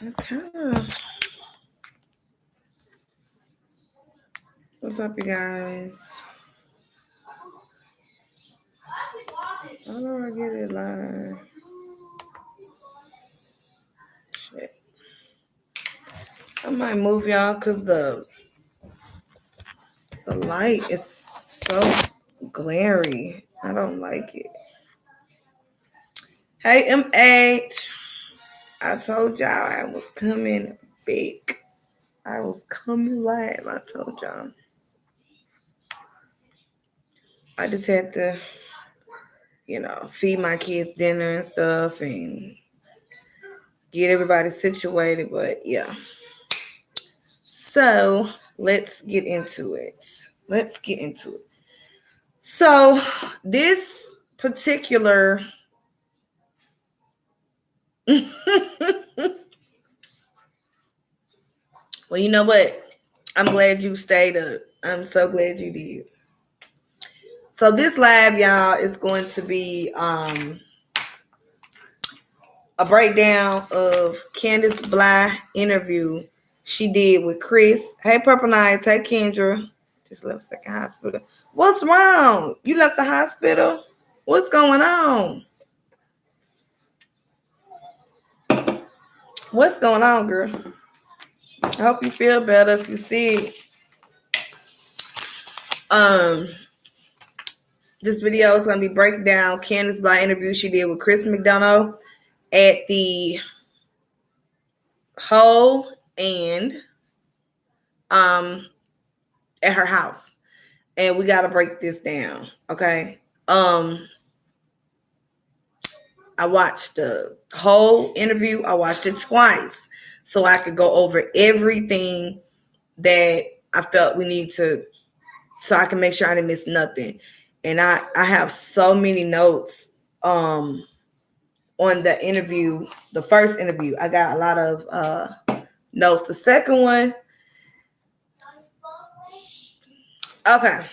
Okay. What's up, you guys? How do I get it live? Shit. I might move y'all because the light is so glary. I don't like it. Hey, MH. I told y'all I was coming big. I was coming live. I told y'all. I just had to, feed my kids dinner and stuff and get everybody situated. But yeah. So let's get into it. So this particular well, you know what? I'm glad you stayed up. I'm so glad you did. So this live, y'all, is going to be a breakdown of Candus Bly interview she did with Chris. Hey, Purple Nights. Hey, Kendra. Just left second hospital. What's wrong? You left the hospital? What's going on? What's going on, girl? I hope you feel better if you see it. This video is going to be breaking down Candus Bly interview she did with Chris McDonough at the Hole and at her house. And we got to break this down, okay? I watched the whole interview. I watched it twice so I could go over everything that I felt we need to, so I can make sure I didn't miss nothing. And I have so many notes on the interview, the first interview. I got a lot of notes. The second one, okay.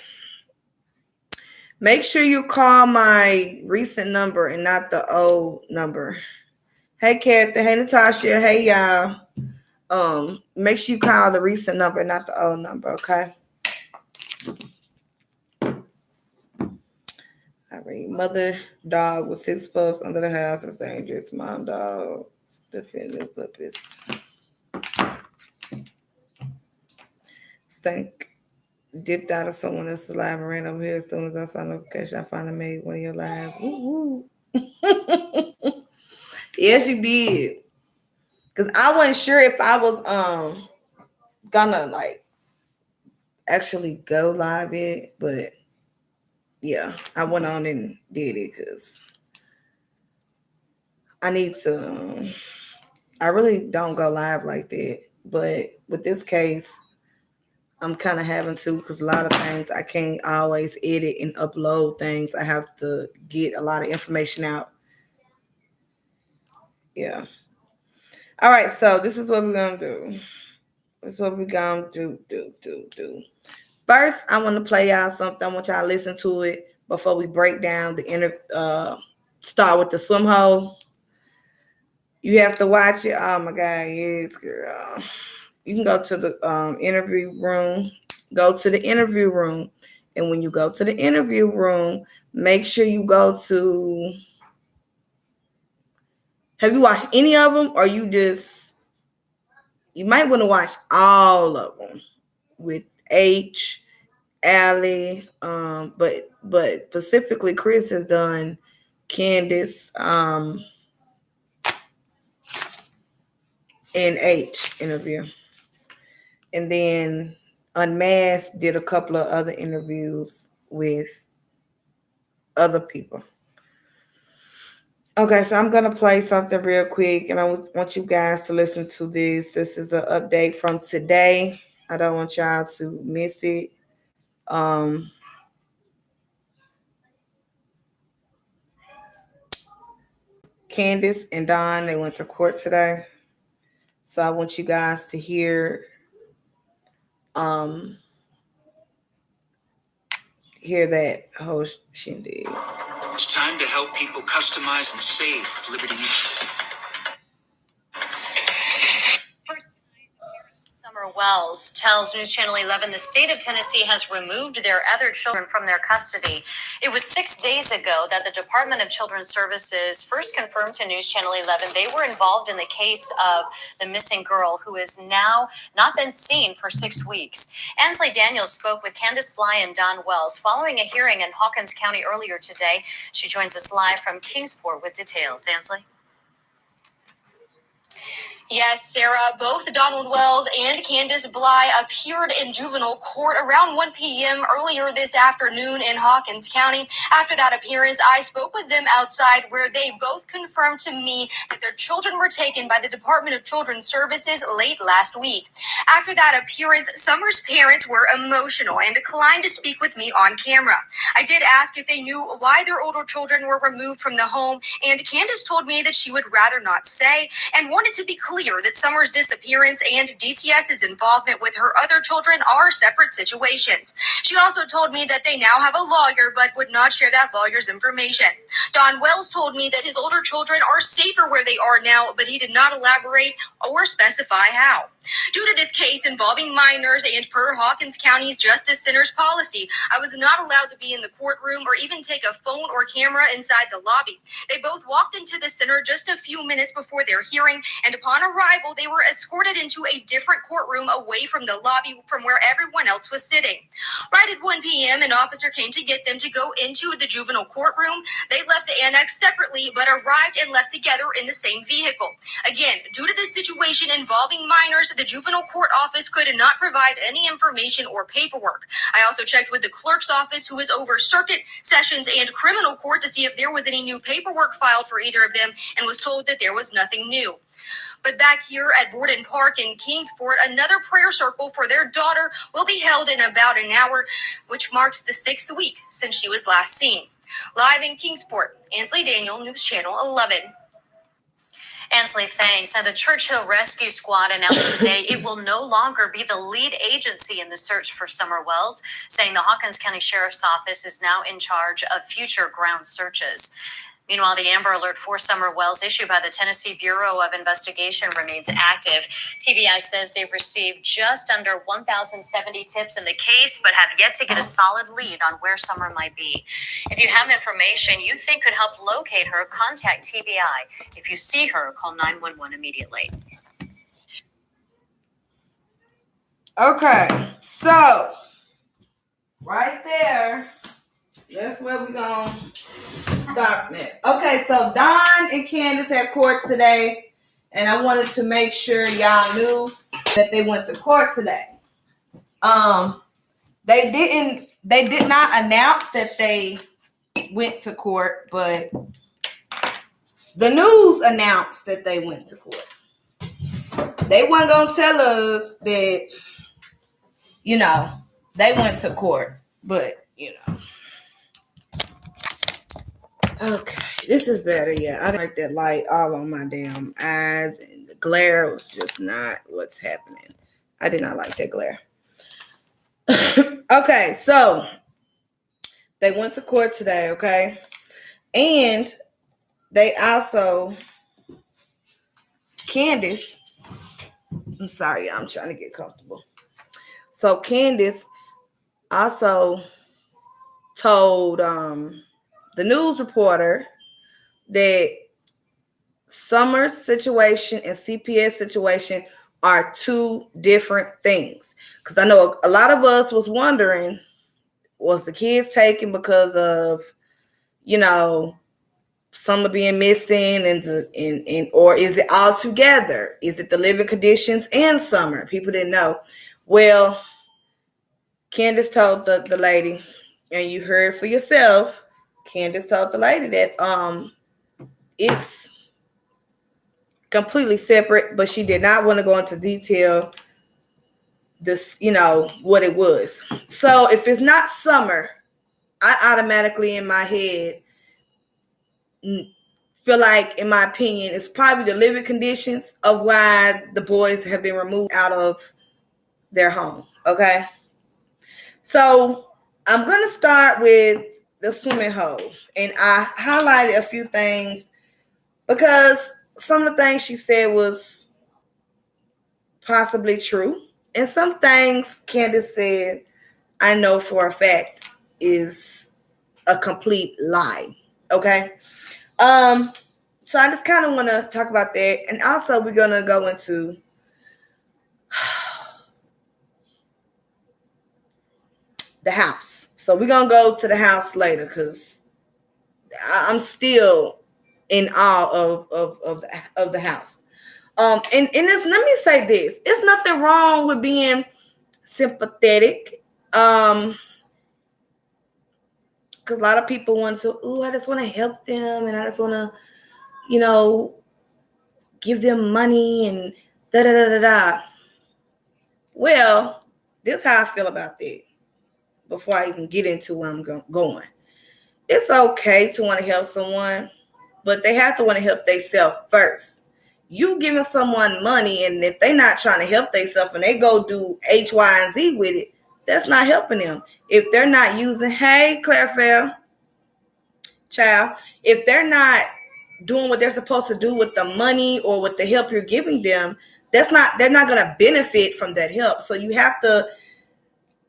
Make sure you call my recent number and not the old number. Hey, Captain. Hey, Natasha. Hey, y'all. Make sure you call the recent number, not the old number, okay? All right. Mother dog with 6 pups under the house is dangerous. Mom dog defending puppies. Stank dipped out of someone else's live and ran over here as soon as I saw notification. I finally made one of your lives. Woo-woo. Yes, you did. Because I wasn't sure if I was gonna like actually go live it, but yeah, I went on and did it because I need to. I really don't go live like that, but with this case, I'm kind of having to because a lot of things I can't always edit and upload things. I have to get a lot of information out. Yeah. All right, so this is what we're gonna do. This is what we're gonna do. First, I want to play y'all something. I want y'all to listen to it before we break down the start with the swim hole. You have to watch it. Oh my God, yes, girl. You can go to the interview room. Go to the interview room. And when you go to the interview room, make sure you go to. Have you watched any of them, or you might want to watch all of them with H, Allie, but specifically Chris has done Candus and H interview. And then Unmasked did a couple of other interviews with other people. Okay, so I'm going to play something real quick, and I want you guys to listen to this. This is an update from today. I don't want y'all to miss it. Candus and Don, they went to court today. So I want you guys to hear that whole shindig. It's time to help people customize and save with Liberty Mutual. Wells tells News Channel 11 the state of Tennessee has removed their other children from their custody. It was 6 days ago that the Department of Children's Services first confirmed to News Channel 11 they were involved in the case of the missing girl who has now not been seen for 6 weeks. Ansley Daniels spoke with Candus and Don Wells following a hearing in Hawkins County earlier today. She joins us live from Kingsport with details. Ansley? Yes, Sarah, both Donald Wells and Candus Bly appeared in juvenile court around 1 p.m. earlier this afternoon in Hawkins County. After that appearance, I spoke with them outside where they both confirmed to me that their children were taken by the Department of Children's Services late last week. After that appearance, Summer's parents were emotional and declined to speak with me on camera. I did ask if they knew why their older children were removed from the home, and Candus told me that she would rather not say and wanted to be clear that Summer's disappearance and DCS's involvement with her other children are separate situations. She also told me that they now have a lawyer but would not share that lawyer's information. Don Wells told me that his older children are safer where they are now, but he did not elaborate or specify how. Due to this case involving minors and per Hawkins County's Justice Center's policy, I was not allowed to be in the courtroom or even take a phone or camera inside the lobby. They both walked into the center just a few minutes before their hearing, and upon arrival, they were escorted into a different courtroom away from the lobby from where everyone else was sitting. Right at 1 p.m., an officer came to get them to go into the juvenile courtroom. They left the annex separately, but arrived and left together in the same vehicle. Again, due to this situation involving minors, the juvenile court office could not provide any information or paperwork. I also checked with the clerk's office, who is over circuit, sessions, and criminal court, to see if there was any new paperwork filed for either of them, and was told that there was nothing new. But back here at Borden Park in Kingsport, another prayer circle for their daughter will be held in about an hour, which marks the 6th week since she was last seen. Live in Kingsport, Ansley Daniel, News Channel 11. Ansley, thanks. Now, the Churchill Rescue Squad announced today it will no longer be the lead agency in the search for Summer Wells, saying the Hawkins County Sheriff's Office is now in charge of future ground searches. Meanwhile, the Amber Alert for Summer Wells issued by the Tennessee Bureau of Investigation remains active. TBI says they've received just under 1,070 tips in the case, but have yet to get a solid lead on where Summer might be. If you have information you think could help locate her, contact TBI. If you see her, call 911 immediately. Okay, so right there, that's where we're going to start at. Okay, so Don and Candus had court today, and I wanted to make sure y'all knew that they went to court today. They did not announce that they went to court, but the news announced that they went to court. They weren't going to tell us that, they went to court, but, Okay, this is better. Yeah, I didn't like that light all on my damn eyes, and the glare was just not what's happening. I did not like that glare. Okay, so they went to court today, okay? And they also, Candus, I'm sorry, I'm trying to get comfortable. So Candus also told the news reporter that Summer's situation and CPS situation are two different things. Because I know a lot of us was wondering, was the kids taken because of, Summer being missing and or is it all together? Is it the living conditions and Summer? People didn't know. Well, Candus told the lady, and you heard for yourself, Candus told the lady that it's completely separate, but she did not want to go into detail this, what it was. So if it's not Summer, I automatically in my head feel like, in my opinion, it's probably the living conditions of why the boys have been removed out of their home. Okay. So I'm going to start with the swimming hole. And I highlighted a few things because some of the things she said was possibly true. And some things Candus said, I know for a fact is a complete lie. Okay. So I just kind of want to talk about that. And also we're gonna go into the house. So we're gonna go to the house later because I'm still in awe of the house. And this, let me say this: it's nothing wrong with being sympathetic. Because a lot of people want to, I just want to help them, and I just want to, you know, give them money and da da da da da. Well, this is how I feel about that. Before I even get into where I'm going, it's okay to want to help someone, but they have to want to help themselves first. You giving someone money, and if they're not trying to help themselves and they go do H, Y, and Z with it, that's not helping them. If they're not using, hey, Claire child, if they're not doing what they're supposed to do with the money or with the help you're giving them, they're not going to benefit from that help. So you have to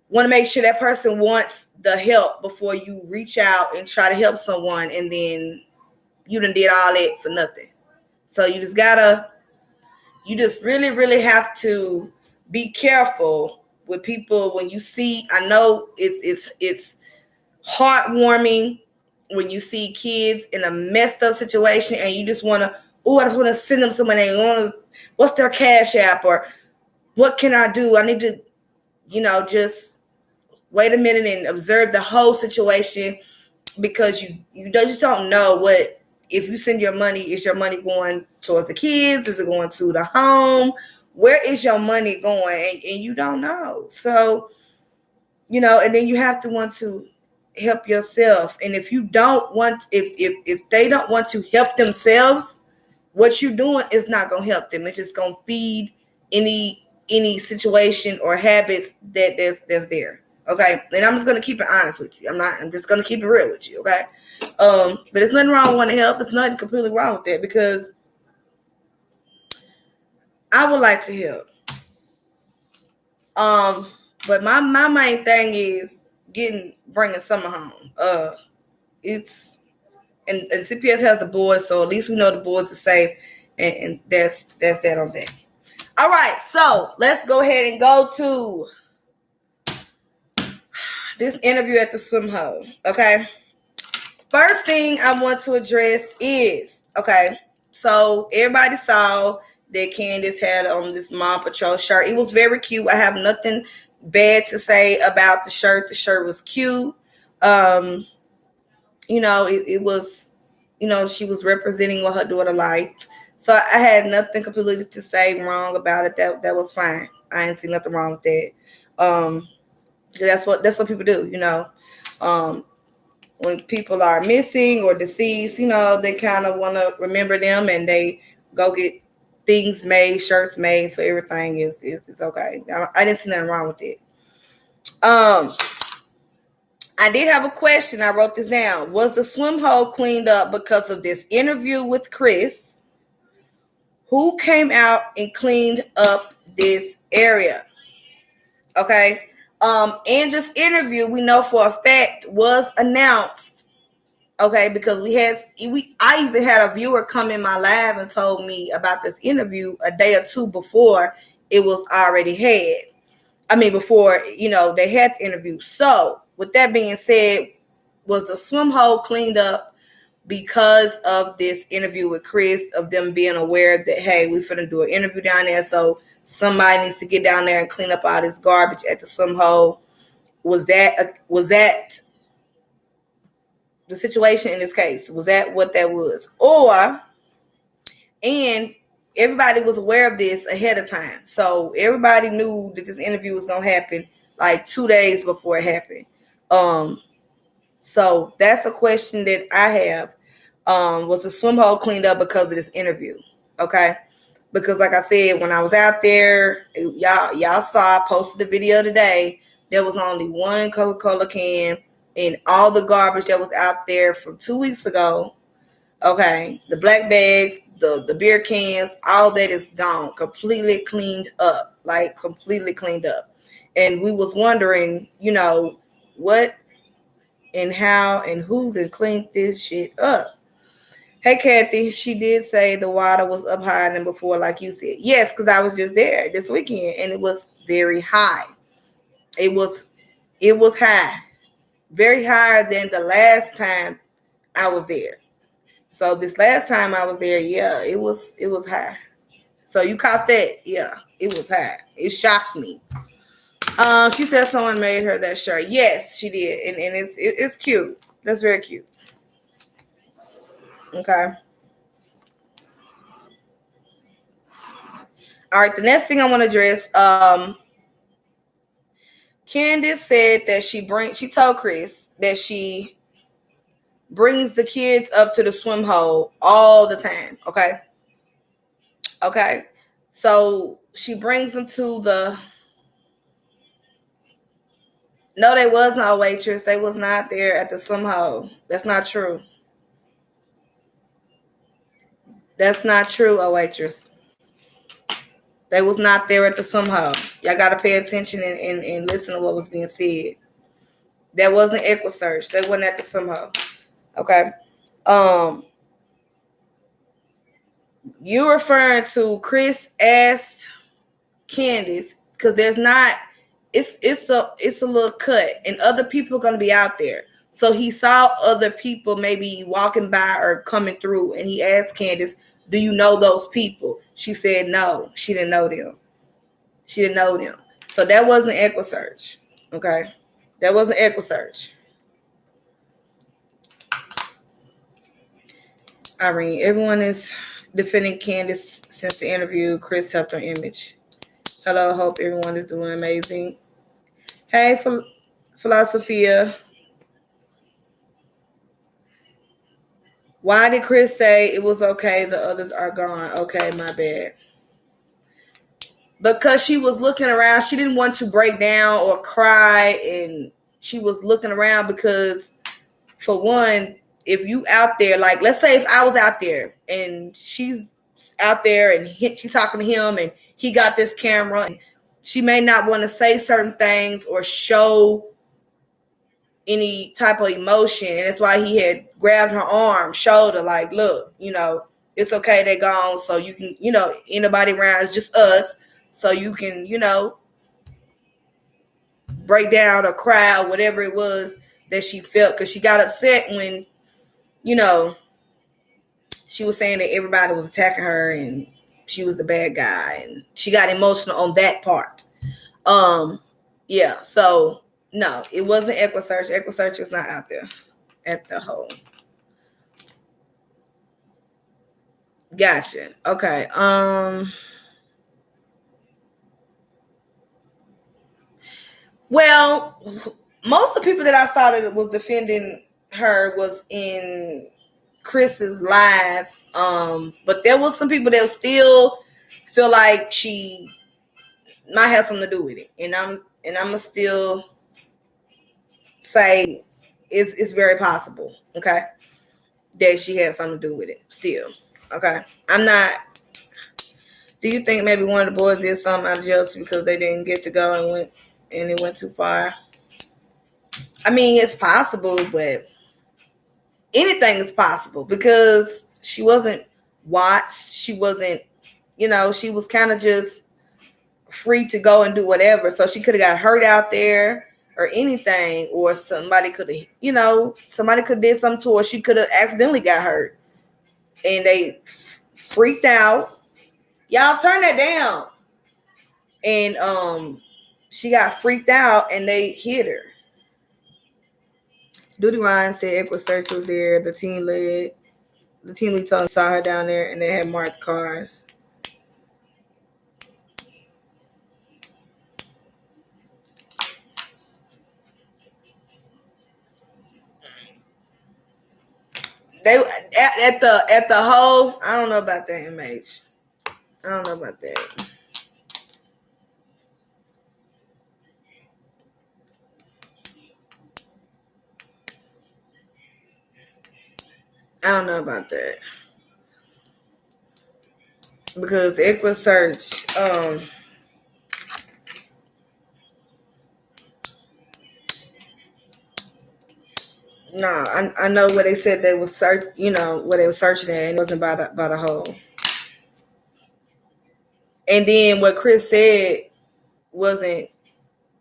want to make sure that person wants the help before you reach out and try to help someone, and then you done did all that for nothing. So you just really, really have to be careful with people when you see. I know it's heartwarming when you see kids in a messed up situation and you just want to, I just want to send them some money. What's their cash app, or what can I do? I need to, just wait a minute and observe the whole situation, because you just don't know what, if you send your money, is your money going towards the kids? Is it going to the home? Where is your money going? And you don't know. So, and then you have to want to help yourself. And if you don't want, if they don't want to help themselves, what you're doing is not going to help them. It's just going to feed any situation or habits that's there. Okay. And I'm just going to keep it honest with you. I'm just going to keep it real with you. Okay. But there's nothing wrong with wanting to help. There's nothing completely wrong with that, because I would like to help. But my main thing is bringing summer home. It's and CPS has the boards, so at least we know the boards are safe, and that's that on that. All right, so let's go ahead and go to this interview at the swim hole. Okay. First thing I want to address is, okay, so everybody saw that Candus had on this Mom Patrol shirt. It was very cute. I have nothing bad to say about the shirt. The shirt was cute. It was, she was representing what her daughter liked. So I had nothing completely to say wrong about it. That was fine. I didn't see nothing wrong with that. That's what people do, when people are missing or deceased, they kind of want to remember them, and they go get things made, shirts made, so everything is okay. I didn't see nothing wrong with it. I did have a question. I wrote this down. Was the swim hole cleaned up because of this interview with Chris? Who came out and cleaned up this area? Okay. In this interview, we know for a fact was announced. Okay, because I even had a viewer come in my live and told me about this interview a day or two before it was already had. Before, they had the interview. So with that being said, was the swim hole cleaned up because of this interview with Chris, of them being aware that, hey, we're finna do an interview down there, so somebody needs to get down there and clean up all this garbage at the swim hole? Was that the situation in this case? Was that what that was? And everybody was aware of this ahead of time. So everybody knew that this interview was going to happen like 2 days before it happened. So that's a question that I have. Was the swim hole cleaned up because of this interview? Okay. Because like I said, when I was out there, y'all saw, I posted the video today. There was only one Coca-Cola can, and all the garbage that was out there from 2 weeks ago. Okay. The black bags, the beer cans, all that is gone, completely cleaned up. like completely cleaned up. And we was wondering, you know, what and how and who to clean this shit up. Hey, Kathy, she did say the water was up higher than before, like you said. Yes, because I was just there this weekend and it was very high. It was high, very higher than the last time I was there. So this last time I was there, yeah, it was high. So you caught that? Yeah, it was high. It shocked me. She said someone made her that shirt. Yes, she did, and it's cute. That's very cute. Okay. All right. The next thing I want to address. Candus said that she told Chris that she brings the kids up to the swim hole all the time. Okay. Okay. So she brings them to the. No, there was no waitress. They was not there at the swim hole. That's not true. That's not true, a waitress. They was not there at the swim hole. Y'all got to pay attention and listen to what was being said. That wasn't EquiSearch. They wasn't at the swim hole. Okay. You referring to Chris asked Candus because there's not. It's a little cut, and other people are gonna be out there. So he saw other people maybe walking by or coming through, and he asked Candus, "Do you know those people?" She said no, she didn't know them. She didn't know them. So that wasn't EquiSearch. Okay, that wasn't EquiSearch. Irene, everyone is defending Candus since the interview. Chris helped her image. Hello, hope everyone is doing amazing. Hey, Philosophia. Why did Chris say it was okay? The others are gone. Okay, my bad. Because she was looking around. She didn't want to break down or cry. And she was looking around because, for one, if you out there, like, let's say if I was out there and she's out there and she's talking to him and he got this camera, and she may not want to say certain things or show any type of emotion. And that's why he had grabbed her arm, shoulder, like, look, you know, it's okay, they gone. So you can, you know, anybody around, it's just us. So you can, you know, break down or cry or whatever it was that she felt. Because she got upset when, you know, she was saying that everybody was attacking her and she was the bad guy. And she got emotional on that part. Yeah, so no, it wasn't EquiSearch. EquiSearch was not out there at the hole. Gotcha. Okay. Well, most of the people that I saw that was defending her was in Chris's live. But there was some people that still feel like she might have something to do with it. And I'm gonna still say it's very possible, okay, that she had something to do with it still. Okay. I'm not. Do you think maybe one of the boys did something out of jealousy because they didn't get to go and it went too far? I mean, it's possible, but anything is possible because she wasn't watched. She wasn't, you know, she was kind of just free to go and do whatever. So she could have got hurt out there or anything, or somebody could have, you know, somebody could have did something to her. She could have accidentally got hurt and they freaked out. Y'all turn that down. And she got freaked out and they hit her. Duty Ryan said EquiSearch was there. The team lead told him saw her down there and they had marked cars. They at the hole. I don't know about that, MH. I don't know about that. I don't know about that. Because EquiSearch, No, I know where they said they was where they were searching at, and it wasn't by the hole. And then what Chris said wasn't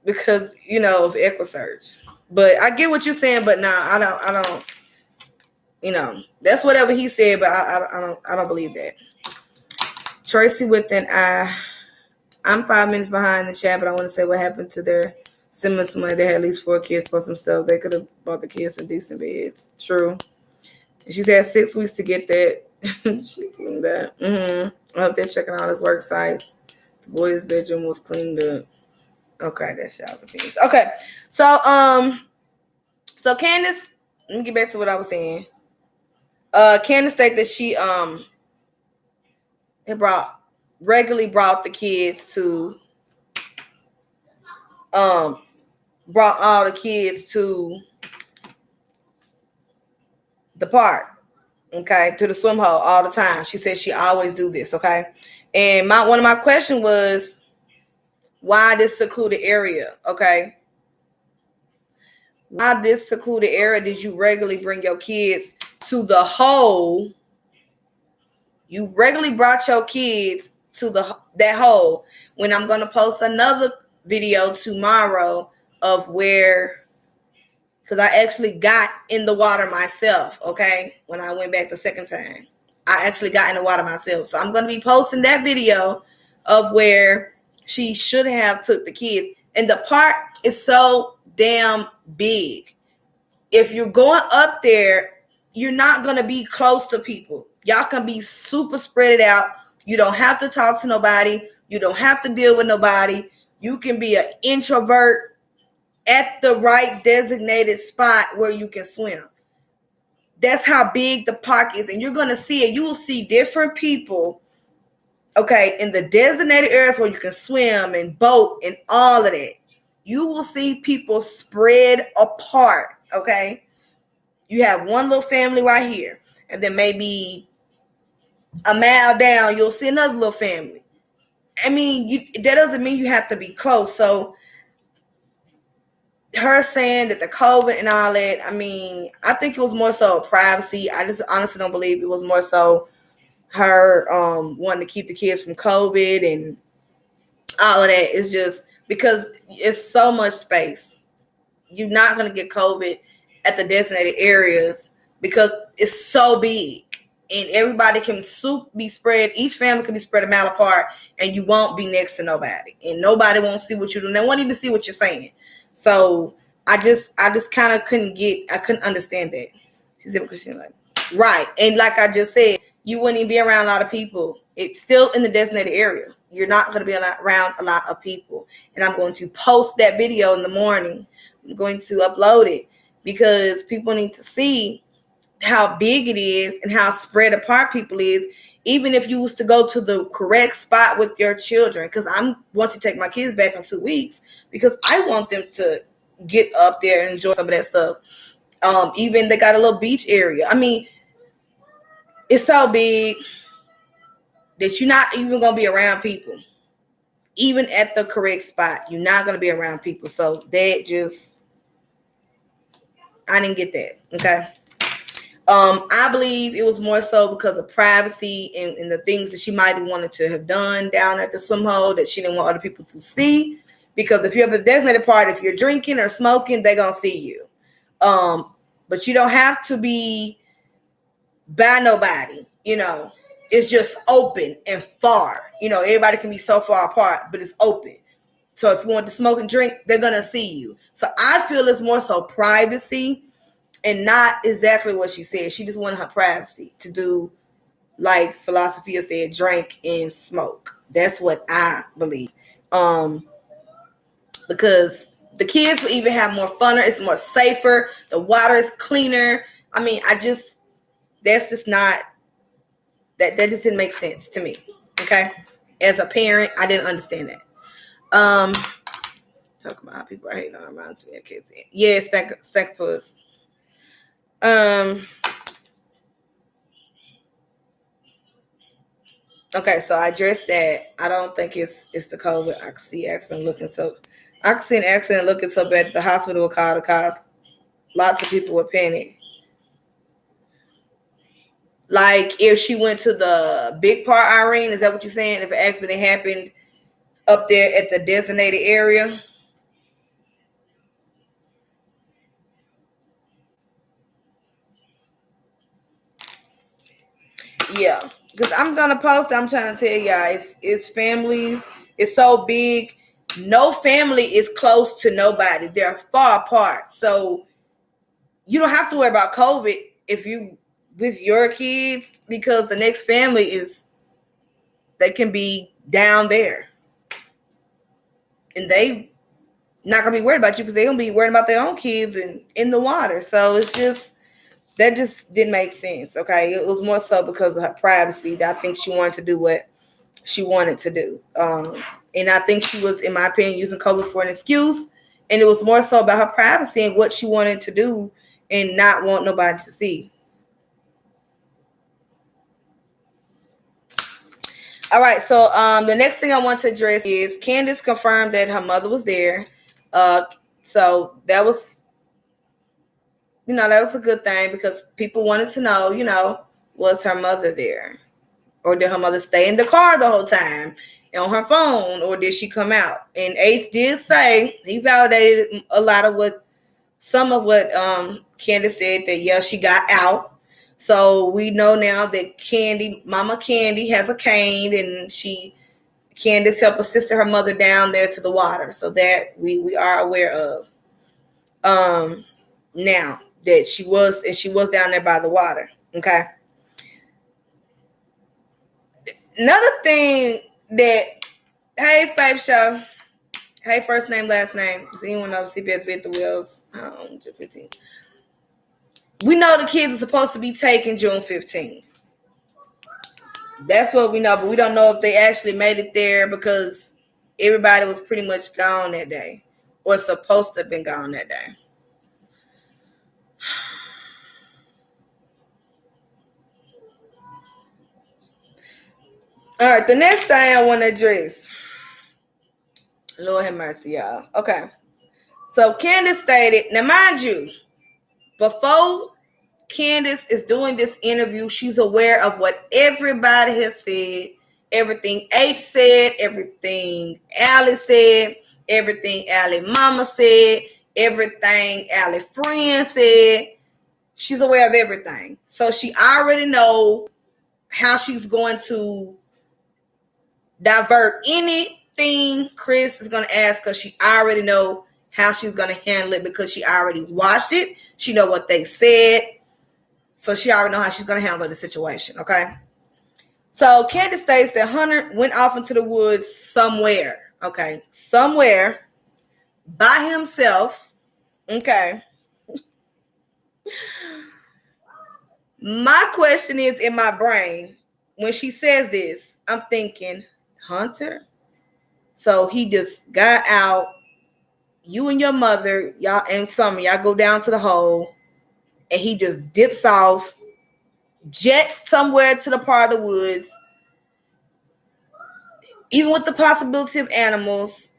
because of EquiSearch. But I get what you're saying. But nah, I don't. That's whatever he said. But I don't believe that. Tracy with an I. I'm 5 minutes behind the chat, but I want to say what happened to their similar money. They had at least 4 kids plus themselves. They could have bought the kids some decent beds. True. And she's had 6 weeks to get that. She cleaned that. I hope they're checking all his work sites. The boys' bedroom was cleaned up. Okay, that's showers of things. Okay, so Candus, let me get back to what I was saying. Candus stated that she regularly brought the kids to brought all the kids to the park, okay, to the swim hole all the time. She said she always do this, okay. And one of my questions was, why this secluded area, okay? Why this secluded area did you regularly bring your kids to the hole? You regularly brought your kids to that hole. When I'm going to post another video tomorrow of where, because I actually got in the water myself, okay? When I went back the second time, I actually got in the water myself. So I'm going to be posting that video of where she should have took the kids. And the park is so damn big. If you're going up there, you're not going to be close to people. Y'all can be super spread out. You don't have to talk to nobody. You don't have to deal with nobody. You can be an introvert at the right designated spot where you can swim. That's how big the park is. And you're going to see it. You will see different people, okay, in the designated areas where you can swim and boat and all of that. You will see people spread apart, okay? You have one little family right here, and then maybe a mile down, you'll see another little family. I mean, that doesn't mean you have to be close. So her saying that the COVID and all that, I mean, I think it was more so privacy. I just honestly don't believe it was more so her wanting to keep the kids from COVID and all of that. It's just because it's so much space. You're not going to get COVID at the designated areas because it's so big. And everybody can be spread. Each family can be spread a mile apart, and you won't be next to nobody. And nobody won't see what you're doing. They won't even see what you're saying. So I just kind of couldn't understand that. She said, because she's like, right. And like I just said, you wouldn't even be around a lot of people. It's still in the designated area. You're not going to be around a lot of people. And I'm going to post that video in the morning. I'm going to upload it because people need to see how big it is and how spread apart people is. Even if you was to go to the correct spot with your children, because I want to take my kids back in 2 weeks because I want them to get up there and enjoy some of that stuff. Even they got a little beach area. I mean, it's so big that you're not even going to be around people. Even at the correct spot, you're not going to be around people. So that just, I didn't get that. Okay. I believe it was more so because of privacy and the things that she might have wanted to have done down at the swim hole that she didn't want other people to see. Because if you have a designated part, if you're drinking or smoking, they're going to see you. But you don't have to be by nobody, It's just open and far. Everybody can be so far apart, but it's open. So if you want to smoke and drink, they're going to see you. So I feel it's more so privacy and not exactly what she said. She just wanted her privacy to do, like Philosophia said, drink and smoke. That's what I believe. Because the kids will even have more fun. It's more safer. The water is cleaner. I mean, that's just not, that just didn't make sense to me. Okay? As a parent, I didn't understand that. Talk about how people are hating on reminds me of kids. Yeah, stack puss. Okay, so I addressed that. I don't think it's the COVID. I can see an accident looking so bad that the hospital will call the cops. Lots of people would panic. Like if she went to the Big Park, Irene, is that what you're saying? If an accident happened up there at the designated area? Yeah, because I'm gonna post. I'm trying to tell y'all, it's families. It's so big. No family is close to nobody. They're far apart. So you don't have to worry about COVID if you with your kids, because the next family they can be down there, and they not gonna be worried about you because they're gonna be worried about their own kids and in the water. So it's just that just didn't make sense. Okay, it was more so because of her privacy that I think she wanted to do what she wanted to do. And I think she was, in my opinion, using COVID for an excuse. And it was more so about her privacy and what she wanted to do and not want nobody to see. All right, so the next thing I want to address is Candus confirmed that her mother was there. So that was, that was a good thing because people wanted to know, was her mother there? Or did her mother stay in the car the whole time on her phone, or did she come out? And Ace did say, he validated a lot of some of what Candus said, that yeah, she got out. So we know now that Mama Candy has a cane, and Candus helped assist her mother down there to the water. So that we are aware of. Now that she was down there by the water. Okay. Another thing that, hey, Faith Show. Hey, first name, last name. Does anyone know CPS at the Wheels? 15. We know the kids are supposed to be taken June 15th. That's what we know, but we don't know if they actually made it there because everybody was pretty much gone that day, or supposed to have been gone that day. All right, the next thing I want to address. Lord have mercy, y'all. Okay. So Candus stated, now mind you, before Candus is doing this interview, she's aware of what everybody has said, everything H said, everything Allie said, everything Allie mama said, everything Allie friend said. She's aware of everything. So she already know how she's going to divert anything Chris is going to ask her. She already know how she's going to handle it because she already watched it. She know what they said. So she already know how she's going to handle the situation, okay? So Candus states that Hunter went off into the woods somewhere, okay? Somewhere by himself, okay? My question is, in my brain, when she says this, I'm thinking, Hunter? So he just got out, you and your mother, y'all, and some of y'all go down to the hole, and he just dips off, jets somewhere to the part of the woods, even with the possibility of animals,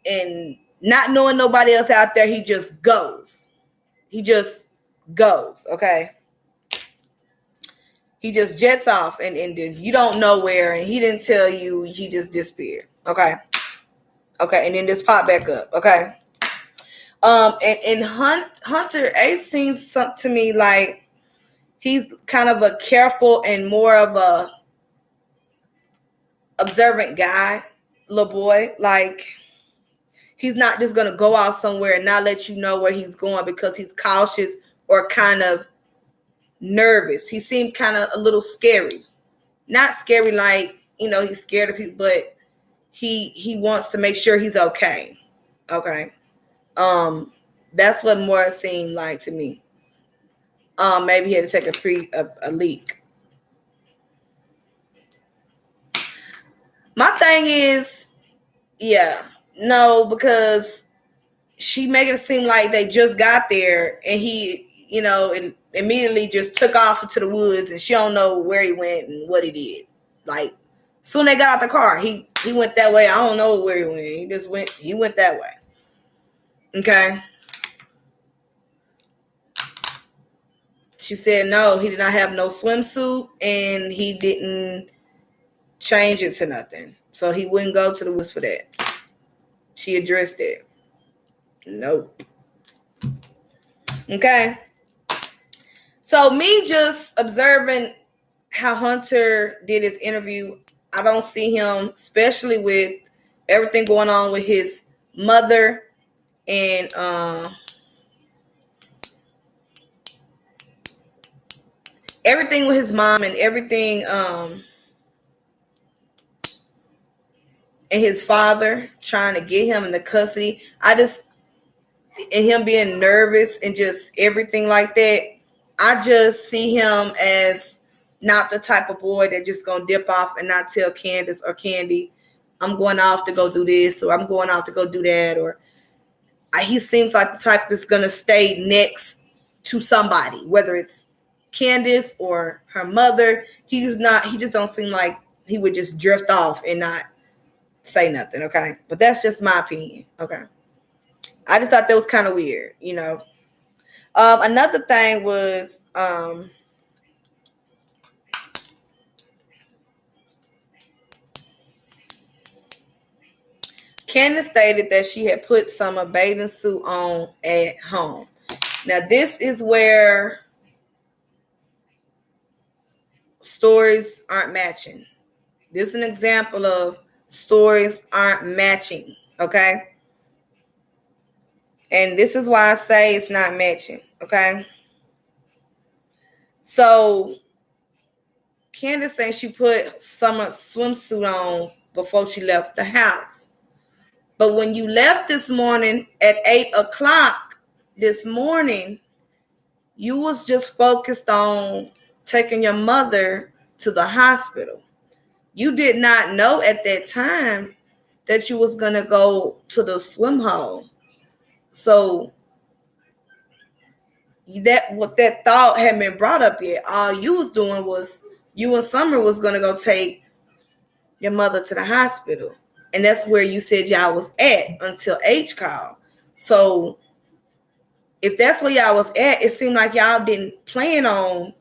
and not knowing nobody else out there, he just goes. He just goes, okay? He just jets off, and you don't know where, and he didn't tell you, he just disappeared, okay? Okay, and then just pop back up, okay? And Hunter, it seems to me like he's kind of a careful and more of a observant guy, little boy. Like, he's not just going to go off somewhere and not let you know where he's going because he's cautious or kind of nervous. He seemed kind of a little scary. Not scary like, he's scared of people, but he wants to make sure he's okay. Okay. That's what more seemed like to me. Maybe he had to take a leak. My thing is, no, because she made it seem like they just got there and he, and immediately just took off into the woods and she don't know where he went and what he did. Like, soon they got out the car, he went that way. I don't know where he went. He went that way. Okay. she said no, he did not have no swimsuit, and he didn't change it to nothing. So he wouldn't go to the woods for that. She addressed it. Nope. Okay. So me just observing how Hunter did his interview, I don't see him, especially with everything going on with his mother and everything with his mom and everything and his father trying to get him in the custody. And him being nervous and just everything like that, I just see him as not the type of boy that just gonna dip off and not tell Candus or Candy, I'm going off to go do this, or I'm going off to go do that, or he seems like the type that's gonna stay next to somebody, whether it's Candus or her mother. He just don't seem like he would just drift off and not say nothing. Okay, but that's just my opinion. Okay. I just thought that was kind of weird, you know. Another thing was Candace stated that she had put Summer bathing suit on at home. Now, this is where stories aren't matching. This is an example of stories aren't matching, okay? And this is why I say it's not matching, okay? So, Candace saying she put Summer's swimsuit on before she left the house. But when you left this morning at 8 o'clock this morning, you was just focused on taking your mother to the hospital. You did not know at that time that you was going to go to the swim hole. So that thought hadn't been brought up yet. All you was doing was you and Summer was going to go take your mother to the hospital. And that's where you said y'all was at until H called. So if that's where y'all was at, it seemed like y'all didn't plan on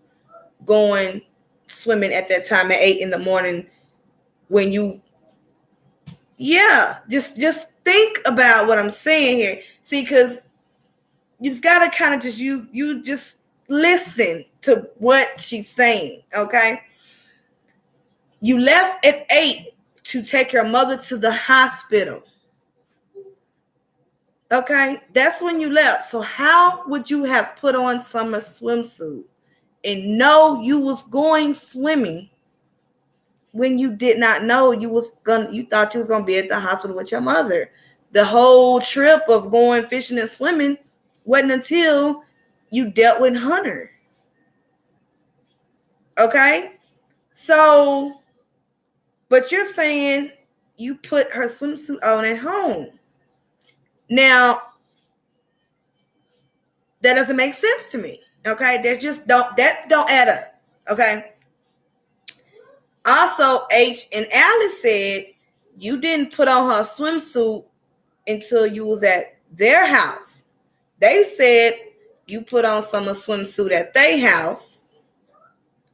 going swimming at that time at 8 in the morning when you, just think about what I'm saying here. See, because you just got to kind of just, you just listen to what she's saying, okay? You left at 8 to take your mother to the hospital. Okay, that's when you left. So how would you have put on Summer's swimsuit and know you was going swimming when you did not know you thought you was gonna be at the hospital with your mother? The whole trip of going fishing and swimming wasn't until you dealt with Hunter. Okay, so, but you're saying you put her swimsuit on at home. Now, that doesn't make sense to me. Okay, that don't add up. Okay. Also, H and Alice said you didn't put on her swimsuit until you was at their house. They said you put on Summer swimsuit at their house.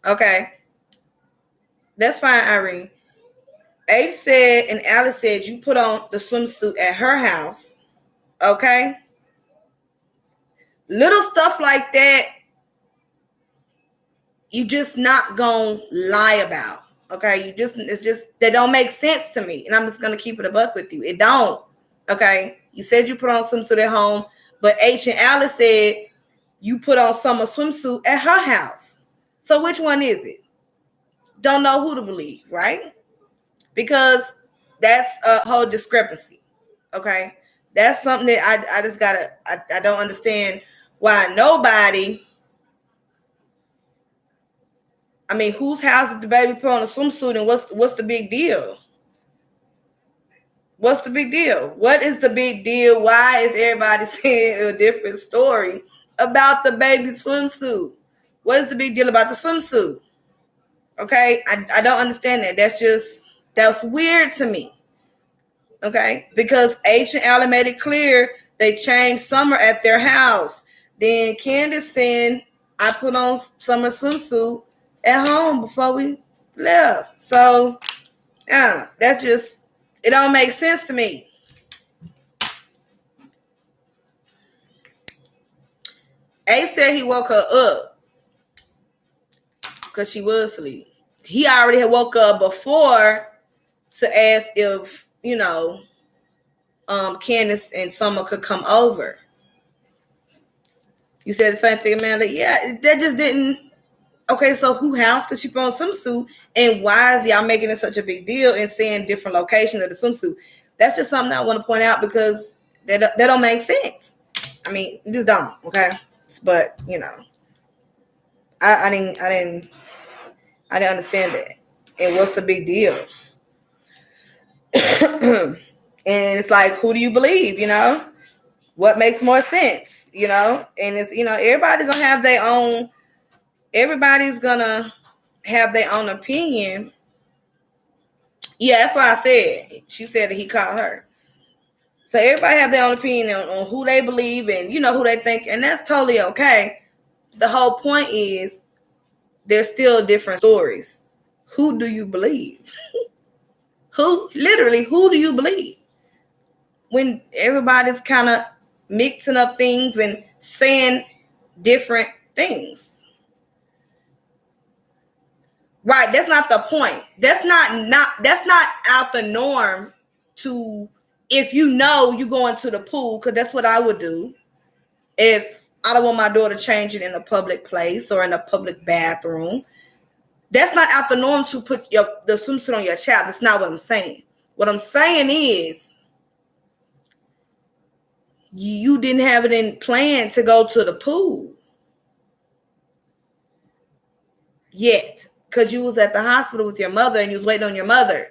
Okay, that's fine, Irene. H said and Alice said you put on the swimsuit at her house. Okay. Little stuff like that, you just not gonna lie about. Okay. It's just, that don't make sense to me. And I'm just gonna keep it a buck with you. It don't. Okay. You said you put on swimsuit at home, but H and Alice said you put on Summer swimsuit at her house. So which one is it? Don't know who to believe, right? Because that's a whole discrepancy. Okay. That's something that I just gotta, I don't understand why nobody, I mean, whose house did the baby put on a swimsuit, and what's the big deal? What's the big deal? What is the big deal? Why is everybody saying a different story about the baby swimsuit? What is the big deal about the swimsuit? Okay, I don't understand that. That's weird to me. Okay, because H and Allen made it clear they changed Summer at their house. Then Candace saying I put on summer swimsuit at home before we left. So, yeah, that just, it don't make sense to me. A said he woke her up because she was asleep. He already had woke up before to ask if, Candus and Summer could come over. You said the same thing, Amanda. Yeah, that just didn't. Okay, so who house did she put on swimsuit, and why is y'all making it such a big deal and saying different locations of the swimsuit? That's just something I want to point out because that don't make sense. I mean, it just don't. Okay, but I didn't understand that. And what's the big deal? And it's like, who do you believe? What makes more sense? And it's everybody's gonna have their own. Everybody's gonna have their own opinion. Yeah, that's why I said. She said that he called her. So everybody have their own opinion on who they believe and who they think, and that's totally okay. The whole point is there's still different stories. Who do you believe? Who do you believe? When everybody's kind of mixing up things and saying different things. Right, that's not the point. That's not out the norm to, if you going to the pool, because that's what I would do if I don't want my daughter changing in a public place or in a public bathroom. That's not out the norm to put the swimsuit on your child. That's not what I'm saying. What I'm saying is you didn't have it in plan to go to the pool yet, because you was at the hospital with your mother and you was waiting on your mother.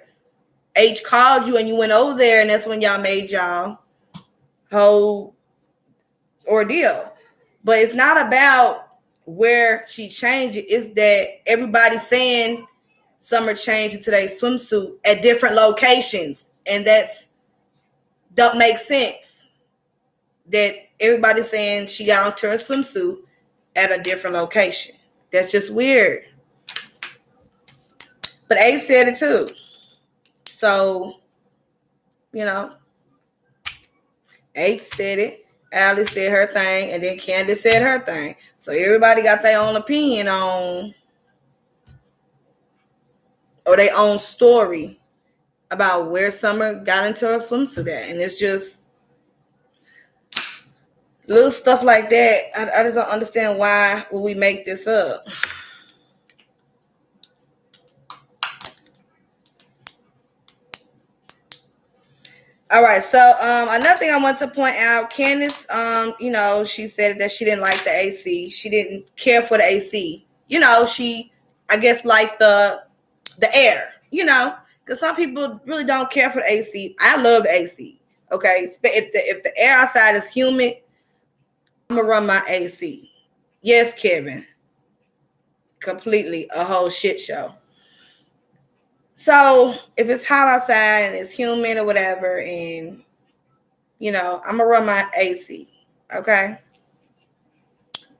H called you and you went over there, and that's when y'all made y'all whole ordeal. But it's not about where she changed it. It's that everybody's saying Summer changed into today's swimsuit at different locations, and that's don't make sense. That everybody's saying she got onto her swimsuit at a different location. That's just weird. But A said it too. So, A said it, Allie said her thing, and then Candus said her thing. So everybody got their own opinion on, or their own story about where Summer got into her swimsuit at. And it's just little stuff like that. I just don't understand why would we make this up. All right, so another thing I want to point out, Candus, she said that she didn't like the AC. She didn't care for the AC. She, I guess, liked the air, because some people really don't care for the AC. I love the AC, okay? If the air outside is humid, I'm going to run my AC. Yes, Kevin. Completely a whole shit show. So if it's hot outside and it's humid or whatever, and I'm gonna run my AC, okay?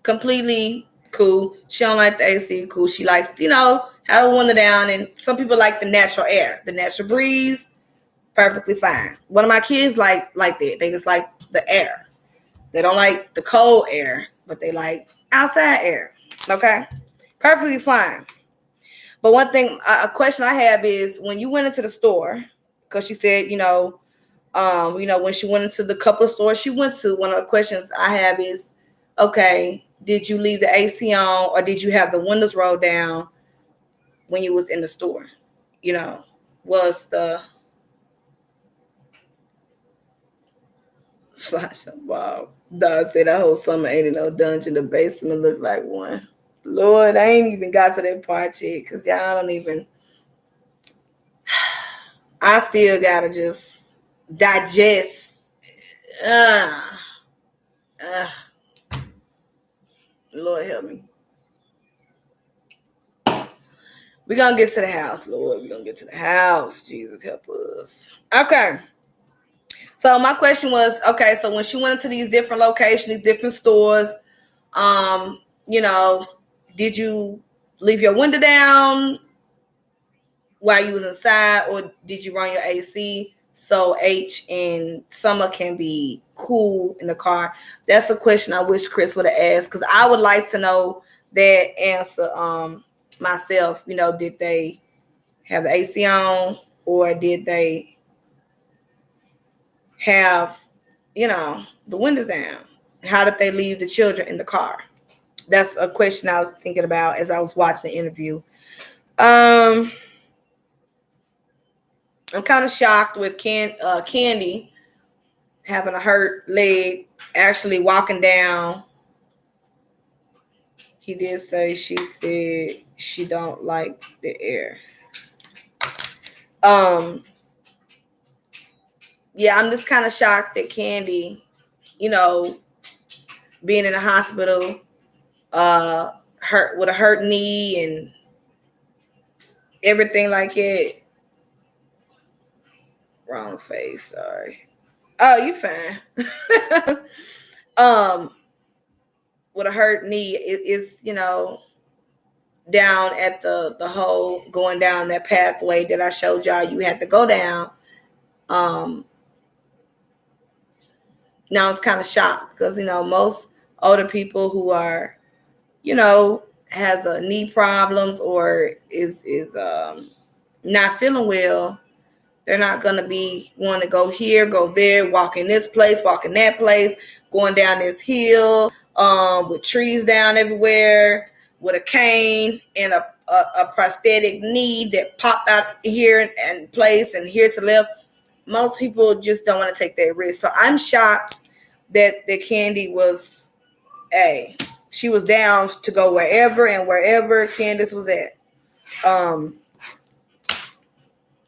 Completely cool. She don't like the AC, cool. She likes, have a window down, and some people like the natural air, the natural breeze, perfectly fine. One of my kids like that. They just like the air. They don't like the cold air, but they like outside air, okay? Perfectly fine. But one thing, a question I have is, when you went into the store, because she said, when she went into the couple of stores she went to, one of the questions I have is, okay, did you leave the AC on, or did you have the windows rolled down when you was in the store? Was the slash wow. Dog said that whole summer ain't in no dungeon. The basement looked like one. Lord, I ain't even got to that part yet, because y'all don't even. I still gotta just digest. Lord help me. We're gonna get to the house, Lord. We're gonna get to the house. Jesus help us. Okay. So my question was, okay, so when she went into these different locations, these different stores, did you leave your window down while you was inside, or did you run your AC so H and Summer can be cool in the car? That's a question I wish Chris would have asked, because I would like to know that answer myself. Did they have the AC on, or did they have, the windows down? How did they leave the children in the car? That's a question I was thinking about as I was watching the interview. I'm kind of shocked with Candy having a hurt leg, actually walking down. He did say she said she don't like the air. Yeah, I'm just kind of shocked that Candy, being in the hospital, hurt with a hurt knee and everything like it. Wrong face, sorry. Oh, you fine. With a hurt knee, it's down at the hole, going down that pathway that I showed y'all you had to go down. Now it's kind of shocked because most older people who are has a knee problems or is not feeling well, they're not going to be want to go here, go there, walk in this place, walk in that place, going down this hill with trees down everywhere, with a cane and a prosthetic knee that popped out here and place and here to left. Most people just don't want to take that risk. So I'm shocked that the Candy was she was down to go wherever and wherever Candus was at.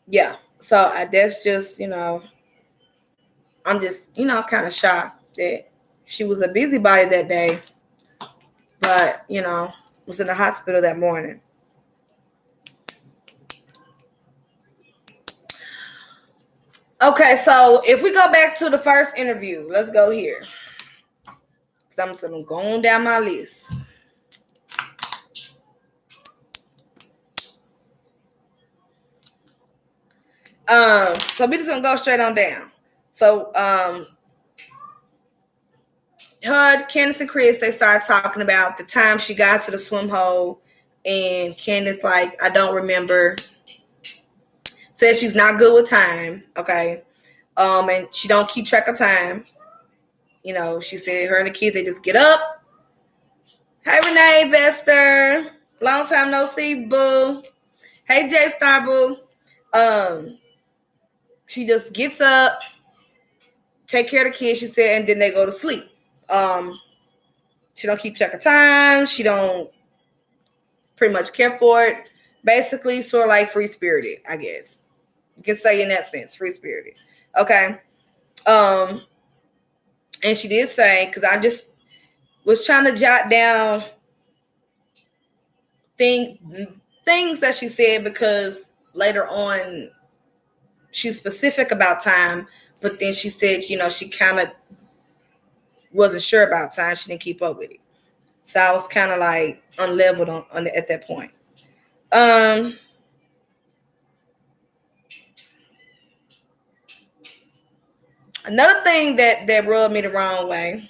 Yeah. So that's just, I'm just, kind of shocked that she was a busybody that day, but, was in the hospital that morning. Okay, so if we go back to the first interview, let's go here. Because I'm going down my list. So we just gonna go straight on down. So Candus and Chris, they started talking about the time she got to the swim hole, and Candus like, I don't remember. Says she's not good with time, okay? And she don't keep track of time. She said her and the kids, they just get up. Hey, Renee Vester. Long time no see, boo. Hey, J Star, boo. She just gets up, take care of the kids, she said, and then they go to sleep. She don't keep track of time. She don't pretty much care for it. Basically, sort of like free-spirited, I guess. You can say in that sense, free-spirited. Okay. And she did say, because I just was trying to jot down things that she said, because later on she's specific about time, but then she said, she kind of wasn't sure about time. She didn't keep up with it. So I was kind of like unleveled on at that point. Another thing that rubbed me the wrong way.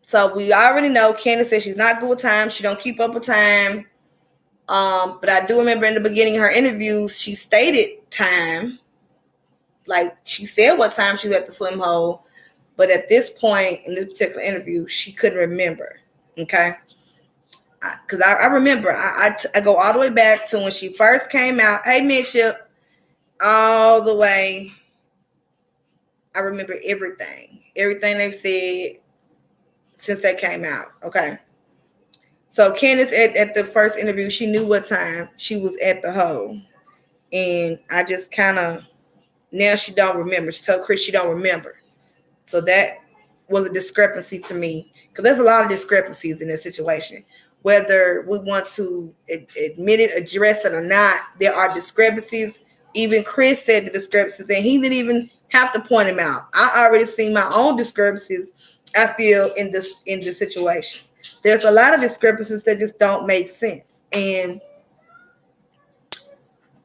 So we already know Candus said she's not good with time. She don't keep up with time. But I do remember in the beginning of her interview, she stated time. Like, she said what time she was at the swim hole. But at this point in this particular interview, she couldn't remember. Okay? Because I remember. I go all the way back to when she first came out. Hey, Midship. All the way. I remember everything. Everything they've said since they came out. Okay? So Candus at the first interview, she knew what time she was at the hole. And I just kind of, now she don't remember. She told Chris she don't remember. So that was a discrepancy to me, because there's a lot of discrepancies in this situation. Whether we want to admit it, address it or not, there are discrepancies. Even Chris said the discrepancies, and he didn't even have to point them out. I already seen my own discrepancies I feel in this situation. There's a lot of discrepancies that just don't make sense. And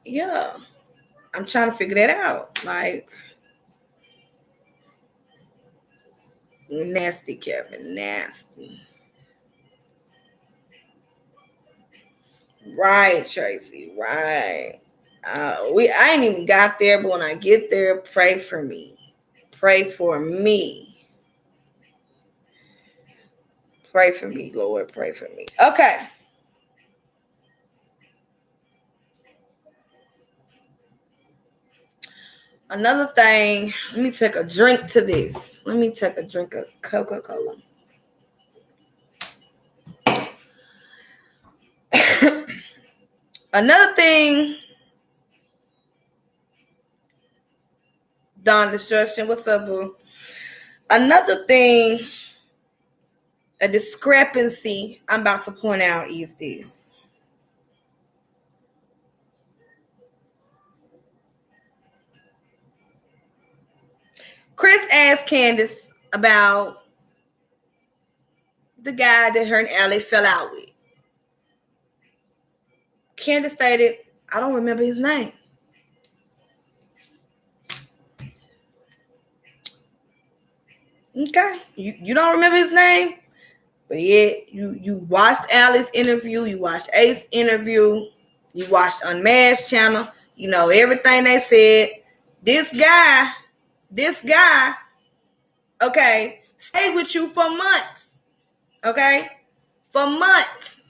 yeah, I'm trying to figure that out. Like, nasty, Kevin, nasty. Right, Tracy, right. I ain't even got there, but when I get there, pray for me. Pray for me. Pray for me, Lord. Pray for me. Okay. Another thing, let me take a drink to this. Let me take a drink of Coca-Cola. Another thing, Dawn Destruction, what's up, boo? Another thing, a discrepancy I'm about to point out is this. Chris asked Candus about the guy that her and Allie fell out with. Candus stated, I don't remember his name. Okay, you don't remember his name, but yet you watched Allie's interview, you watched Ace's interview, you watched Unmasked channel, you know everything they said. This guy, okay, stayed with you for months, okay, for months,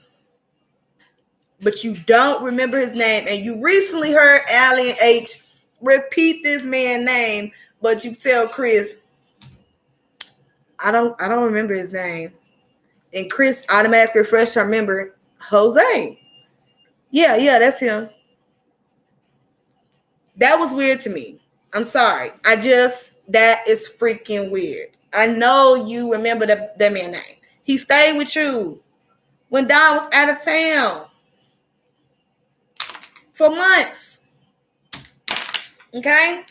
but you don't remember his name, and you recently heard Allie and H repeat this man's name, but you tell Chris, I don't remember his name. And Chris automatically refreshed her memory. Jose. Yeah, that's him. That was weird to me. I'm sorry. That is freaking weird. I know you remember that man's name. He stayed with you when Don was out of town for months. Okay?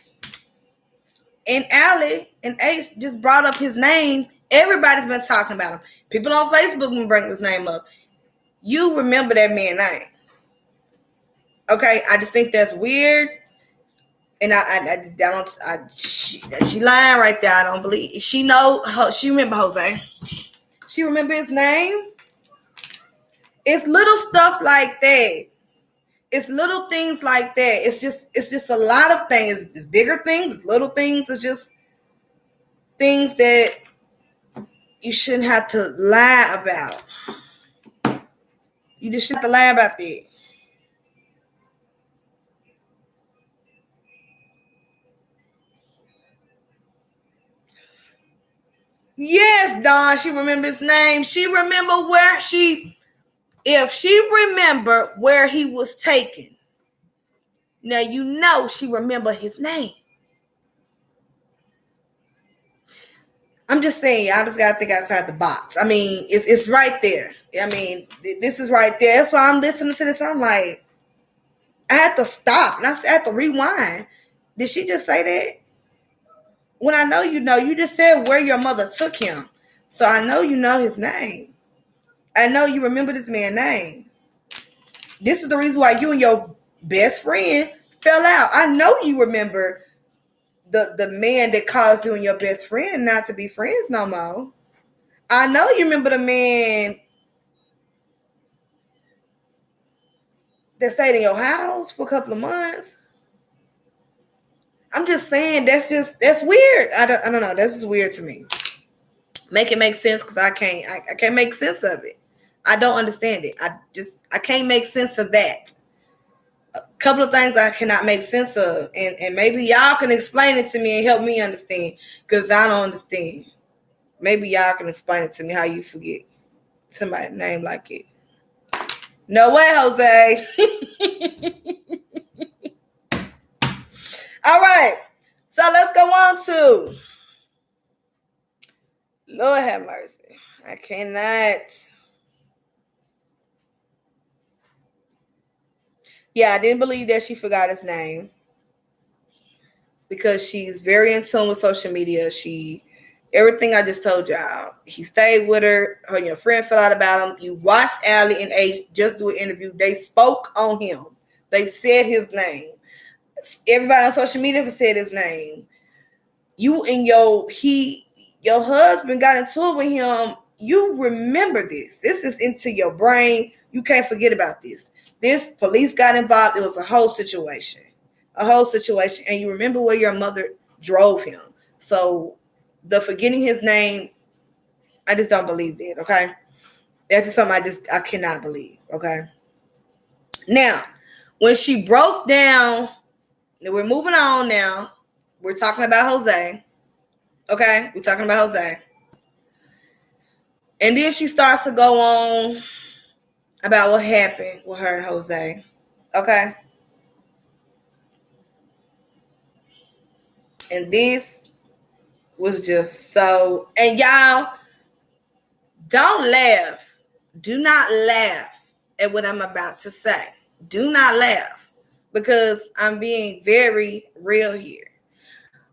And Allie and Ace just brought up his name. Everybody's been talking about him. People on Facebook been bringing his name up. You remember that man's name. Okay, I just think that's weird. And she lying right there. I don't believe she remember Jose. She remember his name. It's little stuff like that. It's little things like that. It's just a lot of things. It's bigger things, it's little things. It's just things that you shouldn't have to lie about. You just shouldn't have to lie about that. Yes, Dawn, she remember his name. She remember if she remember where he was taken. Now you know she remember his name. I'm just saying, y'all just gotta think outside the box. I mean, it's right there. I mean, this is right there. That's why I'm listening to this. I'm like, I had to stop and I had to rewind. Did she just say that? When I know you just said where your mother took him. So I know you know his name. I know you remember this man's name. This is the reason why you and your best friend fell out. I know you remember the man that caused you and your best friend not to be friends no more. I know you remember the man that stayed in your house for a couple of months. I'm just saying that's weird. I don't know. That's just weird to me. Make it make sense because I can't make sense of it. I don't understand it. I can't make sense of that. A couple of things I cannot make sense of, and maybe y'all can explain it to me and help me understand because I don't understand. Maybe y'all can explain it to me how you forget somebody's name like it. No way, Jose. All right, so let's go on to Lord have mercy. I cannot. Yeah, I didn't believe that she forgot his name because she's very in tune with social media. She Everything I just told y'all. He stayed with her. Her and your friend fell out about him. You watched Allie and H just do an interview. They spoke on him. They said his name. Everybody on social media said his name. You and your husband got into it with him. You remember this. This is into your brain. You can't forget about this. This police got involved. It was a whole situation. And you remember where your mother drove him. So the forgetting his name, I just don't believe that, okay? That's just something I cannot believe, okay? Now, when she broke down, we're moving on now. We're talking about Jose. Okay? We're talking about Jose. And then she starts to go on about what happened with her and Jose. Okay? And this was just so... And y'all, don't laugh. Do not laugh at what I'm about to say. Do not laugh. Because I'm being very real here.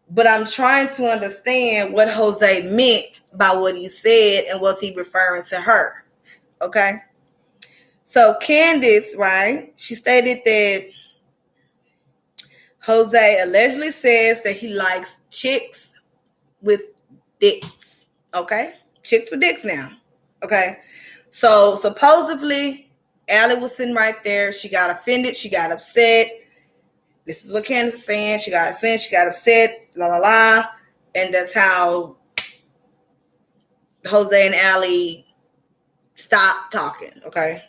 But I'm trying to understand what Jose meant by what he said and was he referring to her. Okay? So Candus, right? She stated that Jose allegedly says that he likes chicks with dicks. Okay? Chicks with dicks now. Okay? So supposedly, Allie was sitting right there. She got offended. She got upset. This is what Candus is saying. She got offended. She got upset. La la la. And that's how Jose and Allie stopped talking. Okay?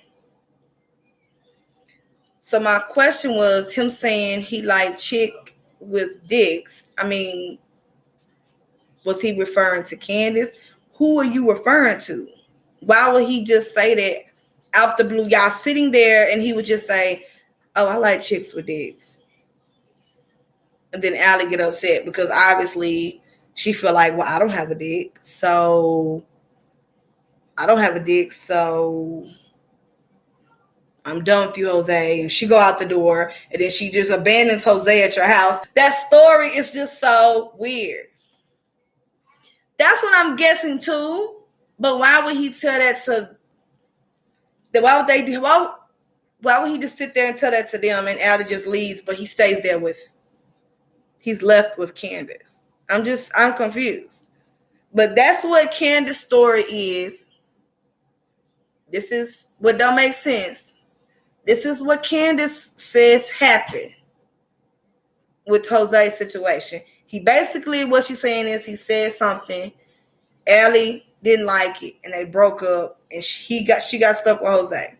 So my question was him saying he liked chick with dicks. I mean, was he referring to Candus? Who are you referring to? Why would he just say that out the blue? Y'all sitting there and he would just say, oh, I like chicks with dicks. And then Allie get upset because obviously she feel like, well, I don't have a dick. So I'm done with you, Jose. And she go out the door and then she just abandons Jose at your house. That story is just so weird. That's what I'm guessing too. But why would he tell that to... Why would he just sit there and tell that to them and Allie just leaves, but he stays there he's left with Candus? I'm confused. But that's what Candus' story is. This is what don't make sense. This is what Candus says happened with Jose's situation. He basically, what she's saying is he said something. Allie didn't like it, and they broke up, and she got stuck with Jose.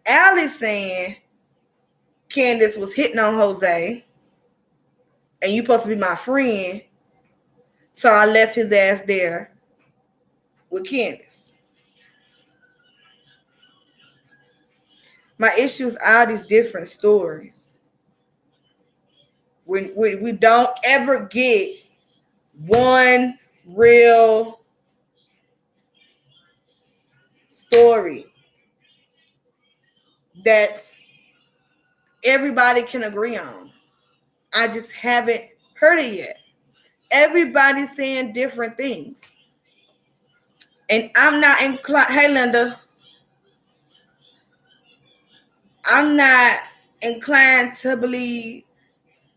Allie saying Candus was hitting on Jose, and you supposed to be my friend, so I left his ass there with Candus. My issue is all these different stories. We don't ever get one real story that's everybody can agree on. I just haven't heard it yet. Everybody's saying different things. And I'm not inclined... Hey, Linda. I'm not inclined to believe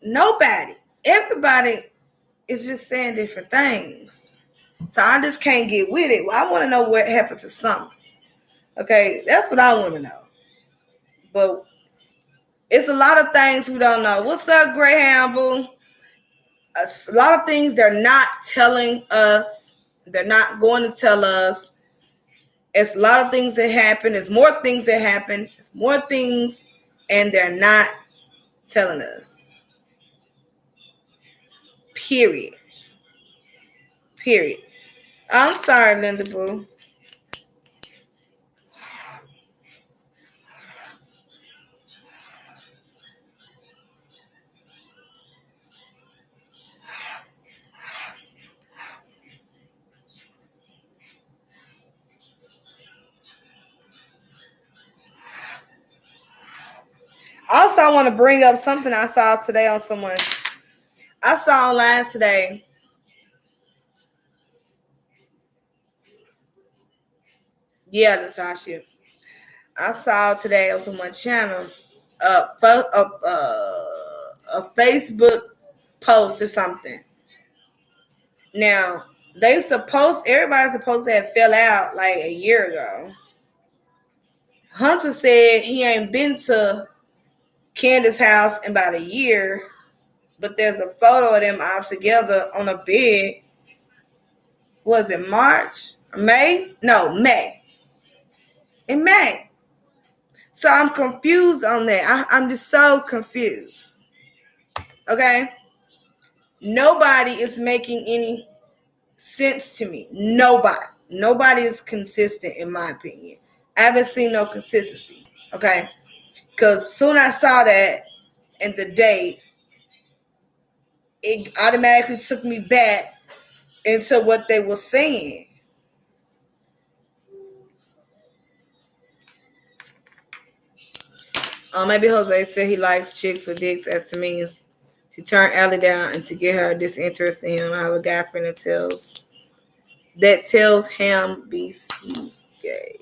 nobody. Everybody is just saying different things. So I just can't get with it. Well, I want to know what happened to Summer. Okay, that's what I want to know. But it's a lot of things we don't know. What's up, Greyhound Boo? A lot of things they're not telling us. They're not going to tell us. It's a lot of things that happen. There's more things that happen. There's more things, and they're not telling us. Period. I'm sorry, Linda Boo. Also, I want to bring up something I saw today on someone. I saw online today Yeah, Natasha. I saw today on someone's channel a Facebook post or something. Now, everybody's supposed to have fell out like a year ago. Hunter said he ain't been to Candus' house in about a year, but there's a photo of them all together on a bed. Was it March? May? No, May. In May. So I'm confused on that. I'm just so confused. Okay? Nobody is making any sense to me. Nobody. Nobody is consistent in my opinion. I haven't seen no consistency. Okay? Because soon I saw that and the date, it automatically took me back into what they were saying. Maybe Jose said he likes chicks with dicks as to means to turn Allie down and to get her disinterest in him. I have a guy friend that tells him he's gay.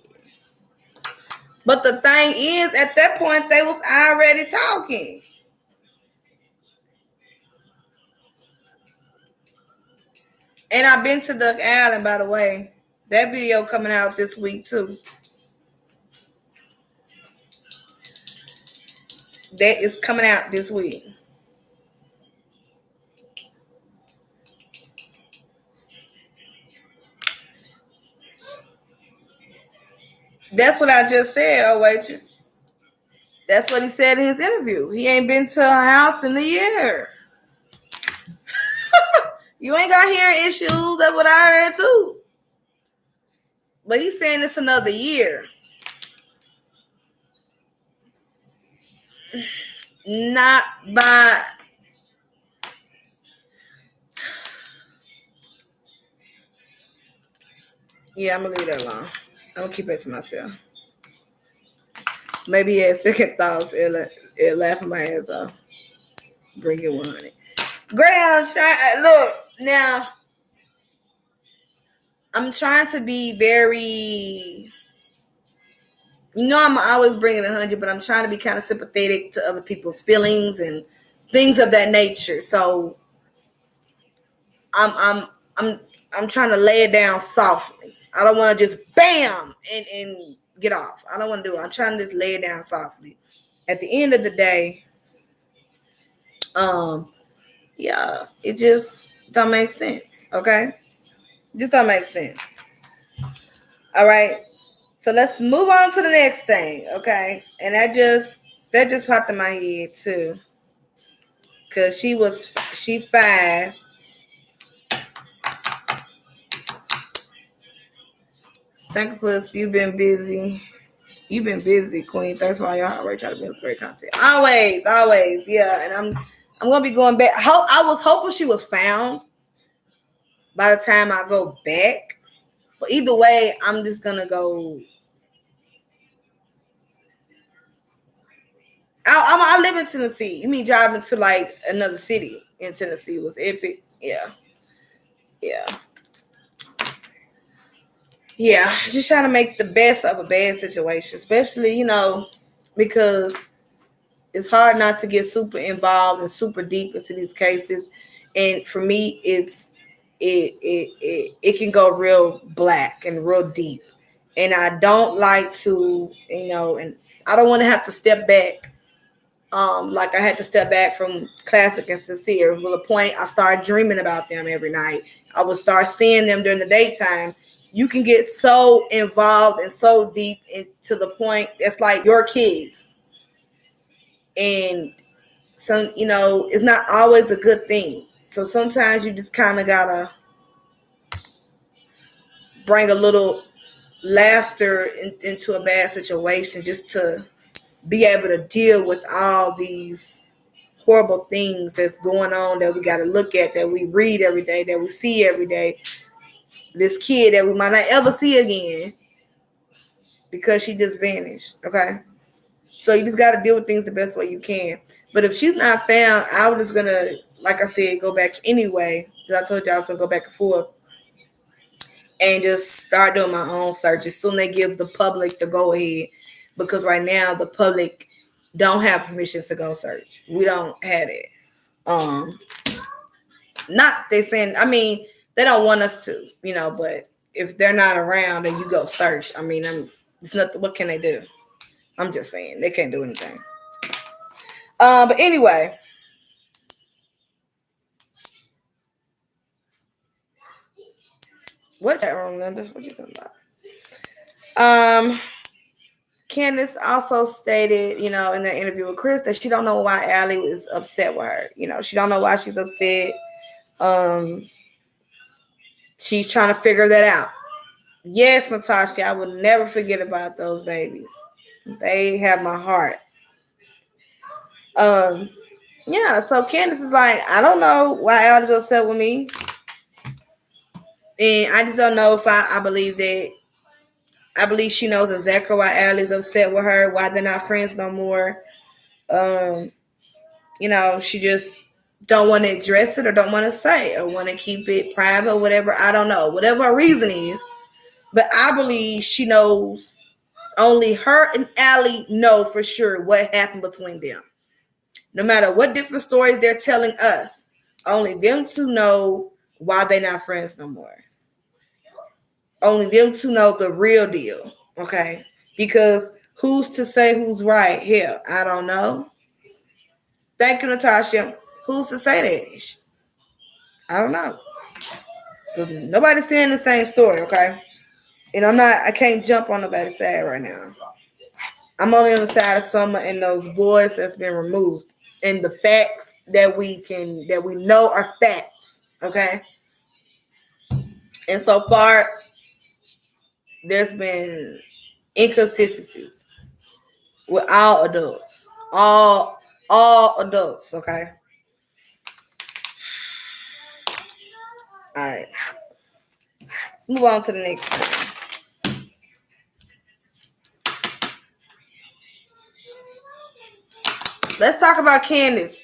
But the thing is, at that point, they was already talking. And I've been to Duck Island, by the way. That video coming out this week, too. That is coming out this week. That's what I just said, oh waitress. That's what he said in his interview. He ain't been to a house in a year. You ain't got hearing issues. That's what I heard too. But he's saying it's another year. Not by... Yeah, I'm going to leave that alone. I'm going to keep it to myself. Maybe he had second thoughts. It'll laugh my ass off. Bring it 100. Great, I'm trying... Look, now... I'm trying to be very... You know, I'm always bringing 100, but I'm trying to be kind of sympathetic to other people's feelings and things of that nature. So I'm trying to lay it down softly. I don't want to just bam and get off. I don't want to do it. I'm trying to just lay it down softly. At the end of the day, yeah, it just don't make sense. Okay, just don't make sense. All right. So let's move on to the next thing, okay? And that just popped in my head too, cause she 5. Stankopuss, you've been busy. You've been busy, Queen. That's why y'all already try to build great content. Always, yeah. And I'm gonna be going back. I was hoping she was found by the time I go back, but either way, I'm just gonna go. I live in Tennessee. You mean driving to like another city in Tennessee was epic? Yeah. Just trying to make the best of a bad situation, especially, because it's hard not to get super involved and super deep into these cases. And for me, it can go real black and real deep. And I don't like to, and I don't want to have to step back. Like I had to step back from Classic and Sincere. To the point I started dreaming about them every night. I would start seeing them during the daytime. You can get so involved and so deep to the point it's like your kids. And some, it's not always a good thing. So sometimes you just kind of gotta bring a little laughter into a bad situation just to be able to deal with all these horrible things that's going on that we got to look at, that we read every day, that we see every day. This kid that we might not ever see again because she just vanished. Okay. So you just got to deal with things the best way you can. But if she's not found, I was just going to, like I said, go back anyway. Because I told you I was going to go back and forth. and just start doing my own search as soon as they give the public the go ahead. Because right now the public don't have permission to go search. We don't have it. Not they saying, I mean, they don't want us to, but if they're not around and you go search, I mean, it's nothing. What can they do? I'm just saying they can't do anything. But anyway, what's that wrong, Linda? What you talking about? Candus also stated, in the interview with Chris, that she don't know why Allie was upset with her. She don't know why she's upset. She's trying to figure that out. Yes, Natasha, I will never forget about those babies. They have my heart. Yeah, so Candus is like, I don't know why Allie's upset with me. And I just don't know if I believe that. I believe she knows exactly why Allie's upset with her, why they're not friends no more. She just don't want to address it or don't want to say it or want to keep it private or whatever. I don't know. Whatever her reason is. But I believe she knows, only her and Allie know for sure what happened between them. No matter what different stories they're telling us, only them two know why they're not friends no more. Only them two know the real deal, okay? Because who's to say who's right? Hell, I don't know. Thank you, Natasha. Who's to say that? I don't know. Because nobody's saying the same story, okay? And I can't jump on nobody's side right now. I'm only on the side of Summer and those boys that's been removed. And the facts that we know are facts, okay? And so far, there's been inconsistencies with all adults. All adults, okay? All right. Let's move on to the next one. Let's talk about Candus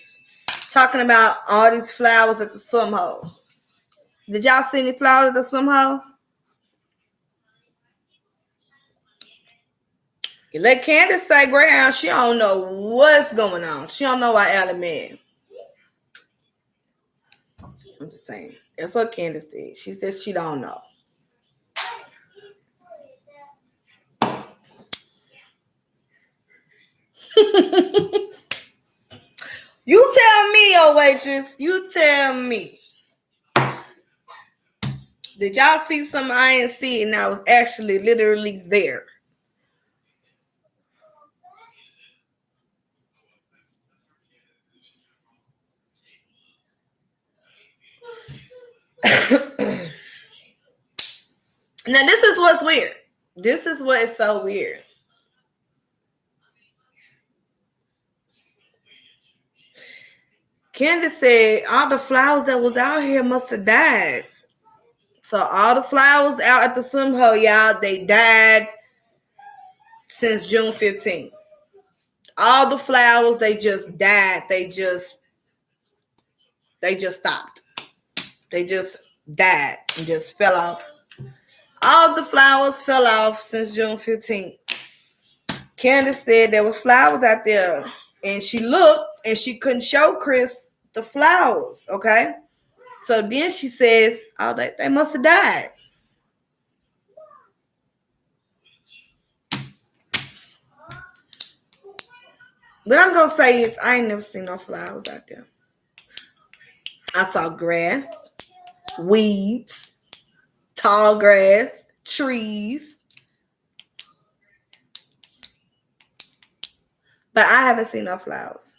talking about all these flowers at the swim hole. Did y'all see any flowers at the swim hole? You let Candus say, Greyhound, she don't know what's going on. She don't know why Allie mad. I'm just saying. That's what Candus did. She said she don't know. You tell me, oh waitress. You tell me. Did y'all see something I didn't see and I was actually literally there? Now, this is what's weird. This is what is so weird. Candus said all the flowers that was out here must have died. So all the flowers out at the swim hole, y'all, they died since June 15th. All the flowers, they just died. They just stopped. They just died and just fell off. All the flowers fell off since June 15th. Candus said there was flowers out there, and she looked and she couldn't show Chris the flowers, okay? So then she says, oh, they must have died. What I'm going to say is I ain't never seen no flowers out there. I saw grass, weeds, tall grass, trees. But I haven't seen no flowers.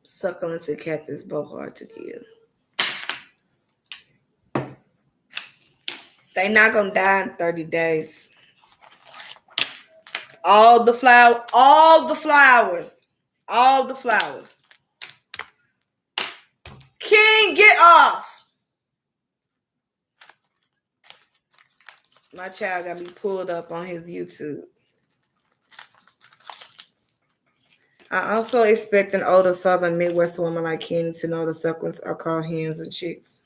Succulents and cactus both hard to give. They not gonna die in 30 days. All the flowers. King, get off. My child got me pulled up on his YouTube. I also expect an older Southern Midwest woman like Kenny to know the sequence are called hens and chicks.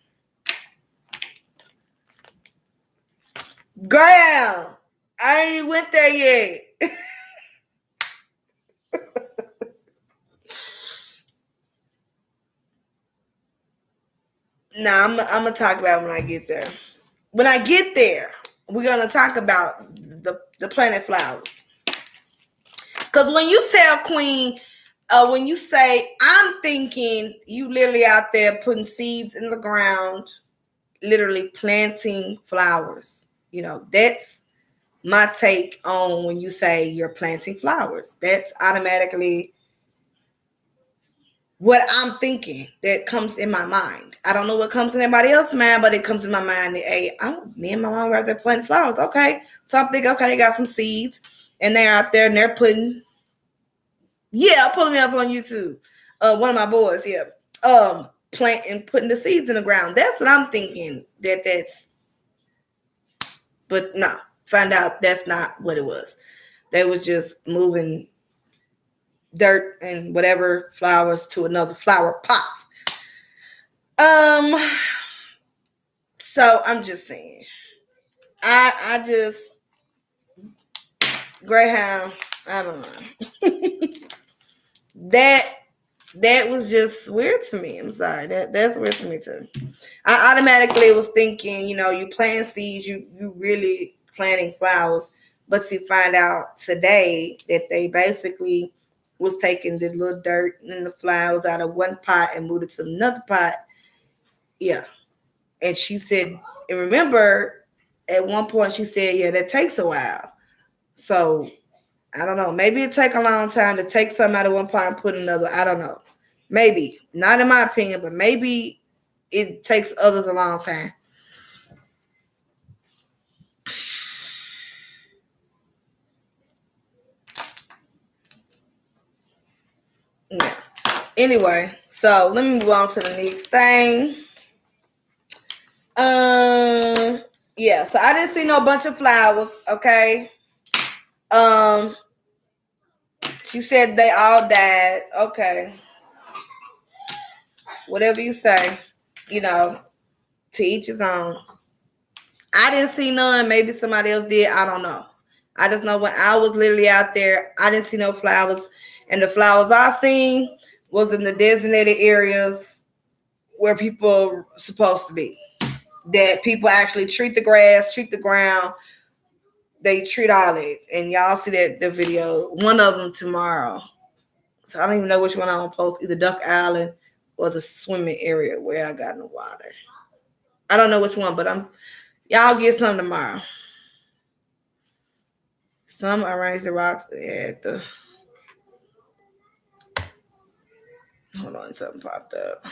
Graham, I ain't even went there yet. Nah, I'm gonna talk about it when I get there. When I get there, we're gonna talk about the planet flowers. Cause when you tell Queen, when you say I'm thinking, you literally out there putting seeds in the ground, literally planting flowers. You know, that's my take on when you say you're planting flowers. That's automatically what I'm thinking that comes in my mind. I don't know what comes in anybody else's mind, but it comes in my mind that, hey, me and my mom were out there planting flowers. Okay. So I'm thinking, okay, they got some seeds and they're out there and they're putting, yeah, pulling me up on YouTube. One of my boys, yeah. Planting, putting the seeds in the ground. That's what I'm thinking that's, but no, find out that's not what it was. They was just moving dirt and whatever flowers to another flower pot. So I'm just saying, I just Greyhound. I don't know. that was just weird to me. I'm sorry. That's weird to me too. I automatically was thinking, you know, you plant seeds, you really planting flowers, but to find out today that they basically was taking the little dirt and the flowers out of one pot and moved it to another pot. Yeah. And she said, and remember, at one point she said, yeah, that takes a while. So I don't know. Maybe it take a long time to take something out of one pot and put another. I don't know. Maybe. Not in my opinion, but maybe it takes others a long time. Yeah. Anyway, so let me move on to the next thing. Yeah, so I didn't see no bunch of flowers, okay? She said they all died. Okay. Whatever you say, you know, to each his own. I didn't see none. Maybe somebody else did. I don't know. I just know when I was literally out there, I didn't see no flowers. And the flowers I seen was in the designated areas where people are supposed to be. That people actually treat the grass, treat the ground. They treat all it. And y'all see that the video, one of them tomorrow. So I don't even know which one I'm gonna post, either Duck Island or the swimming area where I got in the water. I don't know which one, but y'all get some tomorrow. Some arrange the rocks at the. Hold on, something popped up.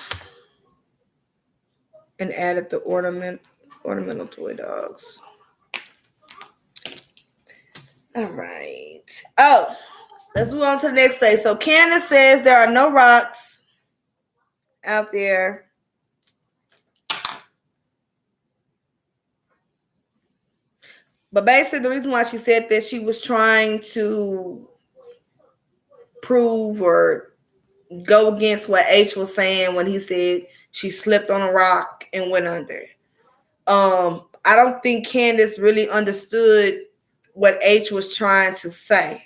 And added the ornamental toy dogs. All right. Oh, let's move on to the next day. So Candus says there are no rocks out there. But basically, the reason why she said that, she was trying to prove or go against what H was saying when he said she slipped on a rock and went under. I don't think Candus really understood what H was trying to say,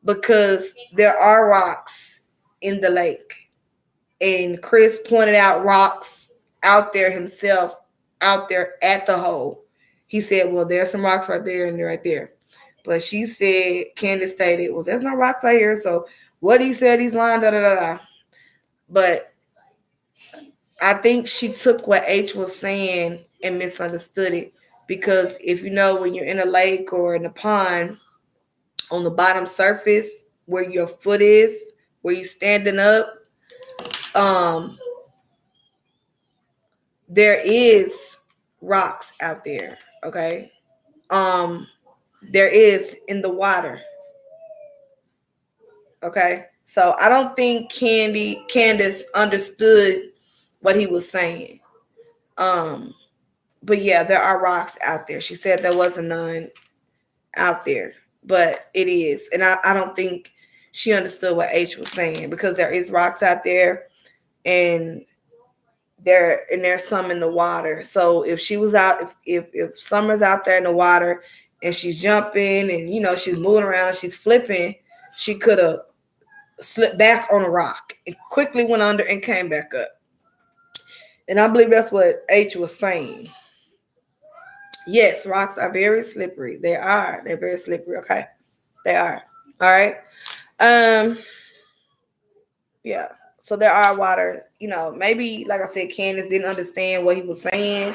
because there are rocks in the lake. And Chris pointed out rocks out there himself, out there at the hole. He said, well, there's some rocks right there and right there. But she said, Candus stated, well, there's no rocks out here. So what he said, he's lying, da da da da. But I think she took what H was saying and misunderstood it. Because if you know, when you're in a lake or in a pond, on the bottom surface where your foot is, where you're standing up, there is rocks out there. Okay. There is in the water. Okay. So I don't think Candus understood what he was saying. But yeah, there are rocks out there. She said there wasn't none out there, but it is. And I don't think she understood what H was saying, because there is rocks out there, and there's some in the water. So if she was out, if Summer's out there in the water and she's jumping and she's moving around and she's flipping, she could have slipped back on a rock and quickly went under and came back up. And I believe that's what H was saying. Yes, rocks are very slippery. They are. They're very slippery. Okay, they are. All right. Yeah. So there are water. Maybe like I said, Candus didn't understand what he was saying.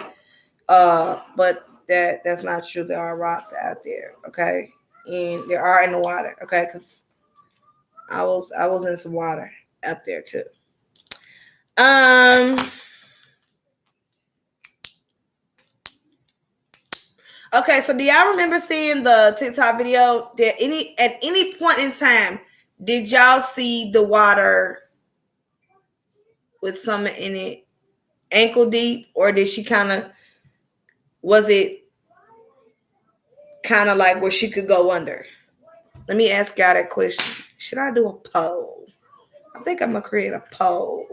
But that's not true. There are rocks out there. Okay, and there are in the water. Okay, because I was in some water out there too. Okay, so do y'all remember seeing the TikTok video? At any point in time, did y'all see the water with something in it ankle deep, or did she was it kind of like where she could go under? Let me ask y'all that question. Should I do a poll? I think I'm gonna create a poll.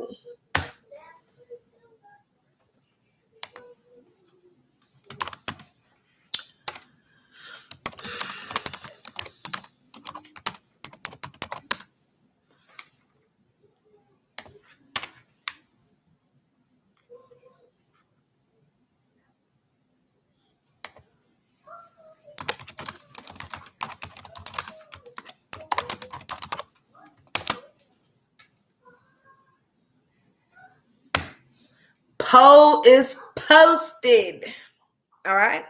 Poll is posted. All right.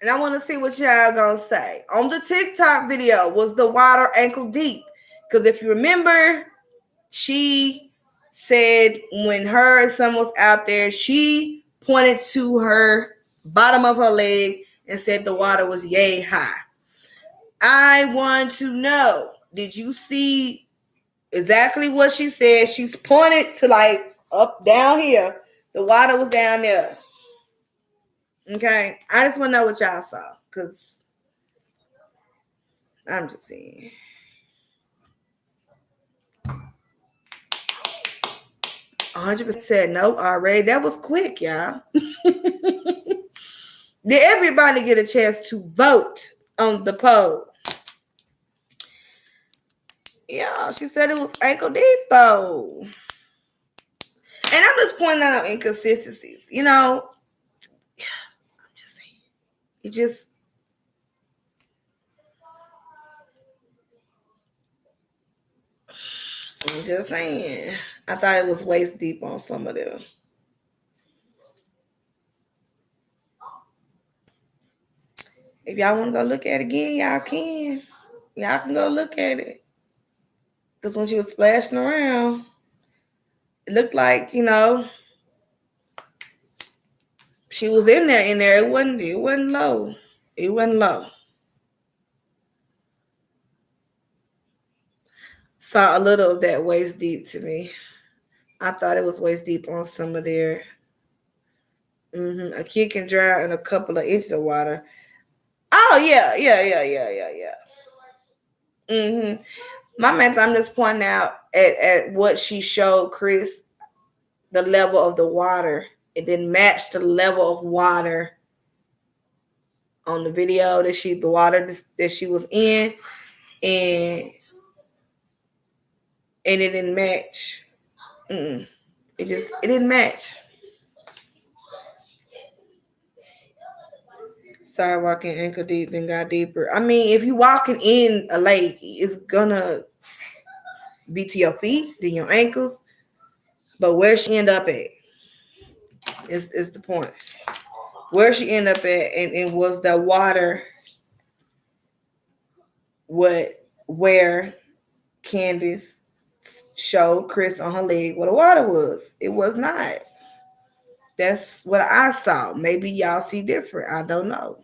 And I want to see what y'all gonna say. On the TikTok video, was the water ankle deep? Because if you remember, she said when her and son was out there, she pointed to her bottom of her leg and said the water was yay high. I want to know, did you see exactly what she said? She's pointed to like up down here. The water was down there. Okay, I just want to know what y'all saw, because I'm just saying. 100% no already. That was quick, y'all. Did everybody get a chance to vote on the poll? Yeah, she said it was ankle deep though. And I'm just pointing out inconsistencies. I'm just saying. I'm just saying. I thought it was waist deep on some of them. If y'all want to go look at it again, y'all can. Y'all can go look at it. Because when she was splashing around, it looked like, she was in there. It wasn't low. It wasn't low. Saw a little of that waist deep to me. I thought it was waist deep on some of their. A kid can drown in a couple of inches of water. Oh yeah. My man, I'm just pointing out at what she showed Chris, the level of the water. It didn't match the level of water on the video that the water that she was in, and it didn't match. It didn't match. Started walking ankle deep and got deeper. I mean, if you walking in a lake, it's gonna be to your feet, then your ankles. But where she end up at is the point. Where she end up at, and was the water where Candus showed Chris on her leg what the water was. It was not. That's what I saw. Maybe y'all see different. I don't know.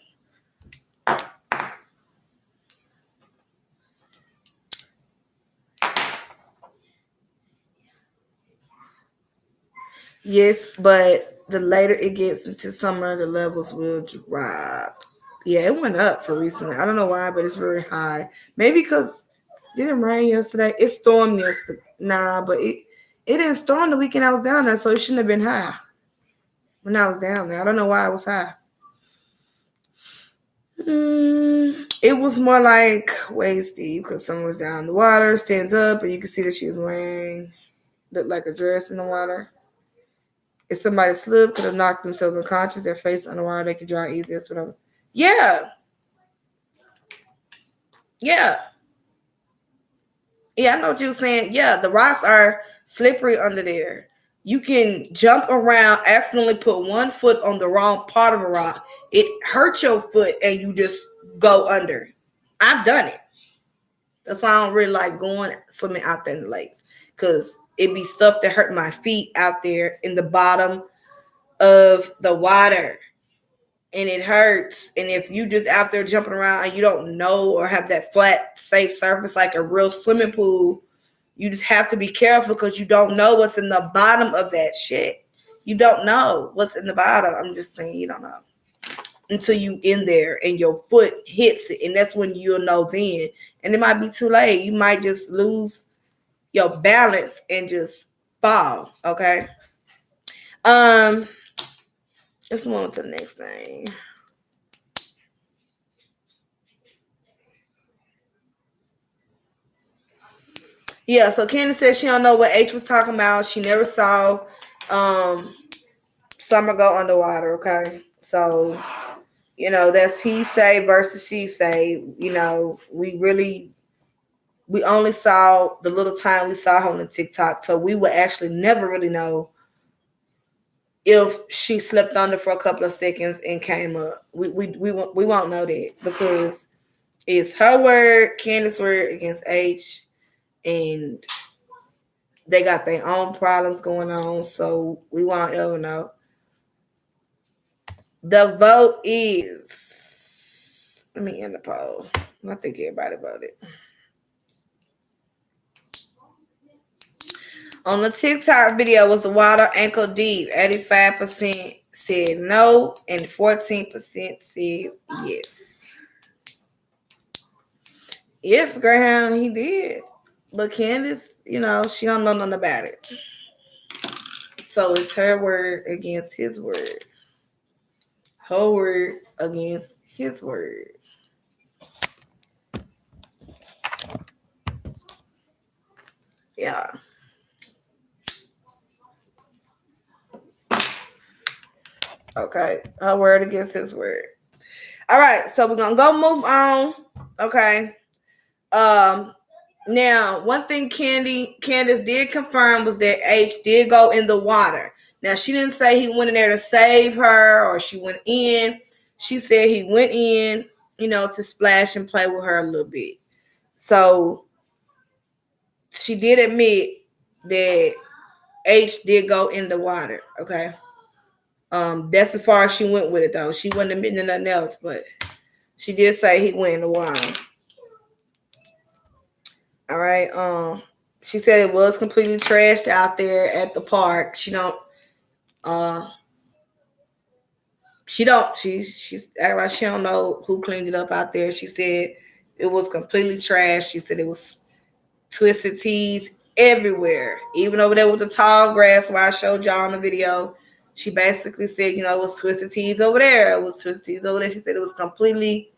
Yes, but the later it gets into summer, the levels will drop. Yeah, it went up for recently. I don't know why, but it's very high. Maybe because didn't rain yesterday. It stormed yesterday. Nah, but it didn't storm the weekend I was down there, so it shouldn't have been high when I was down there. I don't know why it was high. It was more like waist deep because someone was down in the water, stands up, and you can see that she was wearing, looked like a dress in the water. If somebody slipped, could have knocked themselves unconscious, their face underwater, they could drown easy. That's what I'm. Yeah. Yeah. Yeah, I know what you were saying. Yeah, the rocks are slippery under there. You can jump around, accidentally put one foot on the wrong part of a rock. It hurts your foot and you just go under. I've done it. That's why I don't really like going swimming out there in the lakes. Because it be stuff that hurt my feet out there in the bottom of the water. And it hurts. And if you just out there jumping around and you don't know or have that flat, safe surface like a real swimming pool, you just have to be careful because you don't know what's in the bottom of that shit. You don't know what's in the bottom. I'm just saying you don't know until you in there and your foot hits it, and that's when you'll know then. And it might be too late. You might just lose your balance and just fall. Okay. Let's move on to the next thing. Yeah, so Candus said she don't know what H was talking about. She never saw Summer go underwater, okay? So, that's he say versus she say. We only saw the little time we saw her on the TikTok, so we would actually never really know if she slept under for a couple of seconds and came up. We won't know that because it's her word, Candus' word against H, and they got their own problems going on, so we won't ever know. The vote is, let me end the poll. I think everybody voted. On the TikTok video, was the water ankle deep? 85% said no, and 14% said yes. Yes, Graham, he did. But Candus, she don't know nothing about it. So it's her word against his word. Her word against his word. Yeah. Okay. Her word against his word. All right. So we're gonna go move on. Okay. Now, one thing Candus did confirm was that H did go in the water. Now, she didn't say he went in there to save her or she went in. She said he went in, to splash and play with her a little bit. So she did admit that H did go in the water. Okay. That's as far as she went with it though. She wasn't admitting nothing else, but she did say he went in the water. All right. She said it was completely trashed out there at the park. She's acting like she don't know who cleaned it up out there. She said it was completely trashed. She said it was twisted tees everywhere, even over there with the tall grass where I showed y'all in the video. She basically said, it was twisted tees over there. It was twisted tees over there. She said it was completely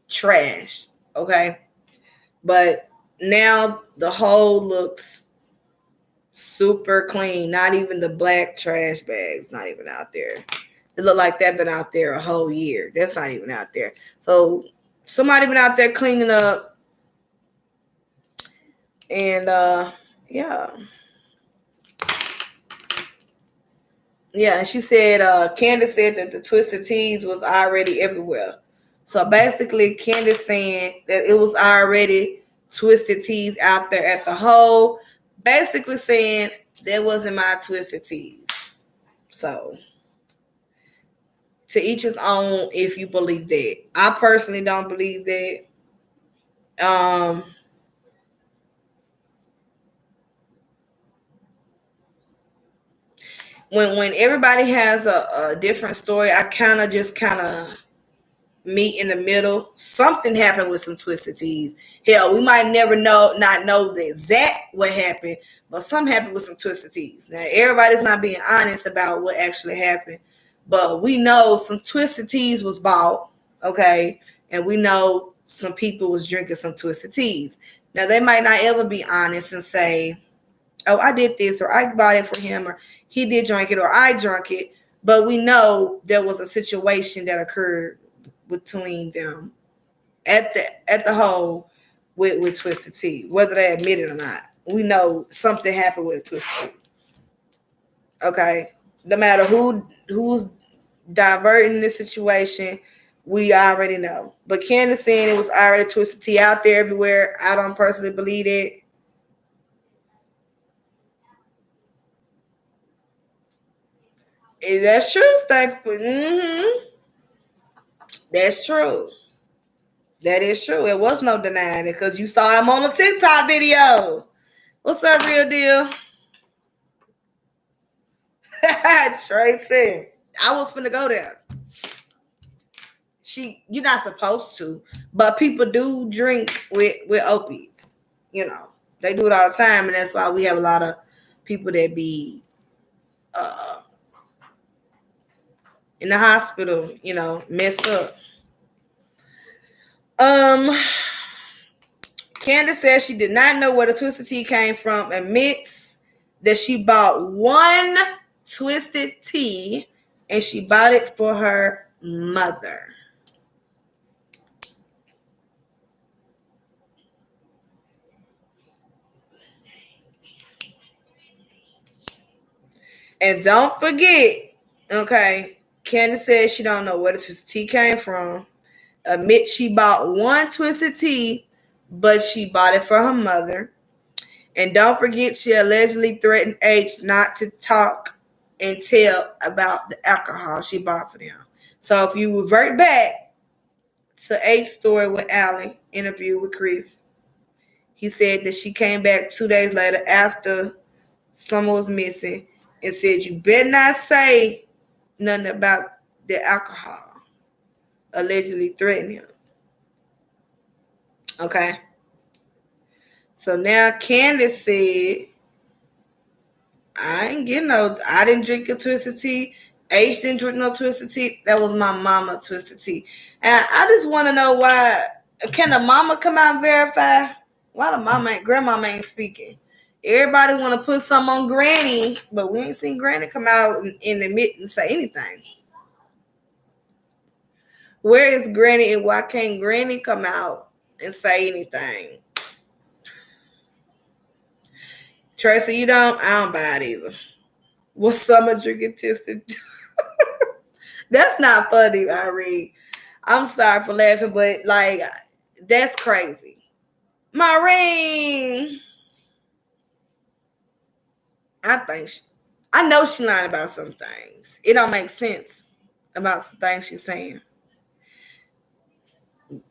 trash. Okay. But now the hole looks super clean. Not even the black trash bags, not even out there. It looked like that been out there a whole year. That's not even out there. So somebody been out there cleaning up. And yeah. Yeah, and she said, Candus said that the twisted tees was already everywhere. So basically, Candus saying that it was already twisted tees out there at the hole. Basically saying that wasn't my twisted tees. So to each his own if you believe that. I personally don't believe that. When everybody has a different story, I kind of meet in the middle. Something happened with some twisted teas. Hell, we might never not know the exact what happened, but something happened with some twisted teas. Now, everybody's not being honest about what actually happened, but we know some twisted teas was bought, okay, and we know some people was drinking some twisted teas. Now, they might not ever be honest and say, oh, I did this, or I bought it for him, or he did drink it, or I drank it. But we know there was a situation that occurred between them at the hole with Twisted Tea, whether they admit it or not. We know something happened with Twisted Tea. Okay, no matter who's diverting the situation, we already know. But Candus saying it was already Twisted Tea out there everywhere. I don't personally believe it. That's true, Stank. Mm-hmm. That's true. That is true. It was no denying it because you saw him on the TikTok video. What's up, real deal? Tracy. I was finna go there. You're not supposed to, but people do drink with opiates. You know, they do it all the time, and that's why we have a lot of people that be in the hospital, you know, messed up. Candus says she did not know where the Twisted Tea came from, admits that she bought one Twisted Tea and she bought it for her mother. And don't forget, okay, Candus says she don't know where the Twisted Tea came from. Admits she bought one Twisted Tea, but she bought it for her mother. And don't forget, she allegedly threatened H not to talk and tell about the alcohol she bought for them. So if you revert back to H's story with Allie, interview with Chris, he said that she came back 2 days later after Summer was missing and said, you better not say nothing about the alcohol. Allegedly threatened him. Okay. So now Candus said, I didn't drink a Twisted Tea. H didn't drink no Twisted Tea. That was my mama Twisted Tea. And I just want to know why. Can the mama come out and verify? Why the grandmama ain't speaking? Everybody want to put something on Granny, but we ain't seen Granny come out and admit and say anything. Where is Granny and why can't Granny come out and say anything? Tracy, I don't buy it either. Was Summer drinking Twisted Tea? That's not funny, Irene. I'm sorry for laughing, but like, that's crazy. Maureen, I know she's lying about some things. It don't make sense about some things she's saying.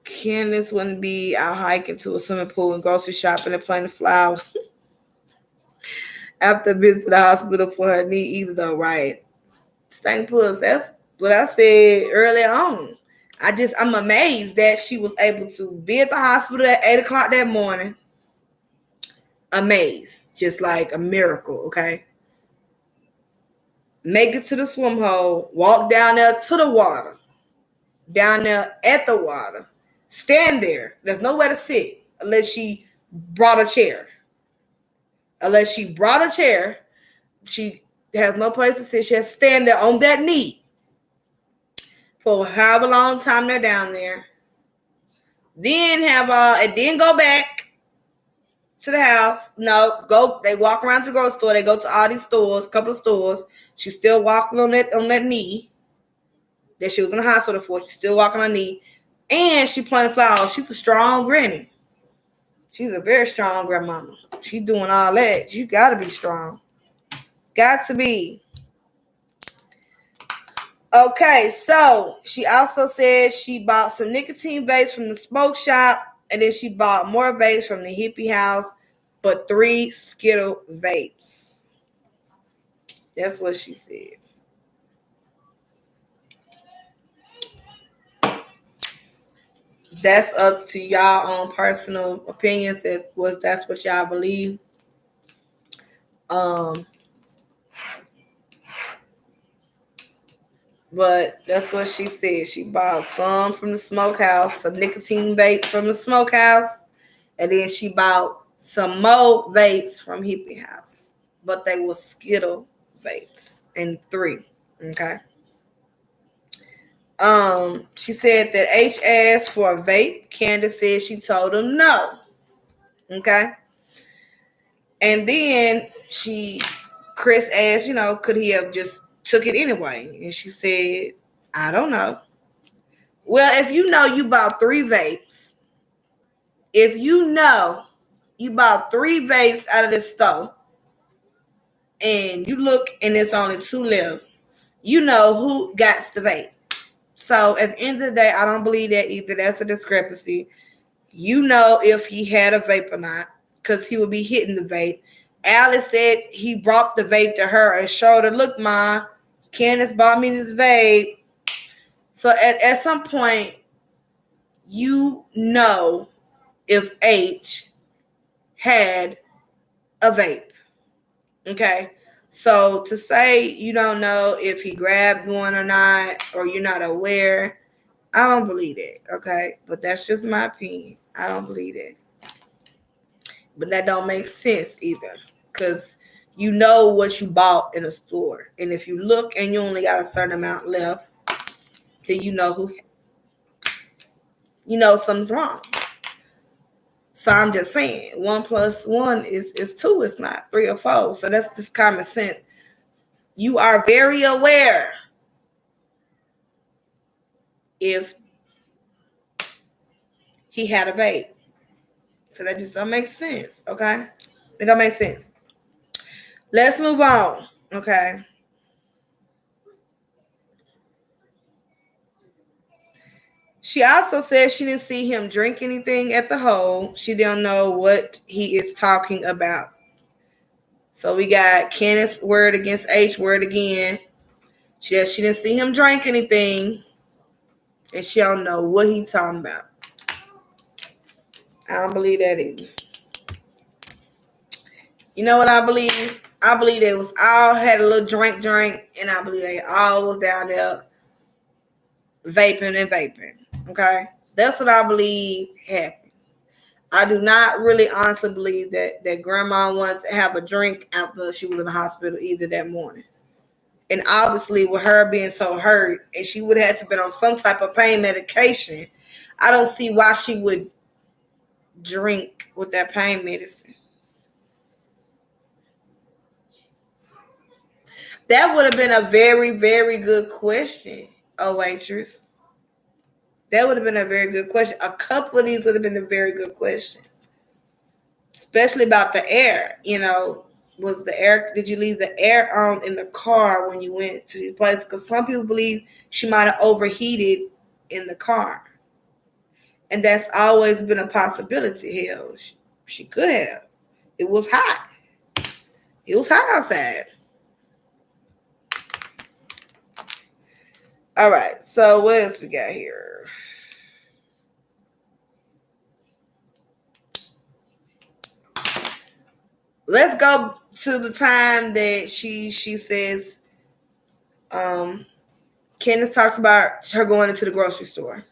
Candace wouldn't be out hiking to a swimming pool and grocery shopping and planting flowers after visiting the hospital for her knee either, though, right? Stank puss. That's what I said early on. I'm amazed that she was able to be at the hospital at 8 o'clock that morning. Amazed. Just like a miracle, okay? Make it to the swim hole, walk down there to the water, down there at the water, stand there. There's nowhere to sit unless she brought a chair. She has no place to sit. She has to stand there on that knee for however long time they're down there. Then then go back to the house. They walk around to the grocery store. They go to all these stores, couple of stores. She's still walking on that knee that she was in the hospital for. She's still walking on her knee. And she planting flowers. She's a strong granny. She's a very strong grandmama. She's doing all that. You gotta be strong. Got to be. Okay, so she also said she bought some nicotine vapes from the smoke shop, and then she bought more vapes from the hippie house, but 3 Skittle vapes. That's what she said. that's up to y'all own personal opinions. That's what y'all believe. But that's what she said. She bought some from the smokehouse, some nicotine vapes from the smokehouse, and then she bought some more vapes from Hippie House. But they were Skittle vapes and 3. Okay. She said that H asked for a vape. Candus said she told him no. Okay. And then Chris asked, could he have just took it anyway? And she said, I don't know. Well, if you know you bought 3 vapes, if you know you bought 3 vapes out of this store, and you look and it's only 2 left, you know who got the vape. So at the end of the day, I don't believe that either. That's a discrepancy. You know if he had a vape or not, because he would be hitting the vape. Alice said he brought the vape to her and showed her, look, Ma, Candace bought me this vape. So at some point, you know if H had a vape. Okay? So to say you don't know if he grabbed one or not, or you're not aware, I don't believe it. Okay? But that's just my opinion. I don't believe it. But that don't make sense either, because you know what you bought in a store. And if you look and you only got a certain amount left, then you know something's wrong. So I'm just saying 1 + 1 is 2. It's not 3 or 4. So that's just common sense. You are very aware if he had a vape. So that just don't make sense. Okay? It don't make sense. Let's move on. Okay? She also said she didn't see him drink anything at the hole. She don't know what he is talking about. So we got Kenneth's word against H word again. She didn't see him drink anything, and she don't know what he's talking about. I don't believe that either. You know what I believe? I believe they was all had a little drink, and I believe they all was down there vaping. Okay? That's what I believe happened. I do not really honestly believe that grandma wanted to have a drink after she was in the hospital either that morning. And obviously with her being so hurt, and she would have to been on some type of pain medication, I don't see why she would drink with that pain medicine. That would have been a very, very good question, waitress. That would have been a very good question. A couple of these would have been a very good question. Especially about the air. Was the air, did you leave the air on in the car when you went to your place? Because some people believe she might have overheated in the car. And that's always been a possibility. Hell, she could have. It was hot. It was hot outside. All right, so what else we got here? Let's go to the time that she says, Candace talks about her going into the grocery store.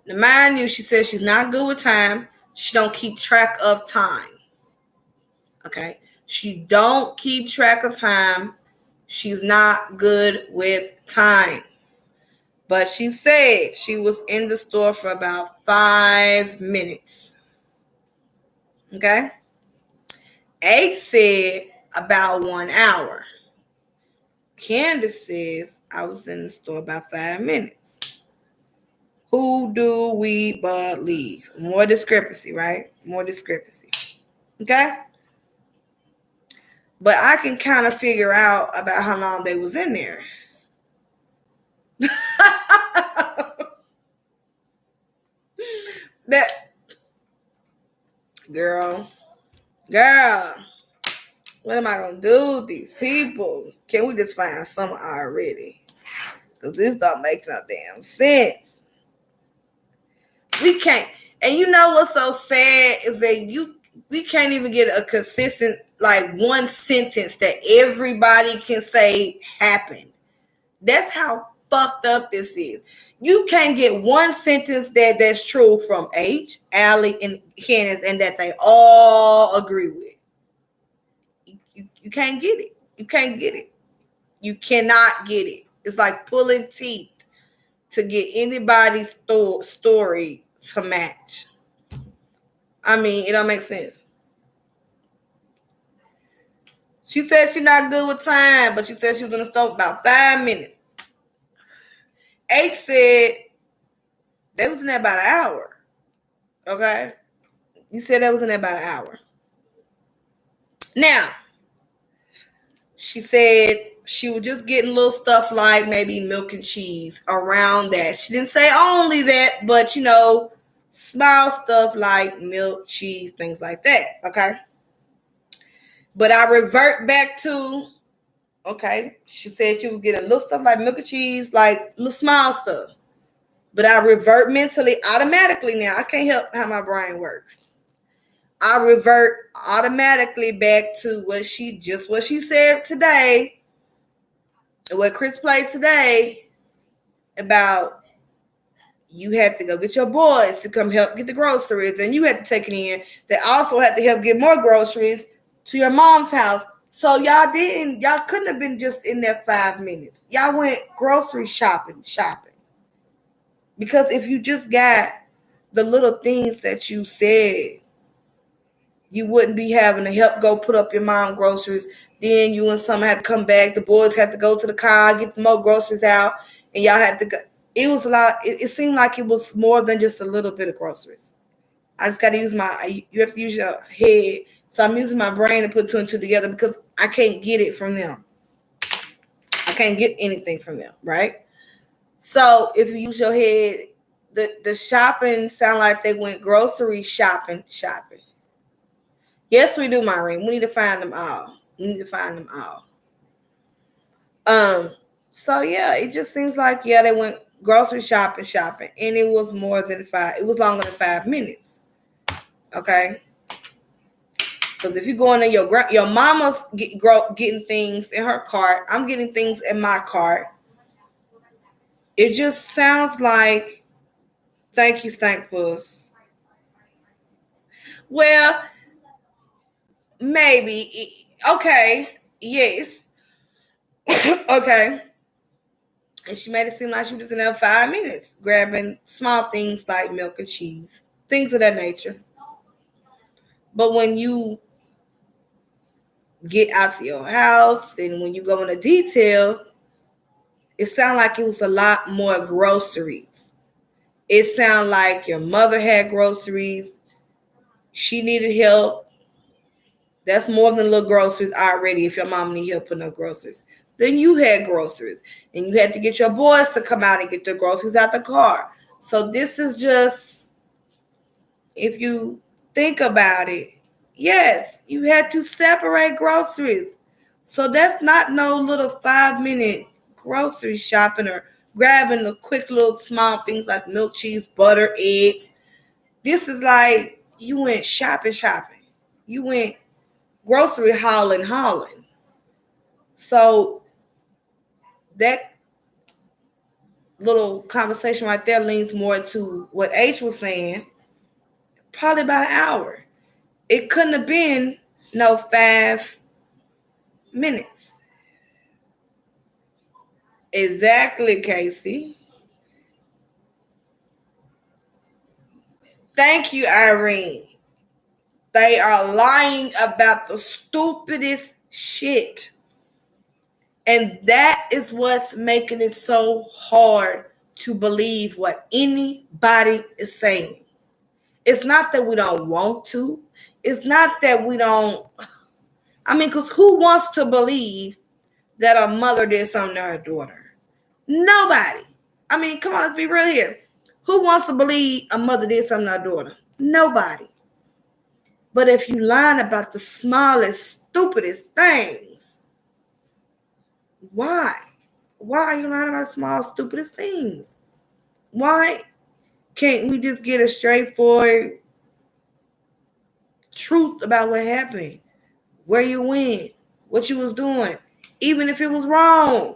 Now, mind you, she says she's not good with time. She don't keep track of time. Okay? She don't keep track of time. She's not good with time. But she said she was in the store for about 5 minutes. Okay? H said about 1 hour. Candus says I was in the store about 5 minutes. Who do we believe? More discrepancy, right? More discrepancy. Okay? But I can kind of figure out about how long they was in there. That girl, what am I gonna do with these people? Can we just find someone already? Because this don't make no damn sense. We can't. And you know what's so sad is that we can't even get a consistent, like, one sentence that everybody can say happened. That's how fucked up this is. You can't get one sentence that's true from H, Allie, and Candus, and that they all agree with. You can't get it. You can't get it. You cannot get it. It's like pulling teeth to get anybody's story to match. I mean, it don't make sense. She said she's not good with time, but she said she was going to stop about 5 minutes. H said they was in there about an hour. Okay? You said that was in there about an hour. Now, she said she was just getting little stuff like maybe milk and cheese around that. She didn't say only that, but, small stuff like milk, cheese, things like that. Okay? But I revert back to, okay, she said she was getting little stuff like milk and cheese, like little small stuff. But I revert mentally, automatically now. I can't help how my brain works. I revert automatically back to what she said today, what Chris played today about you had to go get your boys to come help get the groceries, and you had to take it in. They also had to help get more groceries to your mom's house. So y'all couldn't have been just in there 5 minutes. Y'all went grocery shopping. Because if you just got the little things that you said, you wouldn't be having to help go put up your mom groceries. Then you and someone had to come back. The boys had to go to the car, get more groceries out, and y'all had to go. It was a lot. It seemed like it was more than just a little bit of groceries. I just got to use you have to use your head. So I'm using my brain to put two and two together because I can't get it from them. I can't get anything from them, right? So if you use your head, the shopping sound like they went grocery shopping. Yes, we do, Maureen. We need to find them all. So yeah, it just seems like they went grocery shopping, and it was more than 5. It was longer than 5 minutes. Okay, because if you're going to your mama's getting things in her cart, I'm getting things in my cart. It just sounds like, thank you, Stank Puss. Well, maybe. Okay. Yes. Okay. And she made it seem like she was in there 5 minutes, grabbing small things like milk and cheese, things of that nature. But when you get out to your house and when you go into detail, it sounded like it was a lot more groceries. It sounded like your mother had groceries. She needed help. That's more than little groceries already. If your mom need help putting up groceries, then you had groceries, and you had to get your boys to come out and get their groceries out the car. So this is just, if you think about it, yes, you had to separate groceries. So that's not no little 5-minute grocery shopping or grabbing the quick little small things like milk, cheese, butter, eggs. This is like you went shopping. You went grocery hauling. So that little conversation right there leans more to what H was saying, probably about an hour. It couldn't have been no 5 minutes. Exactly, Casey. Thank you, Irene. They are lying about the stupidest shit. And that is what's making it so hard to believe what anybody is saying. It's not that we don't want to. It's not that we don't. Because who wants to believe that a mother did something to her daughter? Nobody. Come on, let's be real here. Who wants to believe a mother did something to her daughter? Nobody. But if you lying about the smallest, stupidest things, why? Why are you lying about small, stupidest things? Why Can't we just get a straightforward truth about what happened? Where you went, what you was doing, even if it was wrong.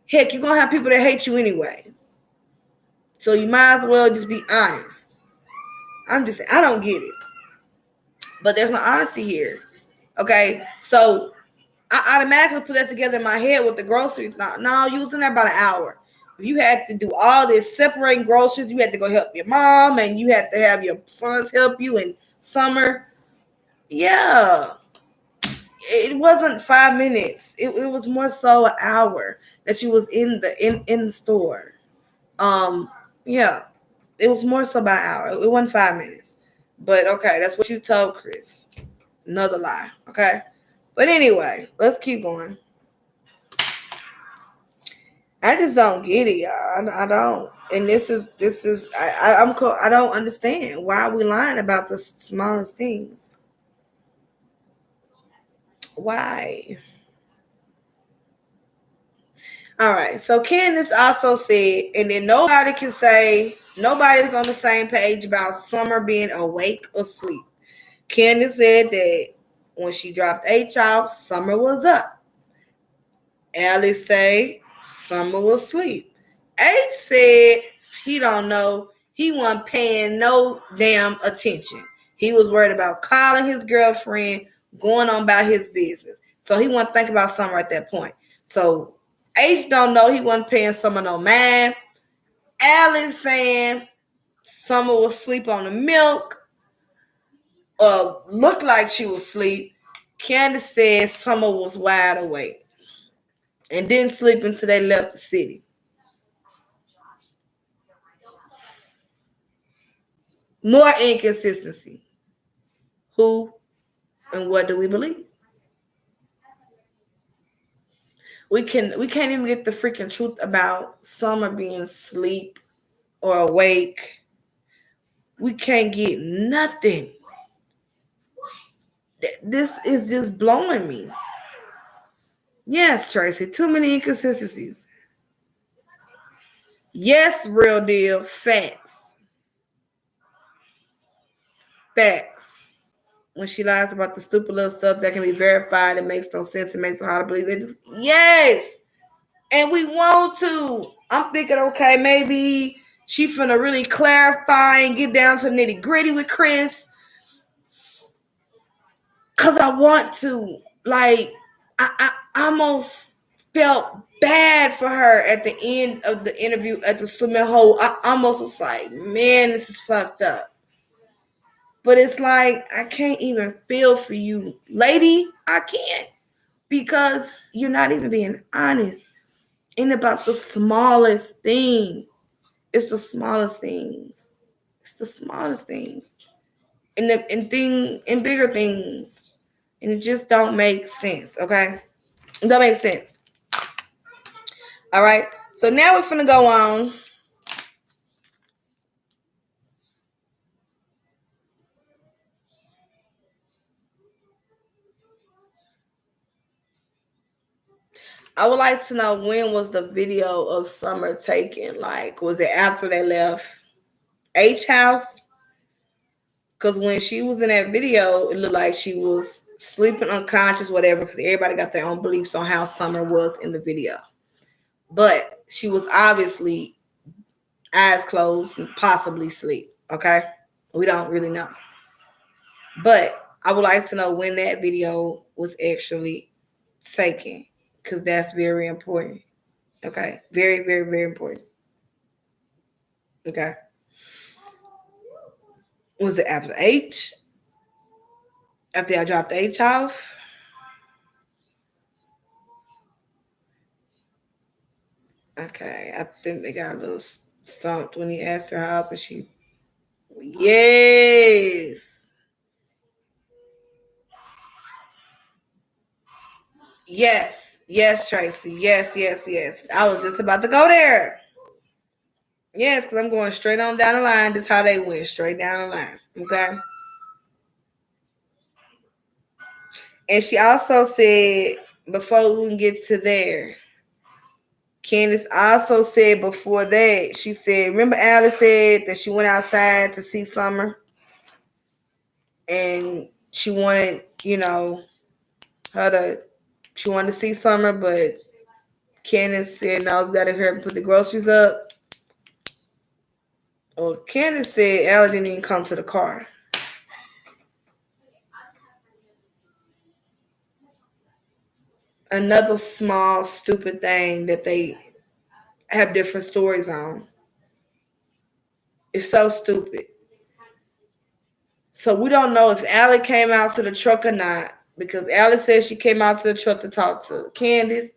Heck, you're gonna have people that hate you anyway. So you might as well just be honest. I'm just saying, I don't get it. But there's no honesty here. Okay? So I automatically put that together in my head with the groceries. No, you was in there about an hour. You had to do all this separating groceries. You had to go help your mom, and you had to have your sons help you in summer. Yeah. It wasn't 5 minutes. It was more so an hour that you was in the store. Yeah. It was more so about an hour. It wasn't 5 minutes. But okay, that's what you told Chris. Another lie. Okay. But anyway, let's keep going. I just don't get it, y'all. I don't. And this is I don't understand why are we lying about the smallest things. Why? All right. So Candus also said, and then nobody can say nobody's on the same page about Summer being awake or asleep. Candus said that when she dropped H off, Summer was up. Alex said Summer was asleep. H said he don't know. He wasn't paying no damn attention. He was worried about calling his girlfriend, going on about his business. So he wasn't thinking about Summer at that point. So H don't know, he wasn't paying Summer no mind. Alex saying Summer was asleep on the milk, looked like she was asleep. Candus said Summer was wide awake and didn't sleep until they left the city. More inconsistency. Who and what do we believe? We can't even get the freaking truth about Summer being asleep or awake. We can't get nothing. This is just blowing me. Yes, Tracy, too many inconsistencies. Yes, real deal, facts. Facts. When she lies about the stupid little stuff that can be verified, it makes no sense. It makes it hard to believe it. Yes. And we want to. I'm thinking, okay, maybe she finna really clarify and get down to nitty gritty with Chris. Cause I want to. Like, I almost felt bad for her at the end of the interview at the swimming hole. I almost was like, man, this is fucked up. But it's like, I can't even feel for you, lady. I can't. Because you're not even being honest. And about the smallest thing. It's the smallest things. It's the smallest things. And bigger things. And it just don't make sense, okay? It don't make sense. All right. So now we're gonna go on. I would like to know, when was the video of Summer taken? Like, was it after they left H house? Because when she was in that video, it looked like she was sleeping unconscious, whatever, because everybody got their own beliefs on how Summer was in the video. But she was obviously eyes closed and possibly asleep, okay? We don't really know. But I would like to know when that video was actually taken, because that's very important. Okay? Very, very, very important. Okay? Was it after H? After I dropped H off? Okay, I think they got a little stumped when he asked her how often she. Yes. Yes. Yes, Tracy. Yes, yes, yes. I was just about to go there. Yes, because I'm going straight on down the line. This is how they went, straight down the line. Okay. And she also said, before we can get to there, Candus also said before that, she said, remember Alice said that she went outside to see Summer and she wanted, she wanted to see Summer, but Candus said, no, we got to hurry and put the groceries up. Well, Candus said Allie didn't even come to the car. Another small, stupid thing that they have different stories on. It's so stupid. So we don't know if Allie came out to the truck or not because Allie said she came out to the truck to talk to Candus.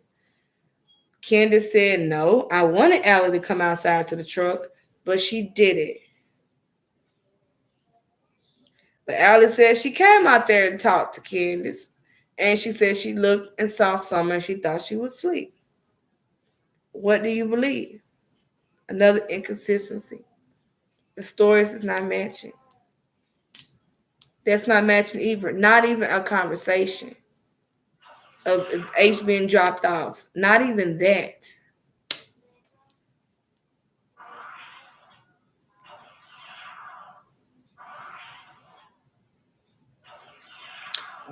Candus said, no, I wanted Allie to come outside to the truck, but she did it. But Allie said she came out there and talked to Candus. And she said she looked and saw Summer and she thought she was asleep. What do you believe? Another inconsistency. The stories is not matching. That's not matching either. Not even a conversation of H being dropped off. Not even that.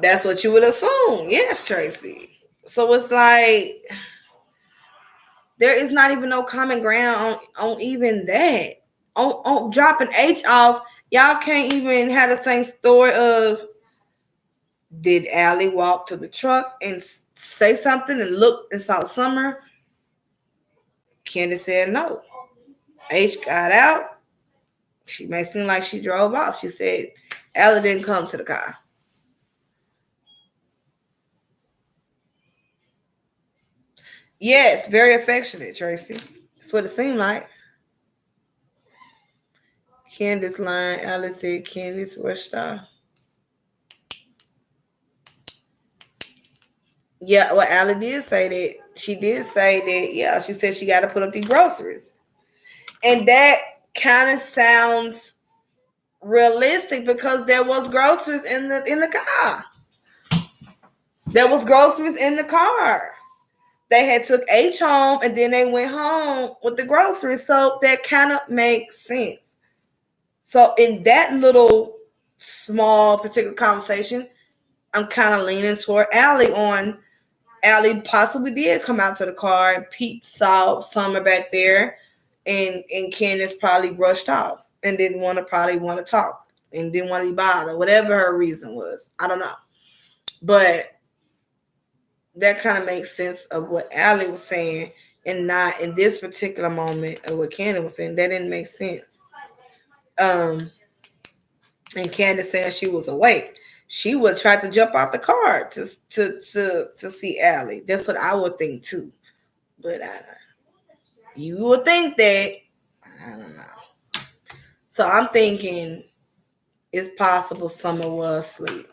That's what you would assume. Yes, Tracy. So it's like there is not even no common ground on even that. On dropping H off, y'all can't even have the same story of did Allie walk to the truck and say something and look and saw Summer? Candace said no. H got out. She may seem like she drove off. She said Allie didn't come to the car. Yes, very affectionate, Tracy. That's what it seemed like. Candace lying. Alice said Candace rushed off. Yeah, well, Allie did say that. She did say that, yeah, she said she got to put up the groceries. And that kind of sounds realistic because there was groceries in the car. There was groceries in the car. They had took H home and then they went home with the groceries. So that kind of makes sense. So in that little small particular conversation, I'm kind of leaning toward Allie on Allie possibly did come out to the car and Pete saw Summer back there and Candace probably brushed off and didn't want to talk and didn't want to be bothered, whatever her reason was. I don't know. But that kind of makes sense of what Allie was saying and not in this particular moment of what Candace was saying. That didn't make sense. And Candace saying she was awake. She would try to jump out the car to see Allie. That's what I would think too. But you would think that. I don't know. So I'm thinking it's possible Summer was asleep.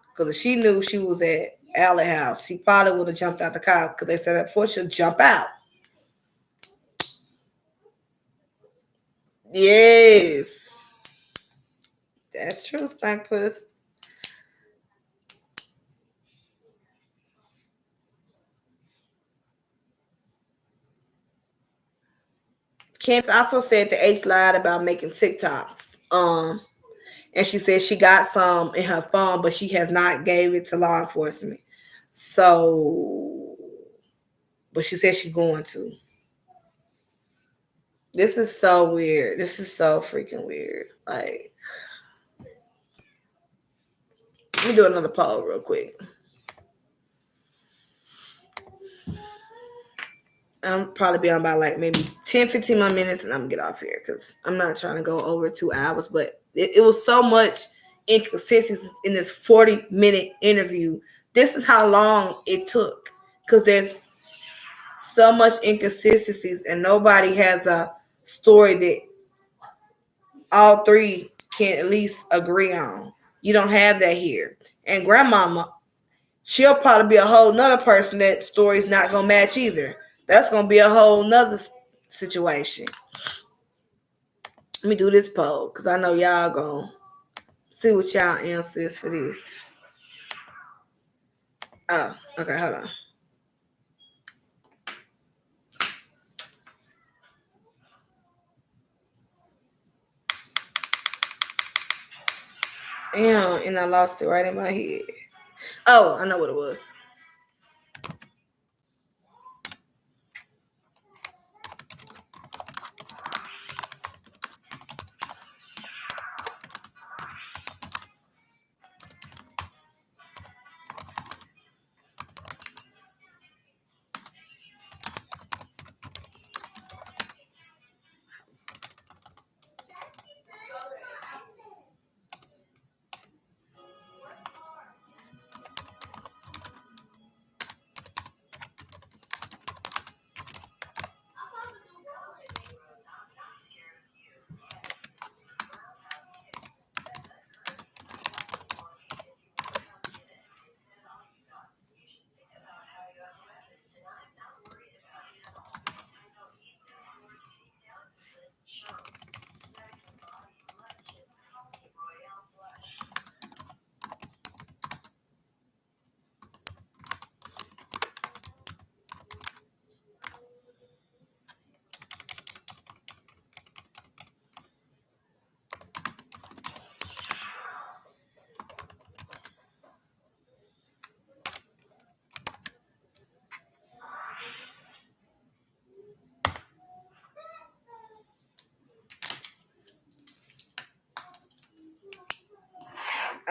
Because if she knew she was at Allie's house, she probably would have jumped out the car because they said that she'll jump out. Yes. That's true, Spank Puss. Candace also said that H lied about making TikToks. And she said she got some in her phone, but she has not gave it to law enforcement. So, but she said she's going to. This is so weird. This is so freaking weird. Like, let me do another poll real quick. I'll probably be on about like maybe 10, 15 more minutes and I'm going to get off here because I'm not trying to go over 2 hours. But it was so much inconsistency in this 40-minute interview. This is how long it took because there's so much inconsistencies and nobody has a story that all three can at least agree on. You don't have that here. And grandmama, she'll probably be a whole nother person that story's not going to match either. That's going to be a whole nother situation. Let me do this poll because I know y'all going to see what y'all answer is for this. Oh, okay, hold on. Yeah, and I lost it right in my head. Oh, I know what it was.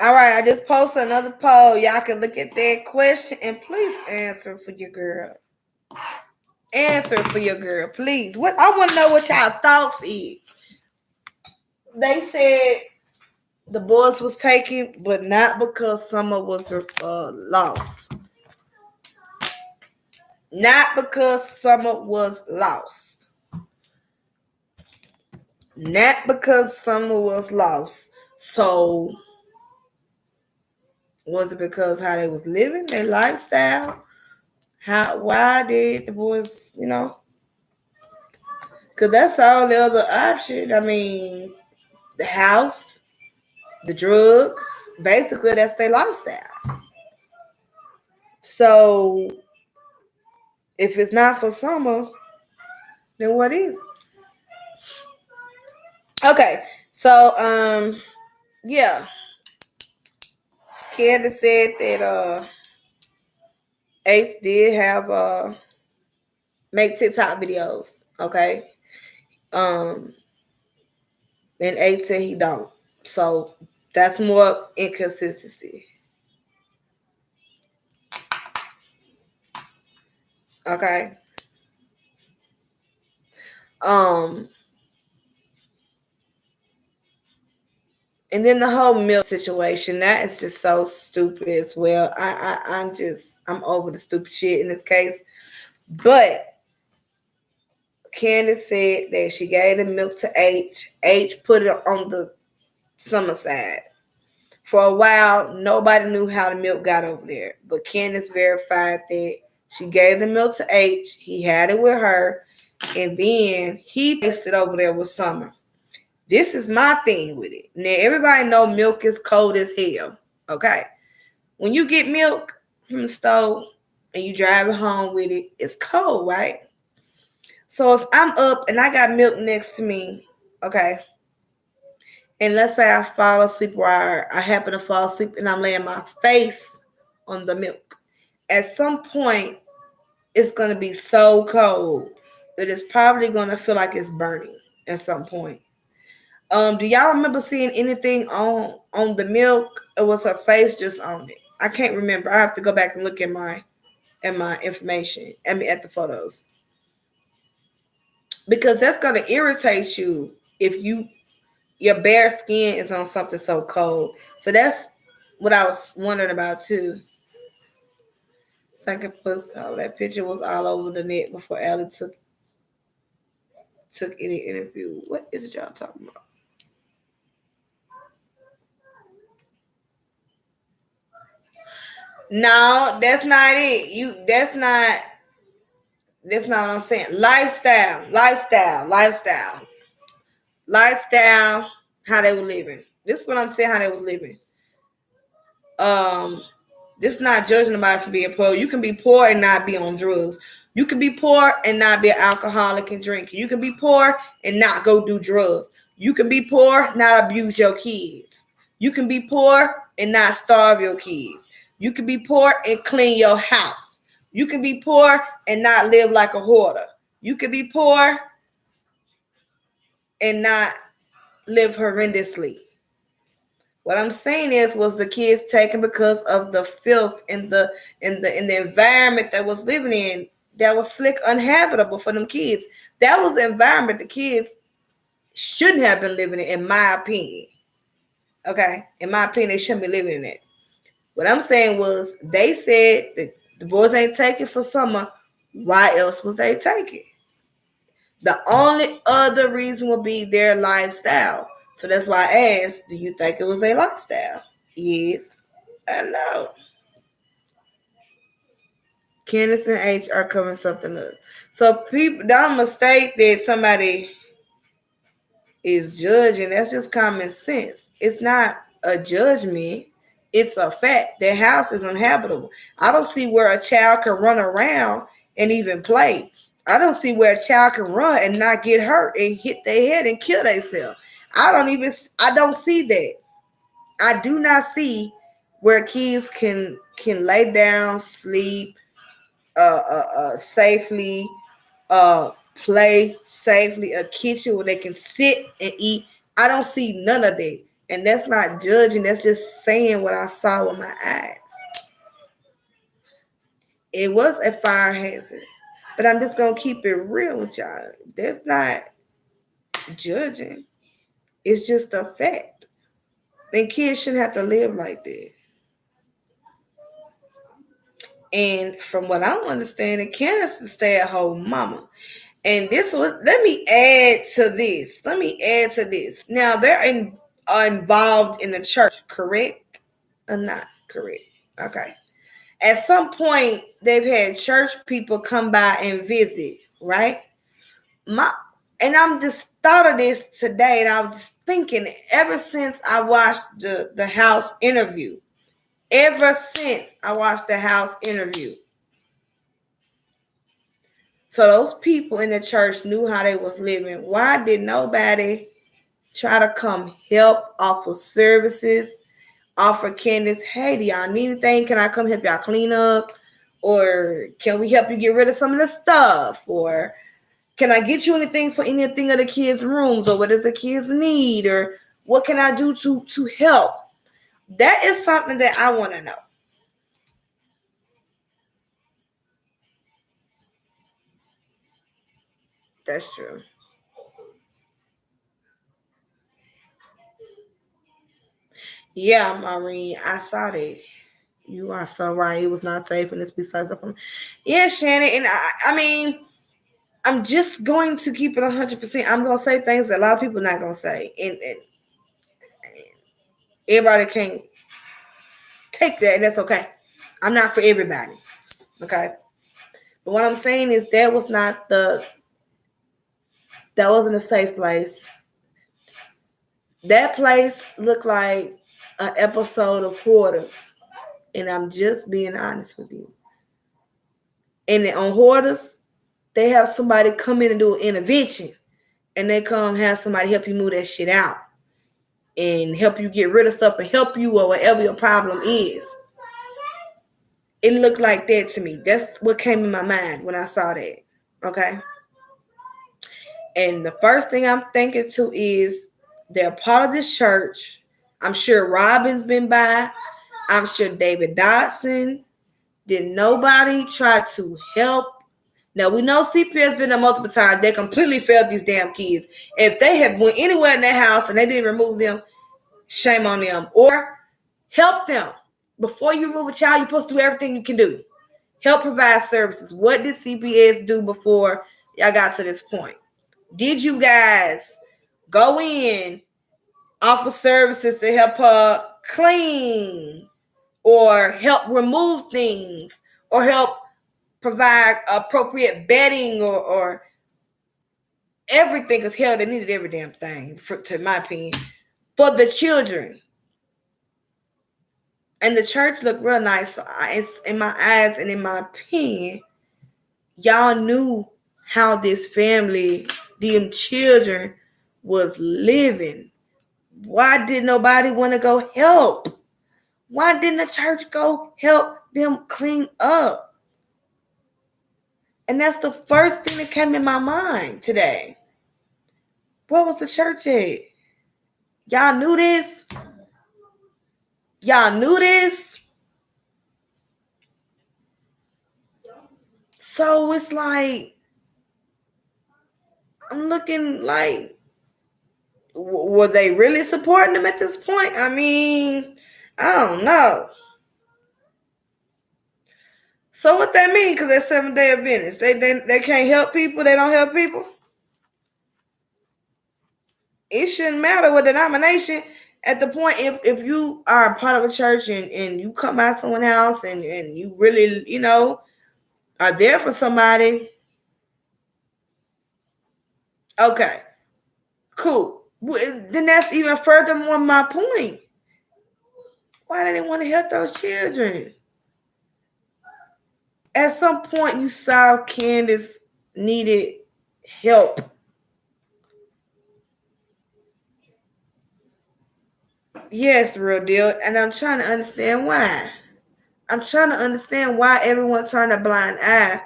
All right, I just posted another poll. Y'all can look at that question and please answer for your girl. Answer for your girl, please. What I want to know what y'all thoughts is. They said the boys was taken, but not because Summer was lost. Not because Summer was lost. Not because Summer was lost. So was it because how they was living, their lifestyle? Why did the boys, because that's the only other option. I mean, the house, the drugs, basically that's their lifestyle. So if it's not for Summer, then what is? Okay, so yeah, Candus said that Ace did have make TikTok videos. Okay, um, and Ace said he don't. So that's more inconsistency. Okay. Um, and then the whole milk situation, that is just so stupid as well. I'm over the stupid shit in this case. But Candus said that she gave the milk to H. H put it on the Summer side. For a while, nobody knew how the milk got over there. But Candus verified that she gave the milk to H. He had it with her. And then he placed it over there with Summer. This is my thing with it. Now, everybody know milk is cold as hell. Okay? When you get milk from the store and you drive it home with it, it's cold, right? So if I'm up and I got milk next to me, okay, and let's say I fall asleep or I happen to fall asleep and I'm laying my face on the milk, at some point, it's going to be so cold that it's probably going to feel like it's burning at some point. Do y'all remember seeing anything on the milk, or was her face just on it? I can't remember. I have to go back and look at my information. I mean, at the photos, because that's gonna irritate you if your bare skin is on something so cold. So that's what I was wondering about too. Second post, that picture was all over the net before Allie took any interview. What is it y'all talking about? No, that's not it. That's not what I'm saying. Lifestyle, how they were living. This is what I'm saying, how they were living. This is not judging nobody for being poor. You can be poor and not be on drugs. You can be poor and not be an alcoholic and drink. You can be poor and not go do drugs. You can be poor, not abuse your kids. You can be poor and not starve your kids. You can be poor and clean your house. You can be poor and not live like a hoarder. You can be poor and not live horrendously. What I'm saying is, was the kids taken because of the filth in the environment that was living in, that was slick uninhabitable for them kids. That was the environment the kids shouldn't have been living in my opinion. Okay, in my opinion, they shouldn't be living in it. What I'm saying was, they said that the boys ain't taking for summer. Why else was they taking? The only other reason would be their lifestyle. So that's why I asked, do you think it was their lifestyle? Yes, I know. Candus and H are covering something up. So people, don't mistake that somebody is judging. That's just common sense. It's not a judgment. It's a fact. Their house is uninhabitable. I don't see where a child can run around and even play. I don't see where a child can run and not get hurt and hit their head and kill themselves. I don't see that. I do not see where kids can lay down, sleep, safely, play safely, a kitchen where they can sit and eat. I don't see none of that. And that's not judging, that's just saying what I saw with my eyes. It was a fire hazard. But I'm just gonna keep it real with y'all. That's not judging. It's just a fact. And kids shouldn't have to live like that. And from what I'm understanding, Candus is a stay-at-home mama. And this was, let me add to this. Now they're involved in the church, correct or not correct? Okay. At some point, they've had church people come by and visit, right? And I'm just thought of this today, and I was just thinking, ever since I watched the house interview, so those people in the church knew how they was living. Why did nobody try to come help, offer services, offer Candus, hey, do y'all need anything? Can I come help y'all clean up? Or can we help you get rid of some of the stuff? Or can I get you anything for anything of the kids' rooms? Or what does the kids need? Or what can I do to help? That is something that I want to know. That's true. Yeah, Maureen, I saw that. You are so right. It was not safe in this besides the. Yeah, Shannon, and I mean, I'm just going to keep it 100%. I'm gonna say things that a lot of people are not gonna say, and everybody can't take that, and that's okay. I'm not for everybody, okay. But what I'm saying is that wasn't a safe place. That place looked like an episode of Hoarders, and I'm just being honest with you. And on Hoarders, they have somebody come in and do an intervention, and they come have somebody help you move that shit out and help you get rid of stuff and help you or whatever your problem is. It looked like that to me. That's what came in my mind when I saw that. Okay. And the first thing I'm thinking too is they're part of this church. I'm sure Robin's been by. I'm sure David Dodson. Did nobody try to help? Now we know CPS been there multiple times. They completely failed these damn kids. If they had went anywhere in their house and they didn't remove them, shame on them. Or help them. Before you remove a child, you're supposed to do everything you can do. Help provide services. What did CPS do before y'all got to this point? Did you guys go in, offer services to help her clean or help remove things or help provide appropriate bedding or everything? Because hell, they needed every damn thing, to my opinion, for the children. And the church looked real nice. So it's in my eyes and in my opinion, y'all knew how this family, them children, was living. Why did nobody want to go help? Why didn't the church go help them clean up? And that's the first thing that came in my mind today. Where was the church at? Y'all knew this? Y'all knew this? So it's like, I'm looking like, were they really supporting them at this point? I mean, I don't know. So what that mean? Because they're Seventh-day Adventists. They can't help people. They don't help people. It shouldn't matter what denomination. At the point, if you are a part of a church and you come by someone's house and you really, are there for somebody, okay, cool. Then that's even furthermore my point. Why do they want to help those children? At some point, you saw Candus needed help. Yes, real deal. And I'm trying to understand why. I'm trying to understand why everyone turned a blind eye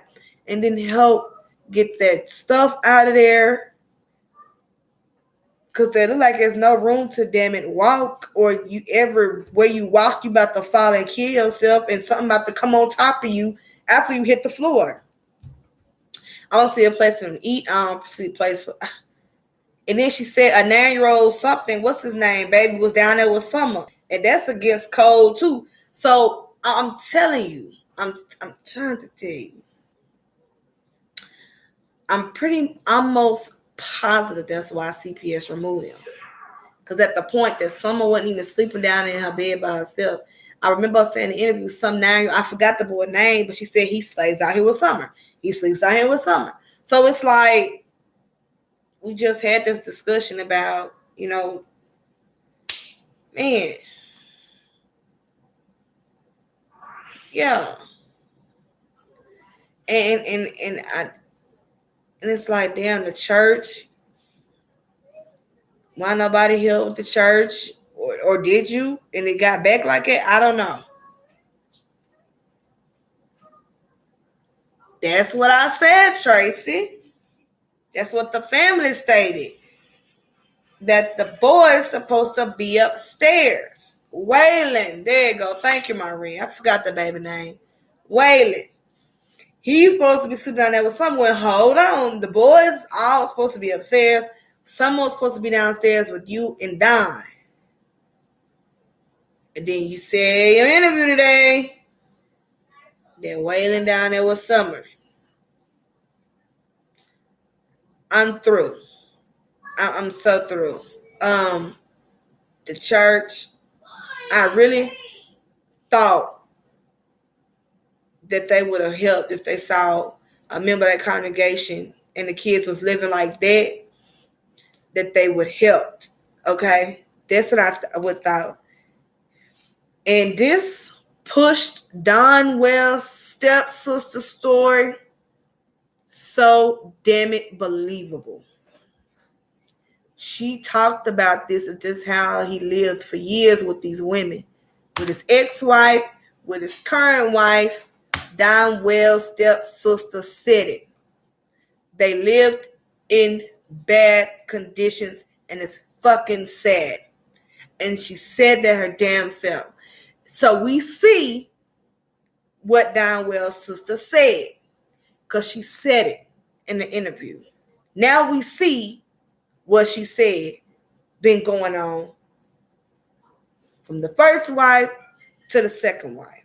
and didn't help get that stuff out of there. Because they look like there's no room to, damn it, walk, or you ever, where you walk, you about to fall and kill yourself and something about to come on top of you after you hit the floor. I don't see a place for them to eat. I don't see a place for... And then she said a 9-year-old something, what's his name, baby, was down there with Summer. And that's against code too. So I'm telling you, I'm trying to tell you. I'm almost positive that's why CPS removed him. Because at the point that Summer wasn't even sleeping down in her bed by herself. I remember her saying in the interview, I forgot the boy's name, but she said he stays out here with Summer. He sleeps out here with Summer. So it's like, we just had this discussion about, man, yeah. And it's like, damn, the church. Why nobody helped the church? Or did you? And it got back like it? I don't know. That's what I said, Tracy. That's what the family stated. That the boy's supposed to be upstairs. Waylon. There you go. Thank you, Maureen. I forgot the baby name. Waylon. He's supposed to be sleeping down there with someone. Hold on. The boys all supposed to be upstairs. Someone's supposed to be downstairs with you and Don. And then you said in your interview today that Waylon down there with Summer. I'm through. I'm so through. The church, I really thought that they would have helped if they saw a member of that congregation and the kids was living like that they would help. Okay? That's what I would thought. And this pushed Don Wells' stepsister story so damn it believable. She talked about this how he lived for years with these women. With his ex-wife, with his current wife. Don Wells' stepsister said it. They lived in bad conditions and it's fucking sad. And she said that her damn self. So we see what Don Wells' sister said. Because she said it in the interview. Now we see what she said been going on from the first wife to the second wife.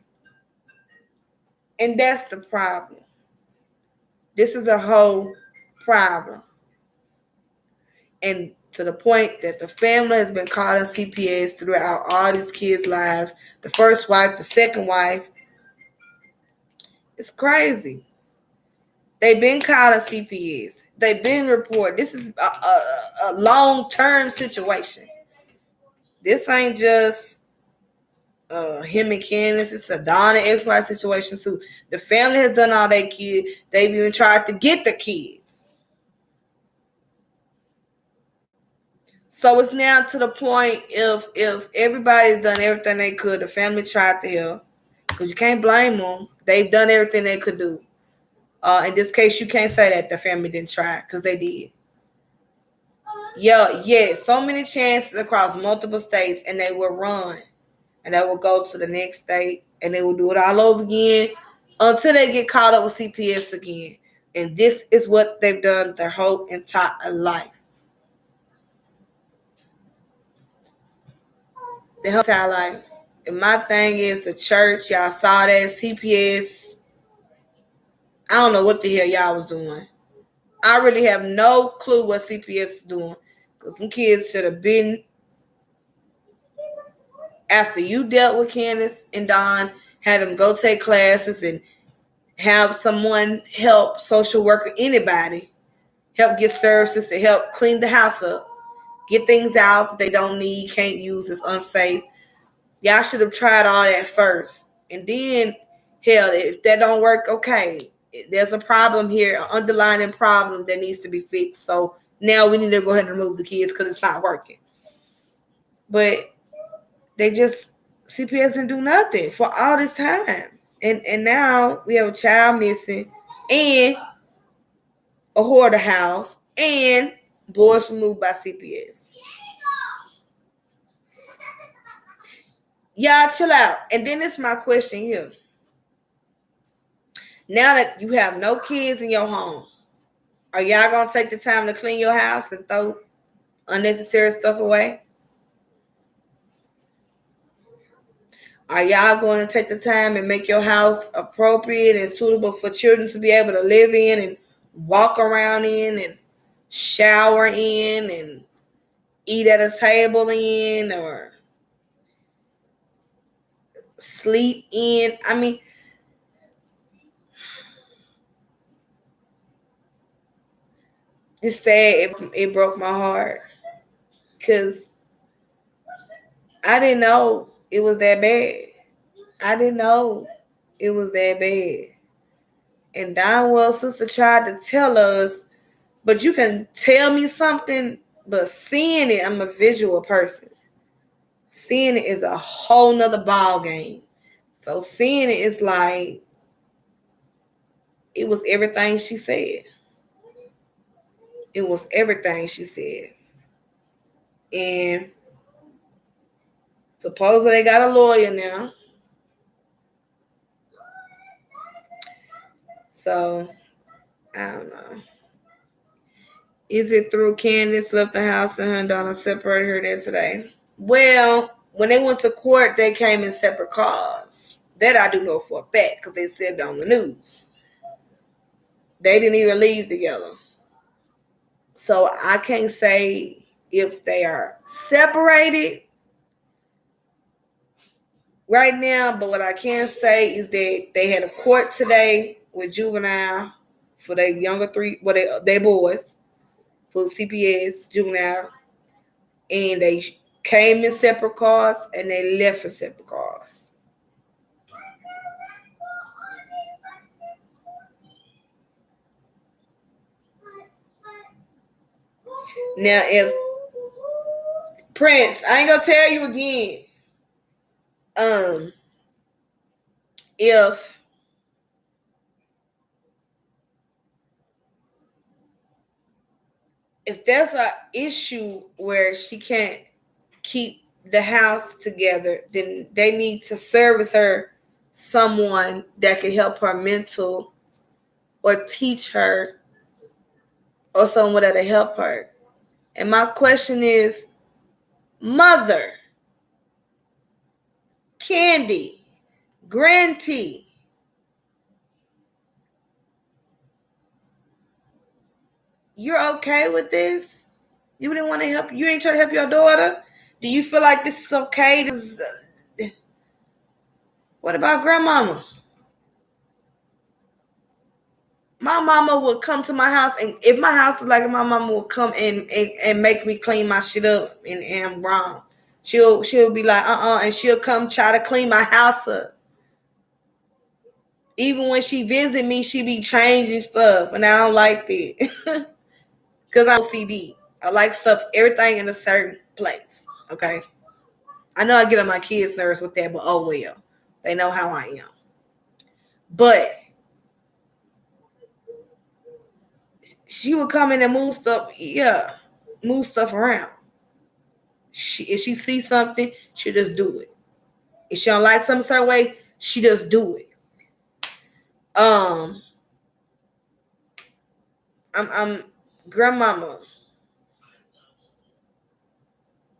And that's the problem. This is a whole problem. And to the point that the family has been calling CPS throughout all these kids' lives. The first wife, the second wife. It's crazy. They've been calling CPS. They've been reported. This is a long-term situation. This ain't just him and Candus. It's a Don and ex-wife situation too. The family has done all they kids. They've even tried to get the kids. So it's now to the point if everybody's done everything they could, the family tried to help, because you can't blame them. They've done everything they could do. In this case, you can't say that the family didn't try, because they did. Yeah, so many chances across multiple states, and they will run, and they will go to the next state, and they will do it all over again until they get caught up with CPS again. And this is what they've done their whole entire life. Their whole entire life. And my thing is the church, y'all saw that CPS. I don't know what the hell y'all was doing. I really have no clue what CPS is doing. Because some kids should have been, after you dealt with Candus and Don, had them go take classes and have someone help, social worker, anybody, help get services to help clean the house up, get things out they don't need, can't use, it's unsafe. Y'all should have tried all that first. And then, hell, if that don't work, okay, there's a problem here, an underlying problem that needs to be fixed. So now we need to go ahead and remove the kids because it's not working. But CPS didn't do nothing for all this time. And now we have a child missing and a hoarder house and boys removed by CPS. Y'all chill out. And then it's my question here. Now that you have no kids in your home, are y'all going to take the time to clean your house and throw unnecessary stuff away? Are y'all going to take the time and make your house appropriate and suitable for children to be able to live in and walk around in and shower in and eat at a table in or sleep in? I mean, it's sad. It broke my heart because I didn't know it was that bad. I didn't know it was that bad. And Donwell's sister tried to tell us, but you can tell me something, but seeing it, I'm a visual person. Seeing it is a whole nother ball game. So seeing it is like, it was everything she said. It was everything she said. And supposedly they got a lawyer now. So, I don't know. Is it through Candus left the house and her and Donna separated her there today? Well, when they went to court, they came in separate cars. That I do know for a fact because they said it on the news. They didn't even leave together. So I can't say if they are separated right now, but what I can say is that they had a court today with juvenile for their younger three, they boys, for CPS, juvenile, and they came in separate cars and they left in separate cars. Now, if Prince, I ain't gonna tell you again. If there's an issue where she can't keep the house together, then they need to service her someone that can help her mental or teach her or someone that'll help her. And my question is, Mother, Candy, Grantee, you're okay with this? You didn't want to help? You ain't trying to help your daughter? Do you feel like this is okay? What about grandmama? My mama would come to my house, and if my house is like, my mama would come and make me clean my shit up, and I'm wrong. She'll be like, and she'll come try to clean my house up. Even when she visit me, she be changing stuff, and I don't like that. Because I'm OCD. I like stuff, everything in a certain place. Okay. I know I get on my kids' nerves with that, but oh well. They know how I am. But she would come in and move stuff, move stuff around. If she sees something, she just do it. If she don't like some certain way, she just do it. Um, I'm grandmama.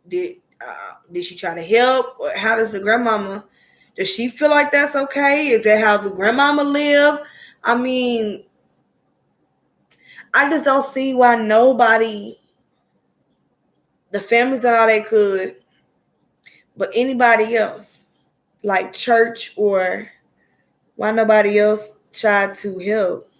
Did she try to help, or how does the grandmama? Does she feel like that's okay? Is that how the grandmama live? I mean, I just don't see why nobody, the families done all they could, but anybody else, like church, or why nobody else tried to help.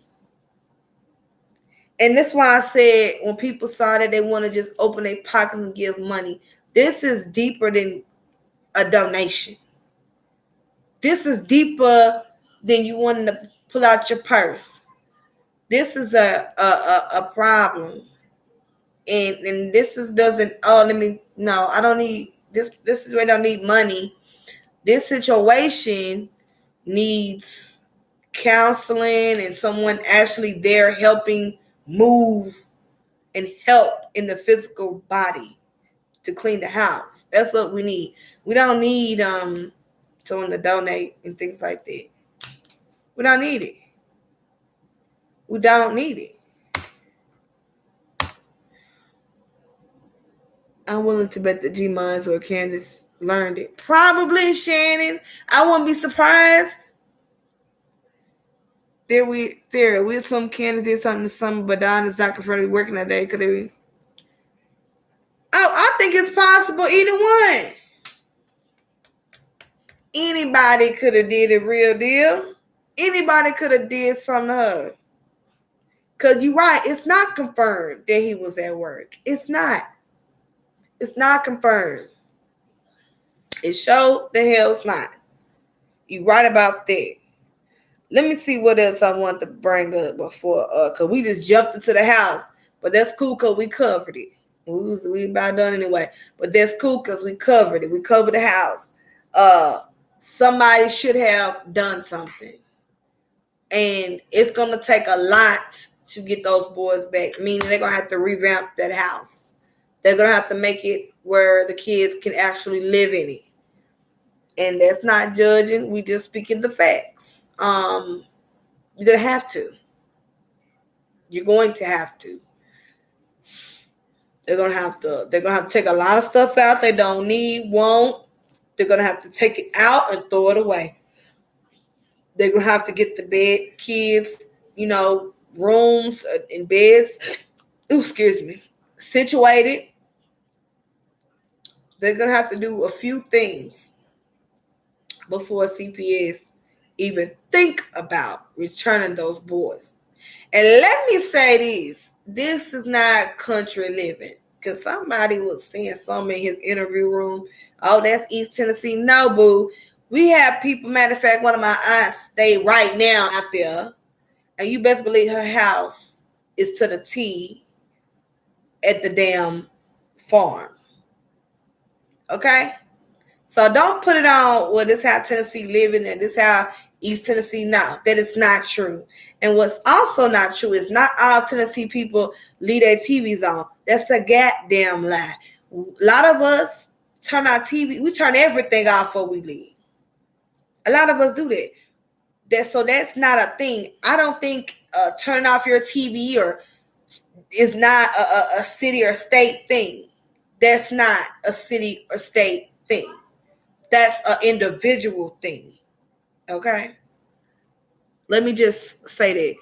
And that's why I said when people saw that they want to just open their pockets and give money, this is deeper than a donation. This is deeper than you wanting to pull out your purse. This is a problem. And this is doesn't let me no, I don't need this is where I don't need money. This situation needs counseling and someone actually there helping move and help in the physical body to clean the house. That's what we need. We don't need someone to donate and things like that. We don't need it. We don't need it. I'm willing to bet the G Minds where Candus learned it. Probably Shannon. I wouldn't be surprised. We assume Candus did something to some, but Don is not confirmed working that day. Could it be? Oh, I think it's possible. Either one. Anybody could have did a real deal. Anybody could have did something to her. Because you're right. It's not confirmed that he was at work. It's not. It's not confirmed. It showed the hell it's not. You right about that. Let me see what else I want to bring up before, because we just jumped into the house. But that's cool because we covered it. We about done anyway. But that's cool because we covered it. We covered the house. Somebody should have done something. And it's going to take a lot to get those boys back. Meaning they're going to have to revamp that house. They're going to have to make it where the kids can actually live in it. And that's not judging. We just speaking the facts. You're going to have to. You're going to have to. They're going to have to take a lot of stuff out they don't need, won't. They're going to have to take it out and throw it away. They're going to have to get the bed, kids, rooms and beds, situated. They're going to have to do a few things before CPS even think about returning those boys. And let me say this is not country living, because somebody was saying something in his interview room. Oh, that's East Tennessee. No, boo. We have people, matter of fact, one of my aunts stay right now out there, and you best believe her house is to the T at the damn farm. Okay? So don't put it on, well, this is how Tennessee living and this is how East Tennessee. No, that is not true. And what's also not true is not all Tennessee people leave their TVs on. That's a goddamn lie. A lot of us turn our TV, we turn everything off before we leave. A lot of us do that. So that's not a thing. I don't think turn off your TV or is not a city or state thing. That's not a city or state thing. That's an individual thing. Okay? Let me just say that.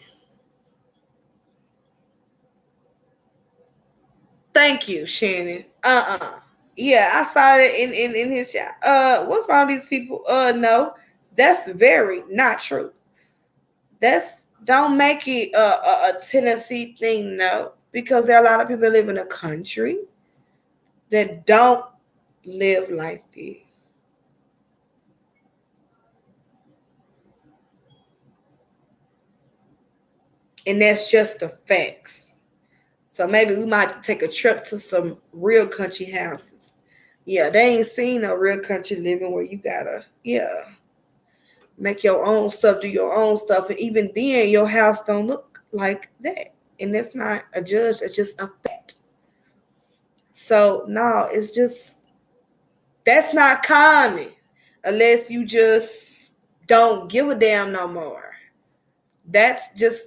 Thank you, Shannon. Yeah, I saw it in his chat. What's wrong with these people? No, that's very not true. Don't make it a Tennessee thing, no, because there are a lot of people that live in the country that don't live like this. And that's just the facts. So maybe we might have to take a trip to some real country houses. Yeah, they ain't seen no real country living where you gotta, make your own stuff, do your own stuff, and even then your house don't look like that. And that's not a judge, it's just a fact. So no, it's just that's not common unless you just don't give a damn no more. That's just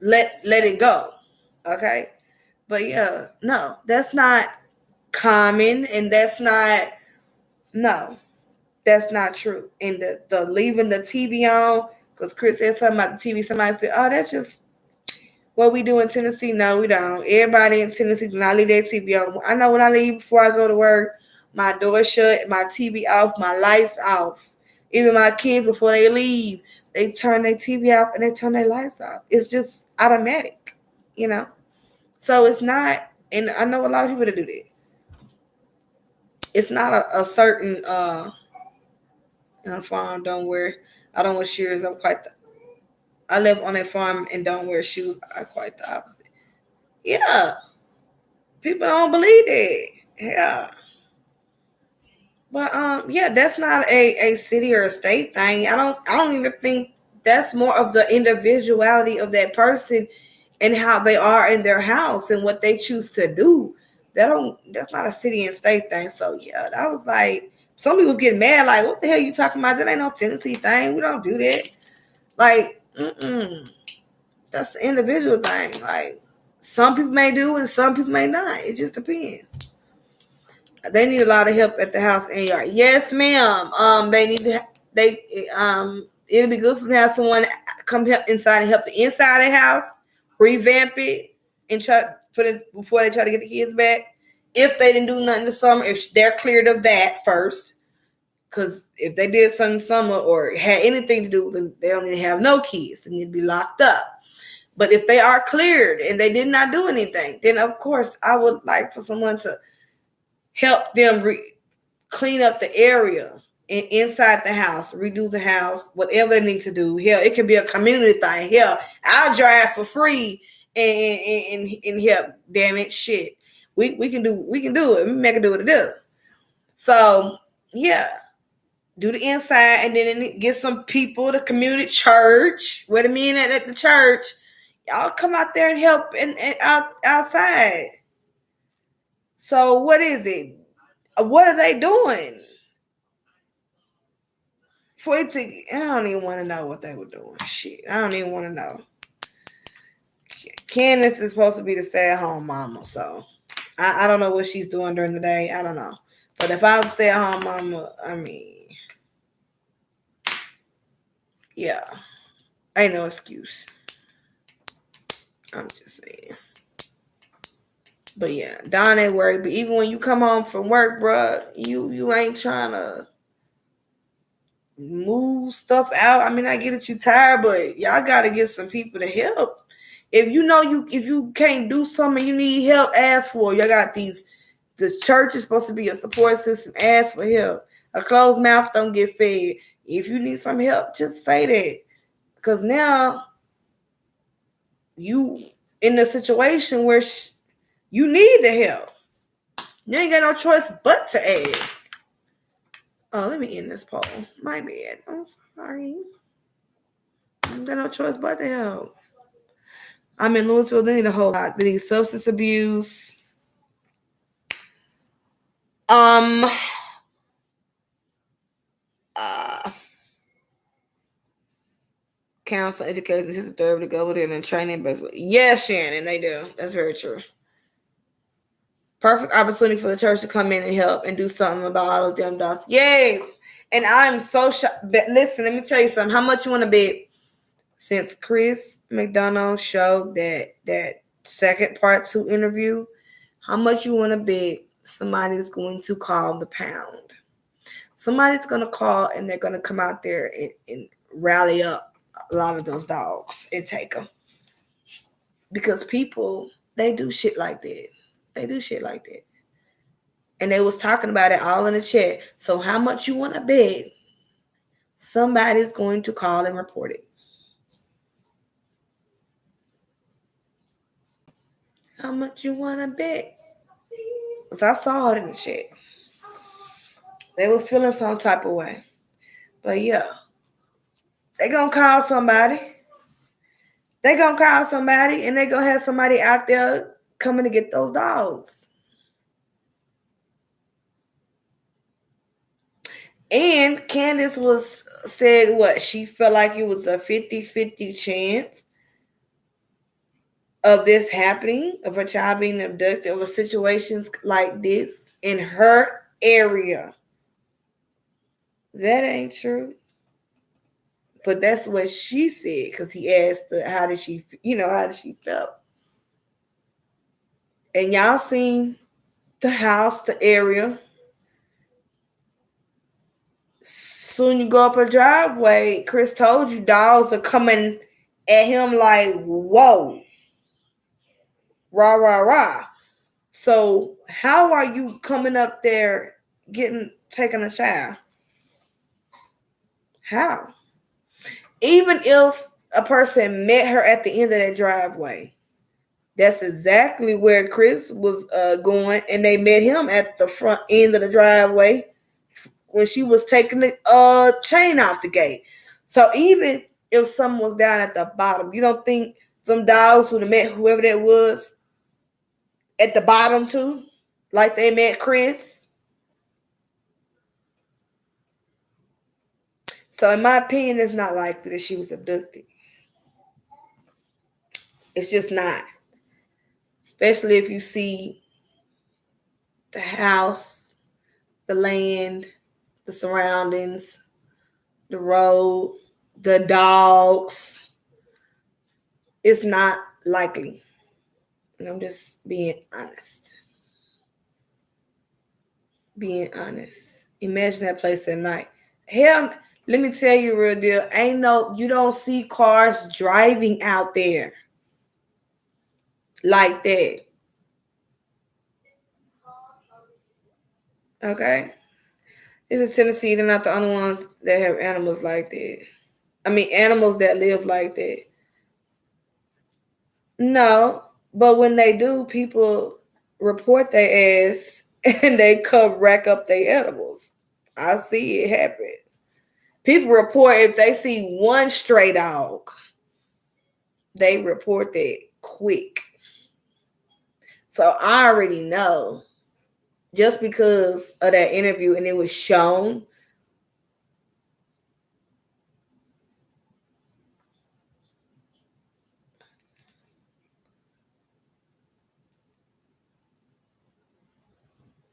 let it go. Okay? But yeah, no, that's not common, and that's not true. And the leaving the TV on, because Chris said something about the TV, somebody said, oh, that's just what we do in Tennessee. No, we don't. Everybody in Tennessee do not leave their TV on. I know when I leave before I go to work, my door shut, my TV off, my lights off. Even my kids, before they leave, they turn their TV off and they turn their lights off. It's just automatic, you know? So it's not, and I know a lot of people that do that. It's not a certain, on a farm, I don't wear shoes. I live on a farm and don't wear shoes. I'm quite the opposite. Yeah. People don't believe that. Yeah. But yeah, that's not a city or a state thing. I don't even think that's more of the individuality of that person and how they are in their house and what they choose to do. That's not a city and state thing. So yeah, that was like some people was getting mad, like, what the hell you talking about? That ain't no Tennessee thing. We don't do that. Like, that's the individual thing. Like, some people may do and some people may not. It just depends. They need a lot of help at the house and yard. Yes, ma'am. They need to. It'll be good for them to have someone come help inside and help the inside of the house, revamp it, and try to put it before they try to get the kids back. If they didn't do nothing this summer, if they're cleared of that first, because if they did something this summer or had anything to do, then they don't need to have no kids. They need to be locked up. But if they are cleared and they did not do anything, then of course I would like for someone to help them clean up the area inside the house, redo the house, whatever they need to do. Hell, it could be a community thing. Hell, I'll drive for free and help. Damn it, shit. We can do it. We make it do what it do. So yeah, do the inside and then get some people, the community church. What I mean at the church, y'all come out there and help and outside. So what is it? What are they doing? I don't even want to know what they were doing. Shit, I don't even want to know. Candus is supposed to be the stay-at-home mama, so I don't know what she's doing during the day. I don't know. But if I was a stay-at-home mama, I mean, yeah, ain't no excuse. I'm just saying. But yeah, Don at work. But even when you come home from work, bruh, you ain't trying to move stuff out. I mean, I get that you tired, but y'all gotta get some people to help. If you can't do something, you need help, ask for it. Y'all got the church is supposed to be a support system. Ask for help. A closed mouth don't get fed. If you need some help, just say that. Because now you in a situation where you need the help. You ain't got no choice but to ask. Oh, let me end this poll. My bad. I'm sorry. I ain't got no choice but to help. I'm in Louisville. They need a whole lot. They need substance abuse. Counsel, education, this is a third to go with it and training. Basically. Yes, Shannon, they do. That's very true. Perfect opportunity for the church to come in and help and do something about all those damn dogs. Yes. And I'm so shocked. Listen, let me tell you something. How much you want to bet since Chris McDonough showed that second part 2 interview, how much you want to bet somebody's going to call the pound? Somebody's going to call and they're going to come out there and rally up a lot of those dogs and take them. Because people, they do shit like that. They do shit like that. And they was talking about it all in the chat. So how much you want to bet somebody's going to call and report it? How much you wanna bet? Cause I saw it in the shit. They was feeling some type of way. But yeah, they gonna call somebody. They gonna call somebody, and they gonna have somebody out there coming to get those dogs. And Candus was said what she felt like it was a 50-50 chance of this happening, of a child being abducted, of situations like this in her area. That ain't true. But that's what she said, because he asked her, how did she feel? And y'all seen the house, the area. Soon you go up a driveway, Chris told you dogs are coming at him like, whoa. Rah, rah, rah. So how are you coming up there taking a shower? How? Even if a person met her at the end of that driveway, that's exactly where Chris was going, and they met him at the front end of the driveway when she was taking the chain off the gate. So even if someone was down at the bottom, you don't think some dogs would have met whoever that was at the bottom too, like they met Chris? So in my opinion, it's not likely that she was abducted. It's just not. Especially if you see the house, the land, the surroundings, the road, the dogs. It's not likely. And I'm just being honest. Being honest. Imagine that place at night. Hell, let me tell you a real deal. You don't see cars driving out there like that. Okay? It's a Tennessee. They're not the only ones that have animals like that. I mean, animals that live like that. No, but when they do, people report their ass and they come rack up their animals. I see it happen. People report if they see one stray dog, they report that quick. So I already know, just because of that interview and it was shown.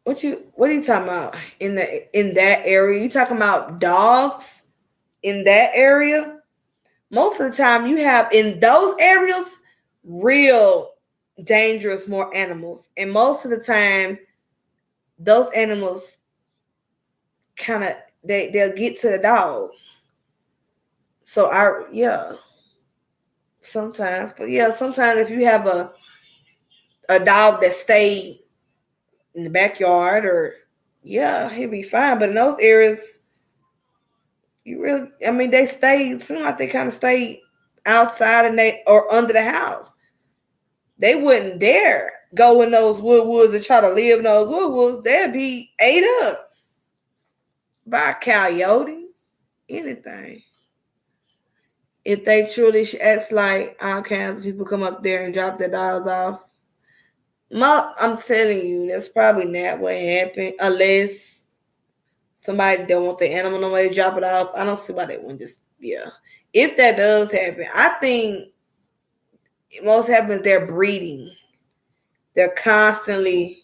What are you talking about in that area? You talking about dogs in that area? Most of the time you have in those areas real dangerous more animals. And most of the time those animals kind of they'll get to the dog. So sometimes, but yeah, sometimes if you have a dog that stay in the backyard, or he'll be fine. But in those areas, they seem like they kind of stay outside or under the house. They wouldn't dare go in those woods and try to live in those woods. They'd be ate up by a coyote, anything. If they truly acts like all kinds of people come up there and drop their dogs off, I'm telling you, that's probably not what happened. Unless somebody don't want the animal no way to drop it off. I don't see why they wouldn't just, If that does happen, I think most happens they're breeding. They're constantly,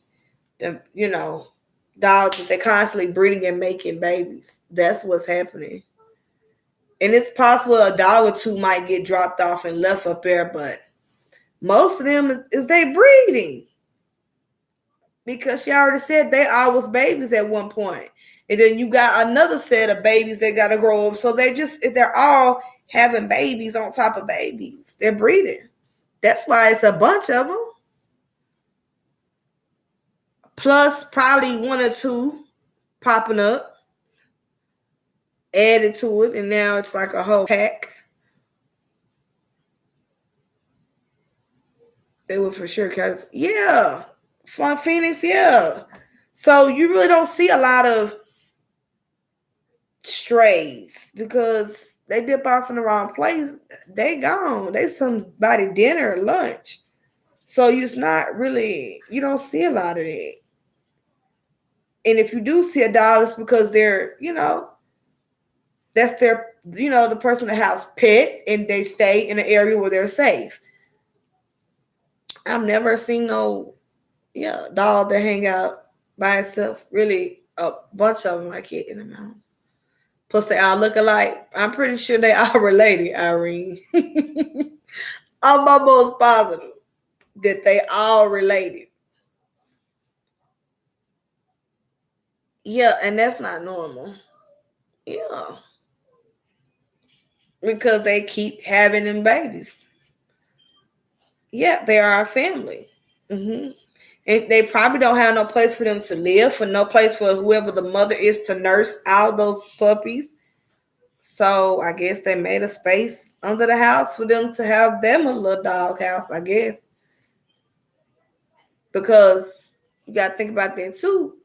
dogs, they're constantly breeding and making babies. That's what's happening. And it's possible a dog or two might get dropped off and left up there, but most of them is they breeding. Because she already said they all was babies at one point. And then you got another set of babies that got to grow up. So they're all having babies on top of babies. They're breeding. That's why it's a bunch of them. Plus probably one or two popping up, added to it. And now it's like a whole pack. They would for sure catch. Yeah, Fun Phoenix. Yeah. So you really don't see a lot of strays because they dip off in the wrong place. They gone. They somebody dinner or lunch. So it's not really. You don't see a lot of it. And if you do see a dog, it's because they're that's their the person that has pet and they stay in an area where they're safe. I've never seen no dog that hang out by itself. Really, a bunch of them like it in the mountains. Plus, they all look alike. I'm pretty sure they are related, Irene. I'm almost positive that they all related. Yeah, and that's not normal. Yeah, because they keep having them babies. Yeah, they are our family. Hmm. And they probably don't have no place for them to live, for no place for whoever the mother is to nurse out those puppies. So I guess they made a space under the house for them to have them a little dog house, I guess. Because you gotta think about that too.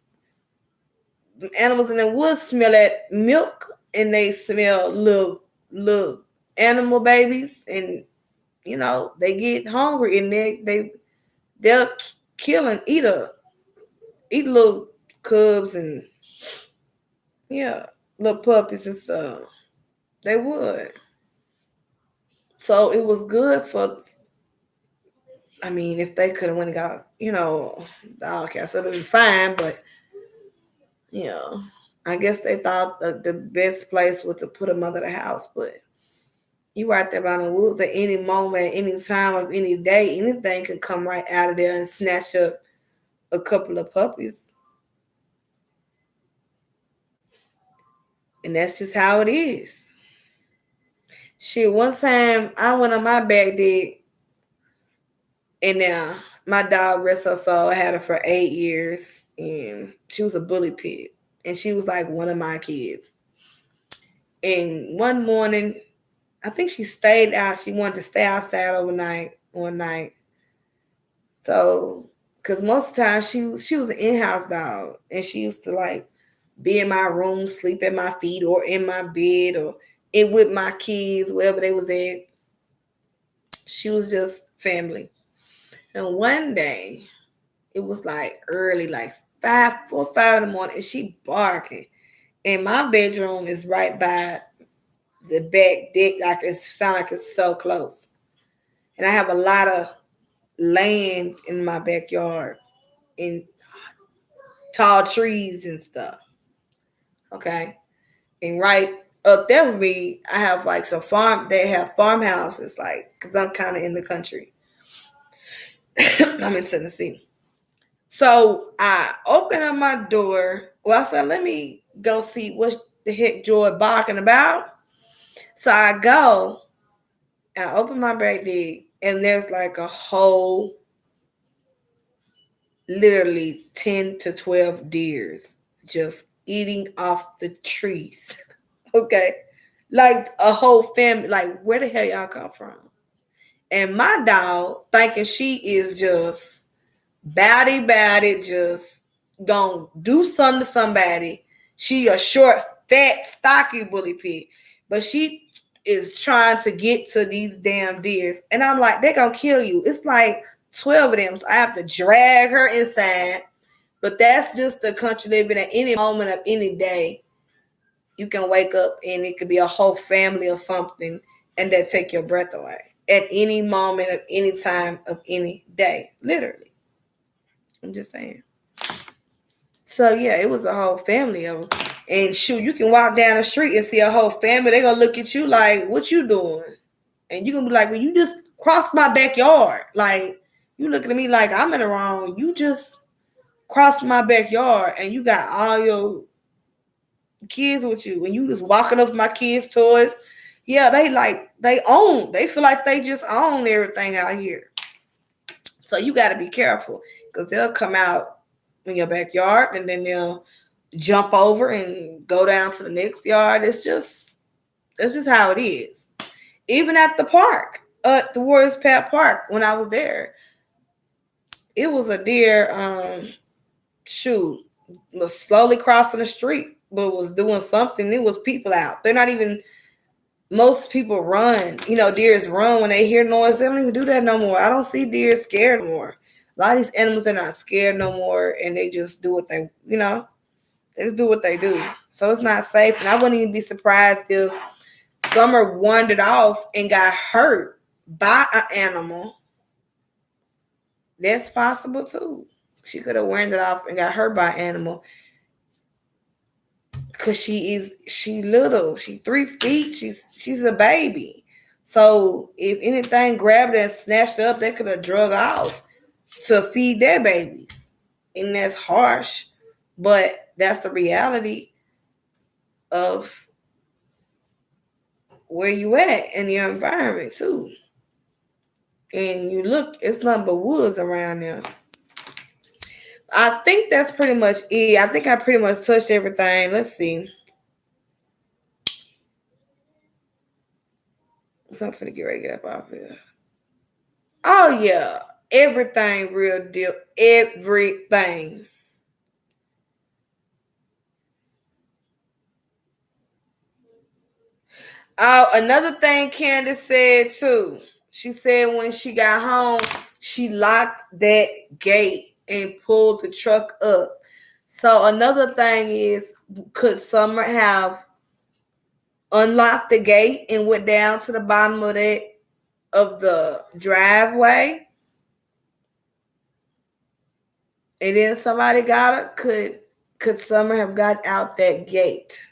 The animals in the woods smell at milk and they smell little animal babies and they get hungry and they'll kill and eat little cubs and yeah, little puppies and stuff. They would. So it was good for. I mean, if they could have went and got dog cats, it would be fine. But you know, I guess they thought the best place was to put them under the house. But you right there by the woods at any moment, any time of any day, anything could come right out of there and snatch up a couple of puppies. And that's just how it is. Shit, one time I went on my back deck and now my dog, rest her soul, I had her for 8 years and she was a bully pit. And she was like one of my kids. And one morning, I think she stayed out. She wanted to stay outside overnight one night. So, because most of the time she was an in-house dog. And she used to like be in my room, sleep at my feet or in my bed or in with my kids, wherever they was at. She was just family. And one day, it was like early, like 5 in the morning, and she barking. And my bedroom is right by the back deck, like it sound like it's so close. And I have a lot of land in my backyard and tall trees and stuff. Okay. And right up there with me, I have like some they have farmhouses, like, because I'm kind of in the country. I'm in Tennessee. So I open up my door. Well, I said, let me go see what the heck Joy barking about. So I go, I open my back deck, and there's like a whole, literally 10 to 12 deers just eating off the trees. Okay. Like a whole family. Like, where the hell y'all come from? And my dog, thinking she is just batty, just gonna do something to somebody. She a short, fat, stocky bully pig, but she is trying to get to these damn deers. And I'm like, they're gonna kill you. It's like 12 of them. So I have to drag her inside. But that's just the country living at any moment of any day. You can wake up and it could be a whole family or something and that take your breath away at any moment of any time of any day. Literally. I'm just saying. So yeah, it was a whole family of them. And shoot, you can walk down the street and see a whole family. They're gonna look at you like, what you doing? And you're gonna be like, well, you just crossed my backyard. Like, you looking at me like I'm in the wrong. You just crossed my backyard and you got all your kids with you and you just walking up my kids' toys. Yeah, they feel like they just own everything out here. So you got to be careful because they'll come out in your backyard and then they'll jump over and go down to the next yard. That's just how it is. Even at the park, at the Warriors Path Park, when I was there, it was a deer. Shoot, was slowly crossing the street, but was doing something. It was people out. They're not even. Most people run. Deers run when they hear noise. They don't even do that no more. I don't see deer scared no more. A lot of these animals, they're not scared no more, and they just do what they just do what they do. So it's not safe, and I wouldn't even be surprised if Summer wandered off and got hurt by an animal. That's possible too. She could have wandered off and got hurt by an animal. Cause she little. She 3 feet. She's a baby. So if anything grabbed her and snatched her up, they could have drug off to feed their babies. And that's harsh. But that's the reality of where you at in your environment too. And you look, it's nothing but woods around there. I think that's pretty much it. I think I pretty much touched everything. Let's see. So I'm finna get ready to get up off here. Oh yeah. Everything real deal. Everything. Oh, another thing Candus said too. She said when she got home, she locked that gate and pulled the truck up. So another thing is, could Summer have unlocked the gate and went down to the bottom of the driveway? And then somebody got her? Could Summer have got out that gate?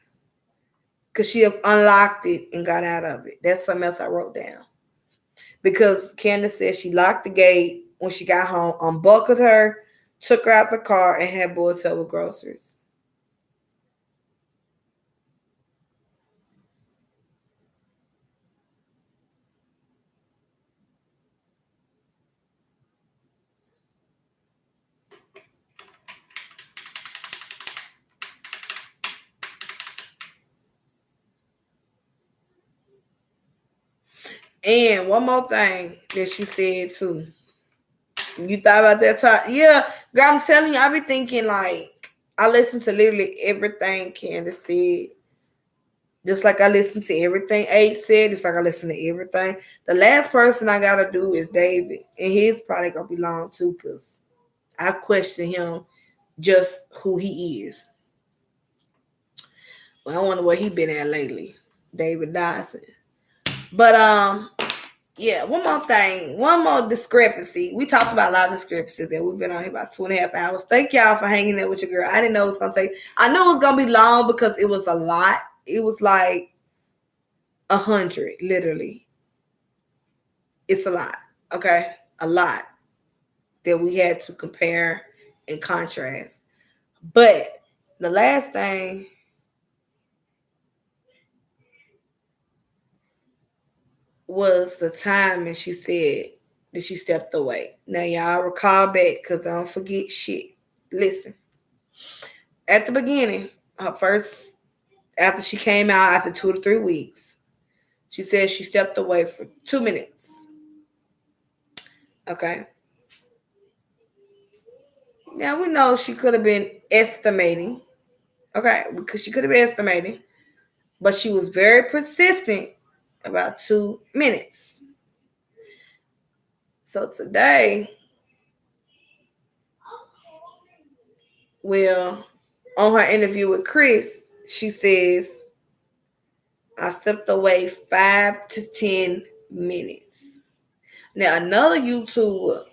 Could she have unlocked it and got out of it? That's something else I wrote down. Because Candus said she locked the gate when she got home, unbuckled her, took her out the car, and had boys help with groceries. And one more thing that she said too. You thought about that talk? Yeah, girl, I'm telling you, I be thinking like I listen to literally everything Candus said. Just like I listen to everything H said, it's like I listen to everything. The last person I gotta do is David. And his probably gonna be long too, because I question him just who he is. But I wonder where he been at lately. David Dyson. But yeah, one more thing. One more discrepancy. We talked about a lot of discrepancies that we've been on here about 2.5 hours. Thank y'all for hanging there with your girl. I didn't know it was gonna take. I knew it was gonna be long because it was a lot. It was like 100, literally. It's a lot. Okay? A lot that we had to compare and contrast. But the last thing was the time and she said that she stepped away. Now y'all recall back because I don't forget shit. Listen. At the beginning, after she came out after 2 to 3 weeks, she said she stepped away for 2 minutes. Okay. Now we know she could have been estimating. Okay, because she could have been estimating. But she was very persistent about 2 minutes. So today, on her interview with Chris, she says, I stepped away 5 to 10 minutes. Now, another YouTuber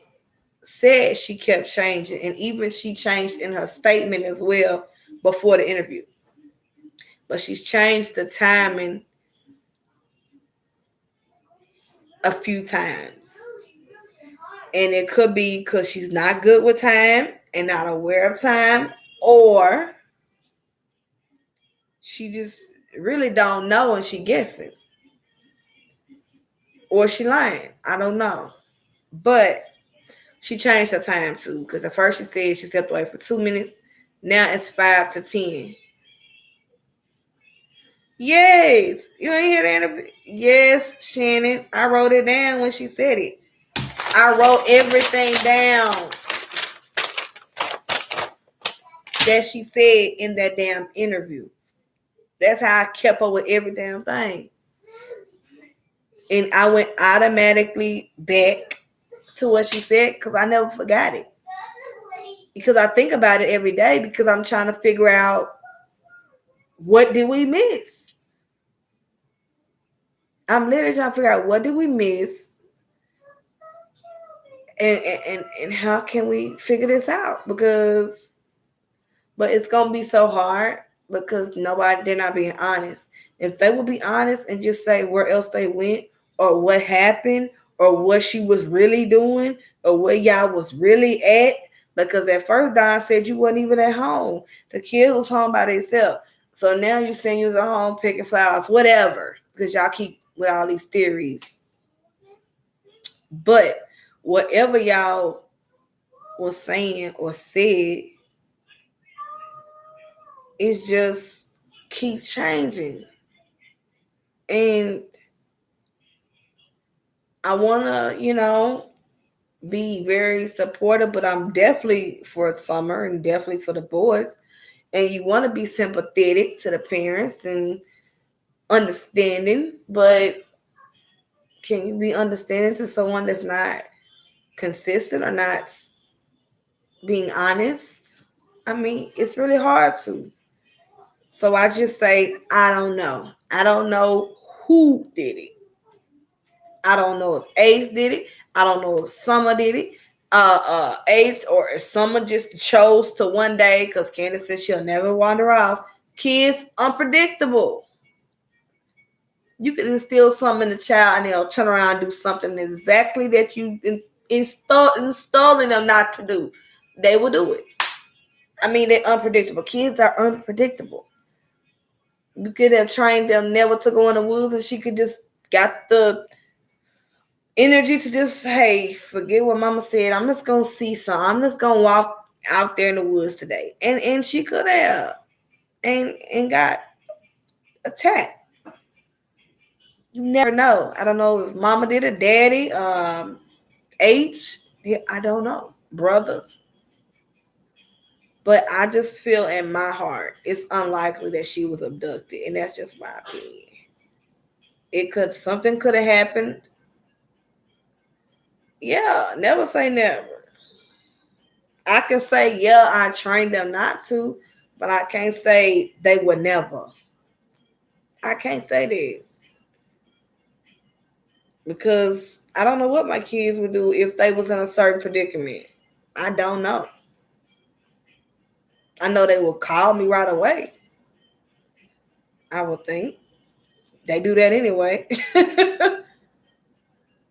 said she kept changing, and even she changed in her statement as well before the interview. But she's changed the timing a few times. And it could be because she's not good with time and not aware of time, or she just really don't know and she guessing. Or she lying. I don't know. But she changed her time too, because at first she said she stepped away for 2 minutes. Now it's 5 to 10. Yes. You ain't hear the interview? Yes, Shannon. I wrote it down when she said it. I wrote everything down. that she said in that damn interview. That's how I kept up with every damn thing. And I went automatically back to what she said because I never forgot it. Because I think about it every day because I'm trying to figure out what did we miss. I'm literally trying to figure out what did we miss and how can we figure this out? But it's gonna be so hard because they're not being honest. If they would be honest and just say where else they went or what happened or what she was really doing or where y'all was really at, because at first Don said you wasn't even at home. The kid was home by themselves. So now you saying you was at home picking flowers, whatever, because y'all keep with all these theories. But whatever y'all was saying or said, it's just keep changing. And I want to, be very supportive, but I'm definitely for summer and definitely for the boys. And you want to be sympathetic to the parents and understanding, but can you be understanding to someone that's not consistent or not being honest? I mean, it's really hard to. So I just say, I don't know. I don't know who did it. I don't know if Ace did it. I don't know if Summer did it. Ace or if Summer just chose to one day, because Candus says she'll never wander off. Kids, unpredictable. You can instill something in the child and they'll turn around and do something exactly that you installing them not to do. They will do it. I mean, they're unpredictable. Kids are unpredictable. You could have trained them never to go in the woods and she could just got the energy to just, hey, forget what mama said. I'm just going to see some. I'm just going to walk out there in the woods today. And she could have and got attacked. You never know. I don't know if mama did it, daddy, H, I don't know, brothers. But I just feel in my heart it's unlikely that she was abducted, and that's just my opinion. Something could have happened. Yeah, never say never. I can say, yeah, I trained them not to, but I can't say they would never. I can't say that. Because I don't know what my kids would do if they was in a certain predicament. I don't know. I know they will call me right away. I would think. They do that anyway.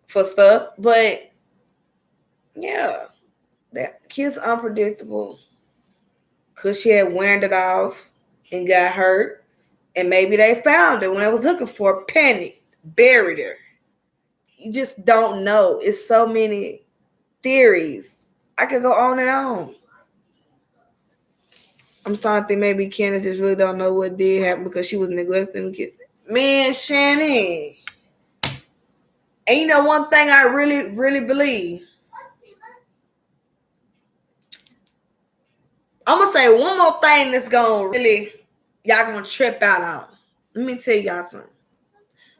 For stuff. But yeah. That kids unpredictable. Cause she had wandered off and got hurt. And maybe they found her when they was looking for her, panicked, buried her. You just don't know. It's so many theories. I could go on and on. I'm starting to think maybe Candus just really don't know what did happen because she was neglecting the kids. Man, Shannon. And you know one thing I really, really believe? I'm going to say one more thing that's going to really, y'all going to trip out on. Let me tell y'all something.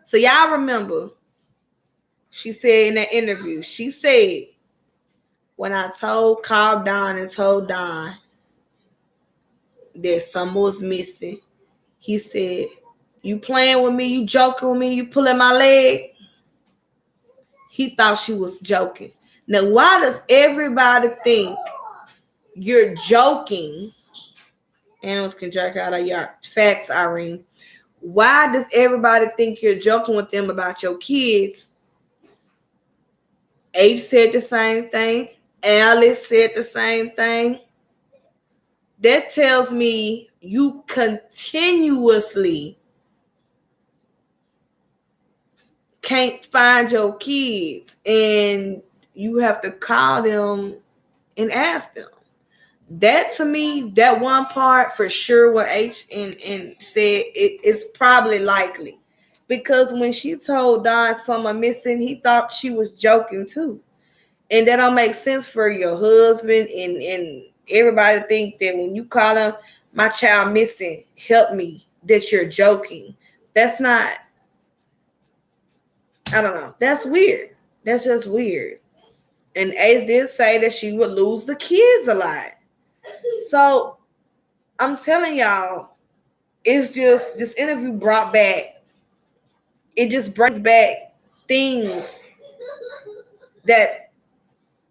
So y'all remember, she said in that interview, she said, when I called Don and told Don that someone was missing, he said, you playing with me, you joking with me, you pulling my leg? He thought she was joking. Now, why does everybody think you're joking? Animals can jerk out of your facts, Irene. Why does everybody think you're joking with them about your kids? H said the same thing. Alice said the same thing. That tells me you continuously can't find your kids and you have to call them and ask them. That to me, that one part for sure what H and said it is probably likely. Because when she told Don someone missing, he thought she was joking too. And that don't make sense for your husband and everybody think that when you call them my child missing, help me, that you're joking. That's not, I don't know. That's weird. That's just weird. And Ace did say that she would lose the kids a lot. So I'm telling y'all, it's just this interview brought back, it just brings back things that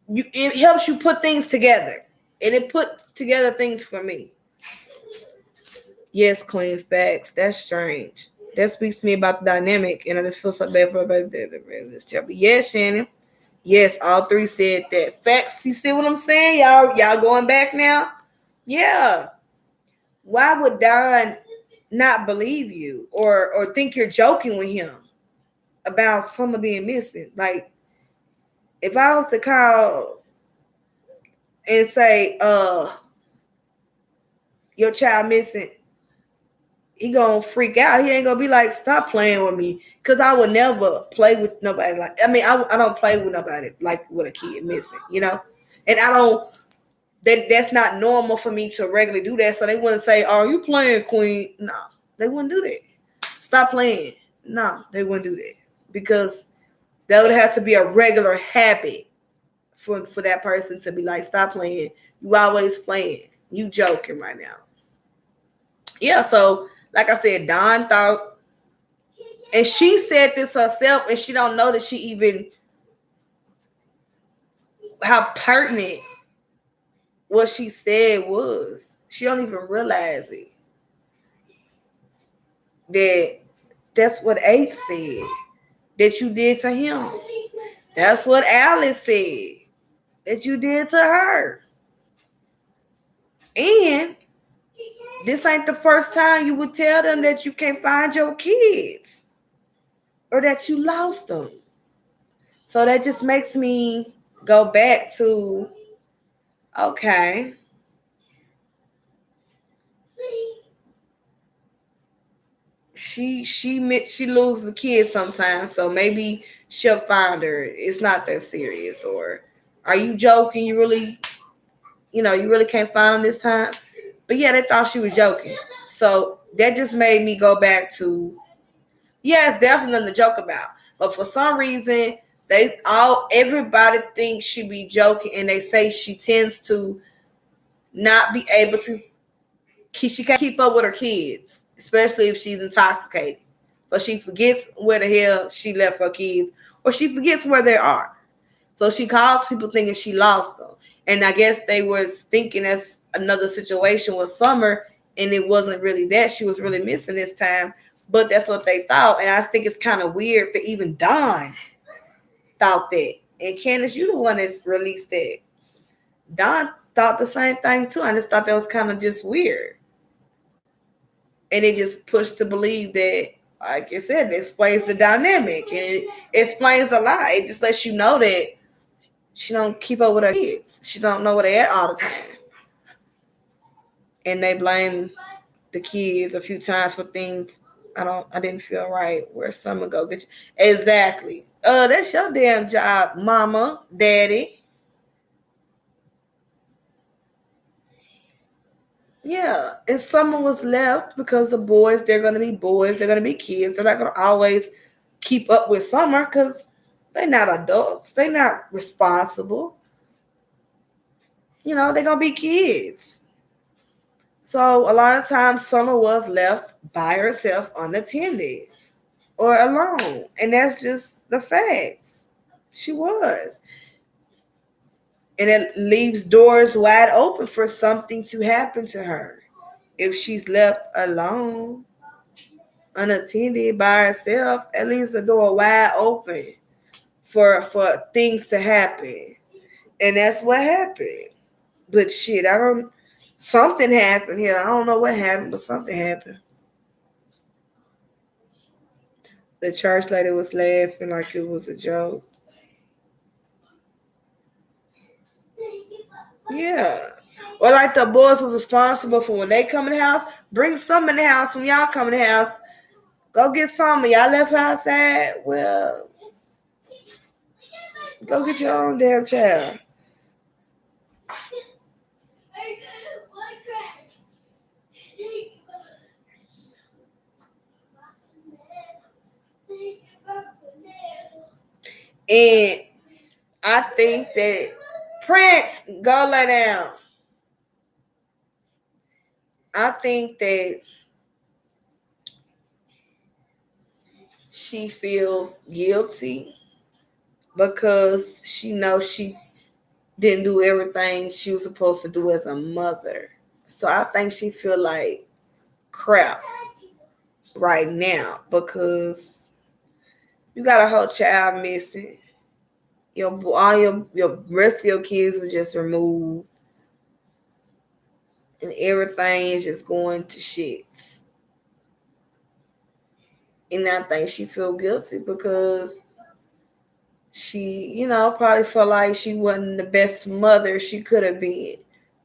it helps you put things together. And it put together things for me. Yes, Queen, facts. That's strange. That speaks to me about the dynamic, and I just feel so bad for everybody. Yes, Shannon. Yes, all three said that. Facts. You see what I'm saying? Y'all going back now? Yeah. Why would Don not believe you or think you're joking with him about someone being missing? Like, if I was to call and say, your child missing, he gonna freak out. He ain't gonna be like, stop playing with me. Cause I would never play with nobody like, I don't play with nobody like with a kid missing, And I don't, that's not normal for me to regularly do that. So they wouldn't say, "Oh, you playing, Queen?" No, they wouldn't do that. Stop playing. No, they wouldn't do that. Because that would have to be a regular habit for that person to be like, stop playing. You always playing. You joking right now. Yeah, so like I said, Dawn thought, and she said this herself, and she don't know that she even, how pertinent what she said was. She don't even realize it. That's what H said that you did to him. That's what Alice said that you did to her. And this ain't the first time you would tell them that you can't find your kids or that you lost them. So that just makes me go back to, okay, she loses the kids sometimes, so maybe she'll find her. It's not that serious. Or are you joking? You really can't find them this time? But yeah, they thought she was joking. So that just made me go back to, yeah, it's definitely nothing to joke about. But for some reason, everybody thinks she be joking, and they say she tends to not be able to, she can't keep up with her kids, especially if she's intoxicated. So she forgets where the hell she left her kids, or she forgets where they are. So she calls people thinking she lost them. And I guess they was thinking that's another situation with Summer, and it wasn't really that. She was really missing this time, but that's what they thought. And I think it's kind of weird that even Dawn thought that. And Candus, you the one that's released that. Dawn thought the same thing too. I just thought that was kind of just weird. And it just pushed to believe that, like I said, it explains the dynamic. And it explains a lot. It just lets you know that she don't keep up with her kids. She don't know where they at all the time. And they blame the kids a few times for things I didn't feel right. Where Summer go get you. Exactly. That's your damn job, mama, daddy. Yeah. And Summer was left because the boys, they're gonna be boys, they're gonna be kids. They're not gonna always keep up with Summer because they're not adults. They're not responsible. They're gonna be kids. So a lot of times Summer was left by herself unattended or alone. And that's just the facts. She was. And it leaves doors wide open for something to happen to her. If she's left alone, unattended by herself, it leaves the door wide open for things to happen. And that's what happened. But shit, something happened here. I don't know what happened, but something happened. The church lady was laughing like it was a joke. Yeah. Or like the boys was responsible for when they come in the house, bring some in the house when y'all come in the house. Go get some. Y'all left her outside. Well, go get your own damn child. And I think that Prince, go lay down. I think that she feels guilty because she knows she didn't do everything she was supposed to do as a mother. So I think she feel like crap right now because you got a whole child missing. Your rest of your kids were just removed, and everything is just going to shits. And I think she feel guilty because she, probably felt like she wasn't the best mother she could have been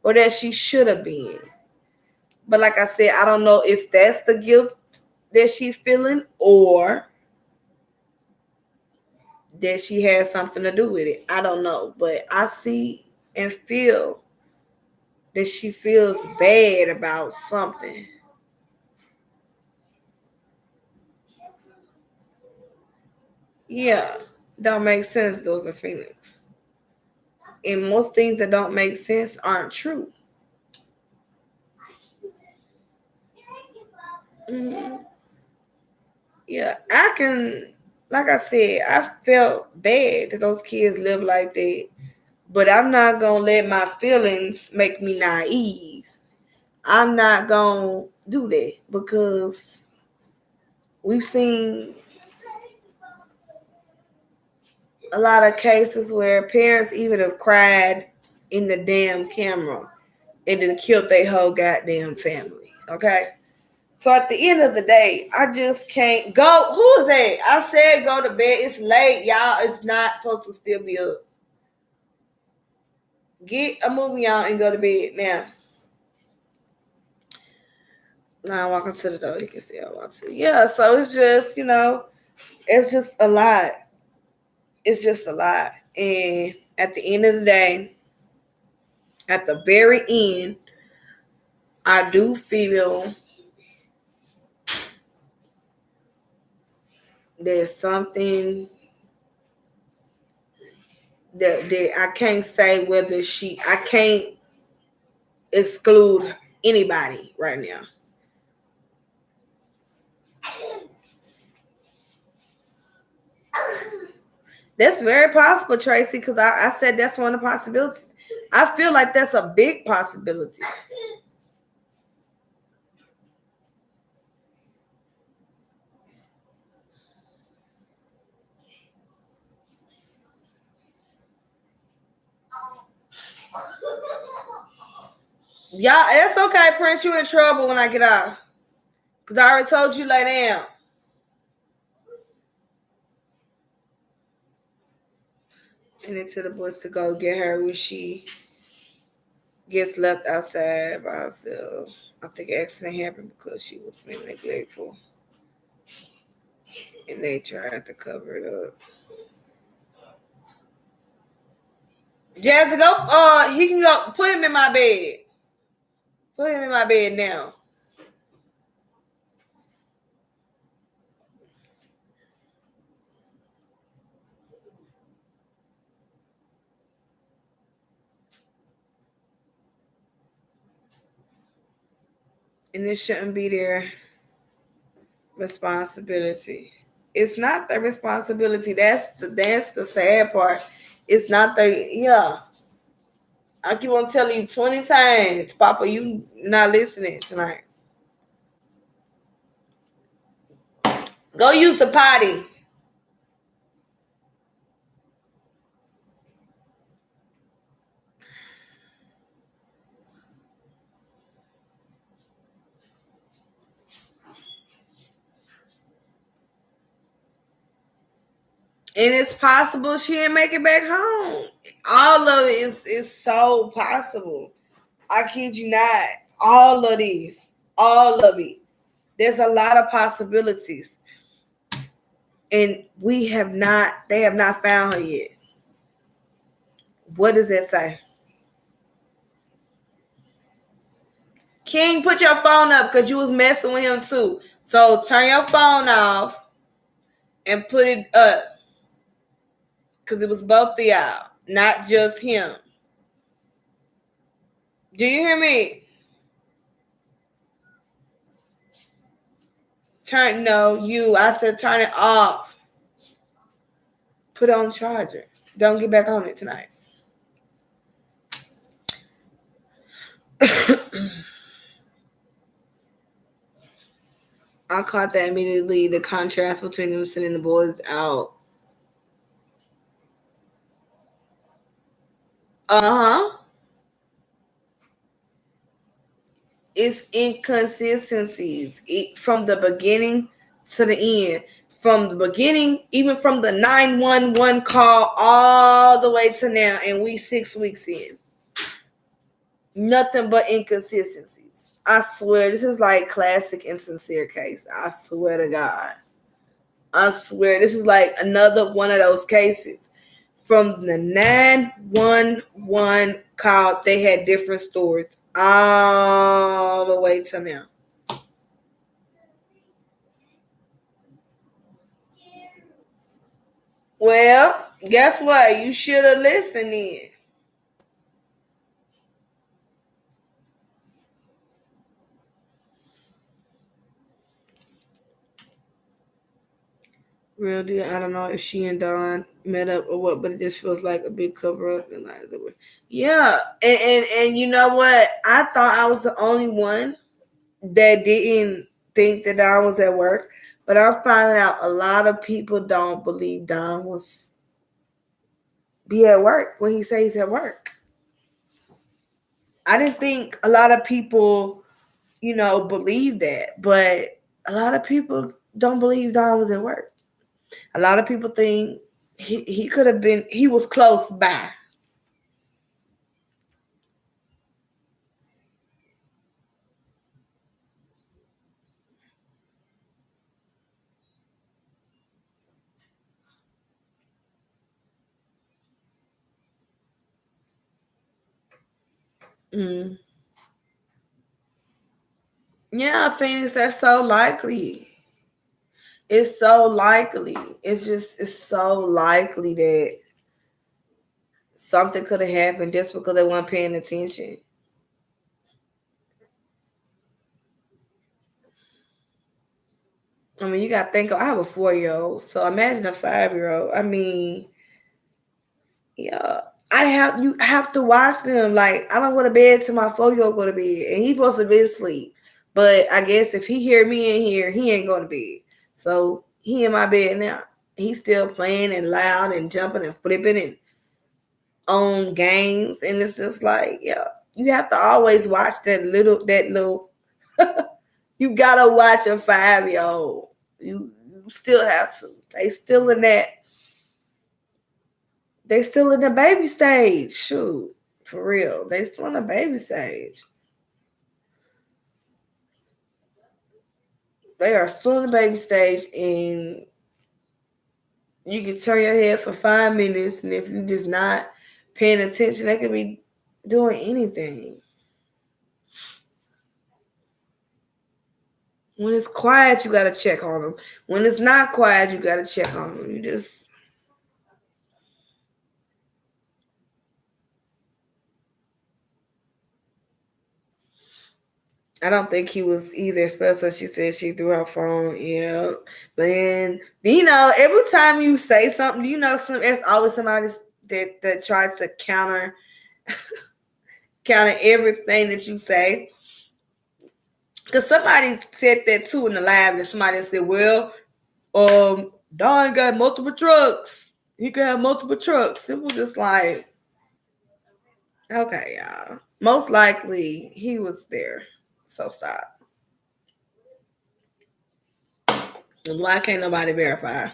or that she should have been. But like I said, I don't know if that's the guilt that she's feeling or that she has something to do with it. I don't know. But I see and feel that she feels bad about something. Yeah, don't make sense. Those are feelings. And most things that don't make sense aren't true. Mhm. Yeah, I can, like I said, I felt bad that those kids live like that. But I'm not going to let my feelings make me naive. I'm not going to do that because we've seen a lot of cases where parents even have cried in the damn camera and then killed their whole goddamn family. Okay? So at the end of the day, I just can't go. Who is that? I said go to bed. It's late, y'all. It's not supposed to still be up. Get a movie on and go to bed now. Now walking to the door. You can see I walk to. Yeah, so it's just, it's just a lot. It's just a lot. And at the end of the day, at the very end, I do feel there's something that I can't say whether I can't exclude anybody right now. That's very possible, Tracy, because I said that's one of the possibilities. I feel like that's a big possibility. Y'all, it's okay, Prince. You in trouble when I get off. Because I already told you lay down. And then to the boys to go get her when she gets left outside by herself. I think an accident happened because she was being neglectful. And they tried to cover it up. Jazzy, go. He can go. Put him in my bed. Put him in my bed now. And it shouldn't be their responsibility. It's not their responsibility. That's the sad part. It's not their. I keep on telling you 20 times, Papa, you not listening tonight. Go use the potty. And it's possible she didn't make it back home. All of it is so possible. I kid you not. All of these. All of it. There's a lot of possibilities. And they have not found her yet. What does that say? King, put your phone up because you was messing with him too. So turn your phone off and put it up. Because it was both of y'all, not just him. Do you hear me? I said turn it off. Put it on charger. Don't get back on it tonight. I caught that immediately. The contrast between them sending the boys out. Uh-huh. It's inconsistencies from the beginning to the end. From the beginning, even from the 911 call all the way to now, and we 6 weeks in. Nothing but inconsistencies. I swear, this is like classic insincere case. I swear to God. I swear, this is like another one of those cases. From the 911 call, they had different stories all the way to now. Well, guess what? You should have listened in. Real deal. I don't know if she and Dawn met up or what, but it just feels like a big cover up. Yeah, and you know what? I thought I was the only one that didn't think that Don was at work, but I'm finding out a lot of people don't believe Don was be at work when he says he's at work. I didn't think a lot of people, believe that, but a lot of people don't believe Don was at work. A lot of people think he could have been, he was close by. Mm. Yeah, Phoenix, that's so likely. It's so likely. It's so likely that something could have happened just because they weren't paying attention. I mean, you got to think, I have a 4-year-old, so imagine a 5-year-old. I mean, yeah, you have to watch them. Like, I don't go to bed till my 4-year-old go to bed, and he supposed to be asleep. But I guess if he hear me in here, he ain't going to bed. So he in my bed now. He's still playing and loud and jumping and flipping and on games, and it's just like, yeah, you have to always watch that little. You gotta watch a 5-year-old. You still have to. They still in that. They still in the baby stage. Shoot, for real, they still in the baby stage. They are still in the baby stage, and you can turn your head for 5 minutes, and if you're just not paying attention, they could be doing anything. When it's quiet, you gotta check on them. When it's not quiet, you gotta check on them. I don't think he was either, especially she said she threw her phone. Yeah. But then, every time you say something, there's always somebody that tries to counter everything that you say. Because somebody said that too in the live, and somebody said, well, Don got multiple trucks. He could have multiple trucks. It was just like, okay, y'all. Most likely he was there. So stop. Why can't nobody verify?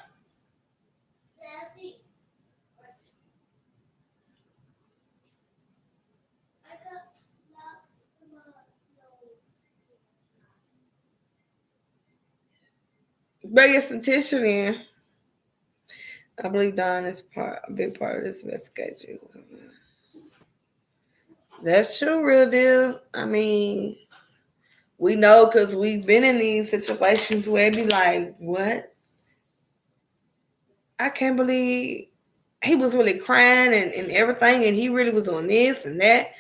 Better get some tissue in. I believe Don is a big part of this investigation. That's true, real deal. I mean, we know because we've been in these situations where it be like, what? I can't believe he was really crying and everything, and he really was on this and that.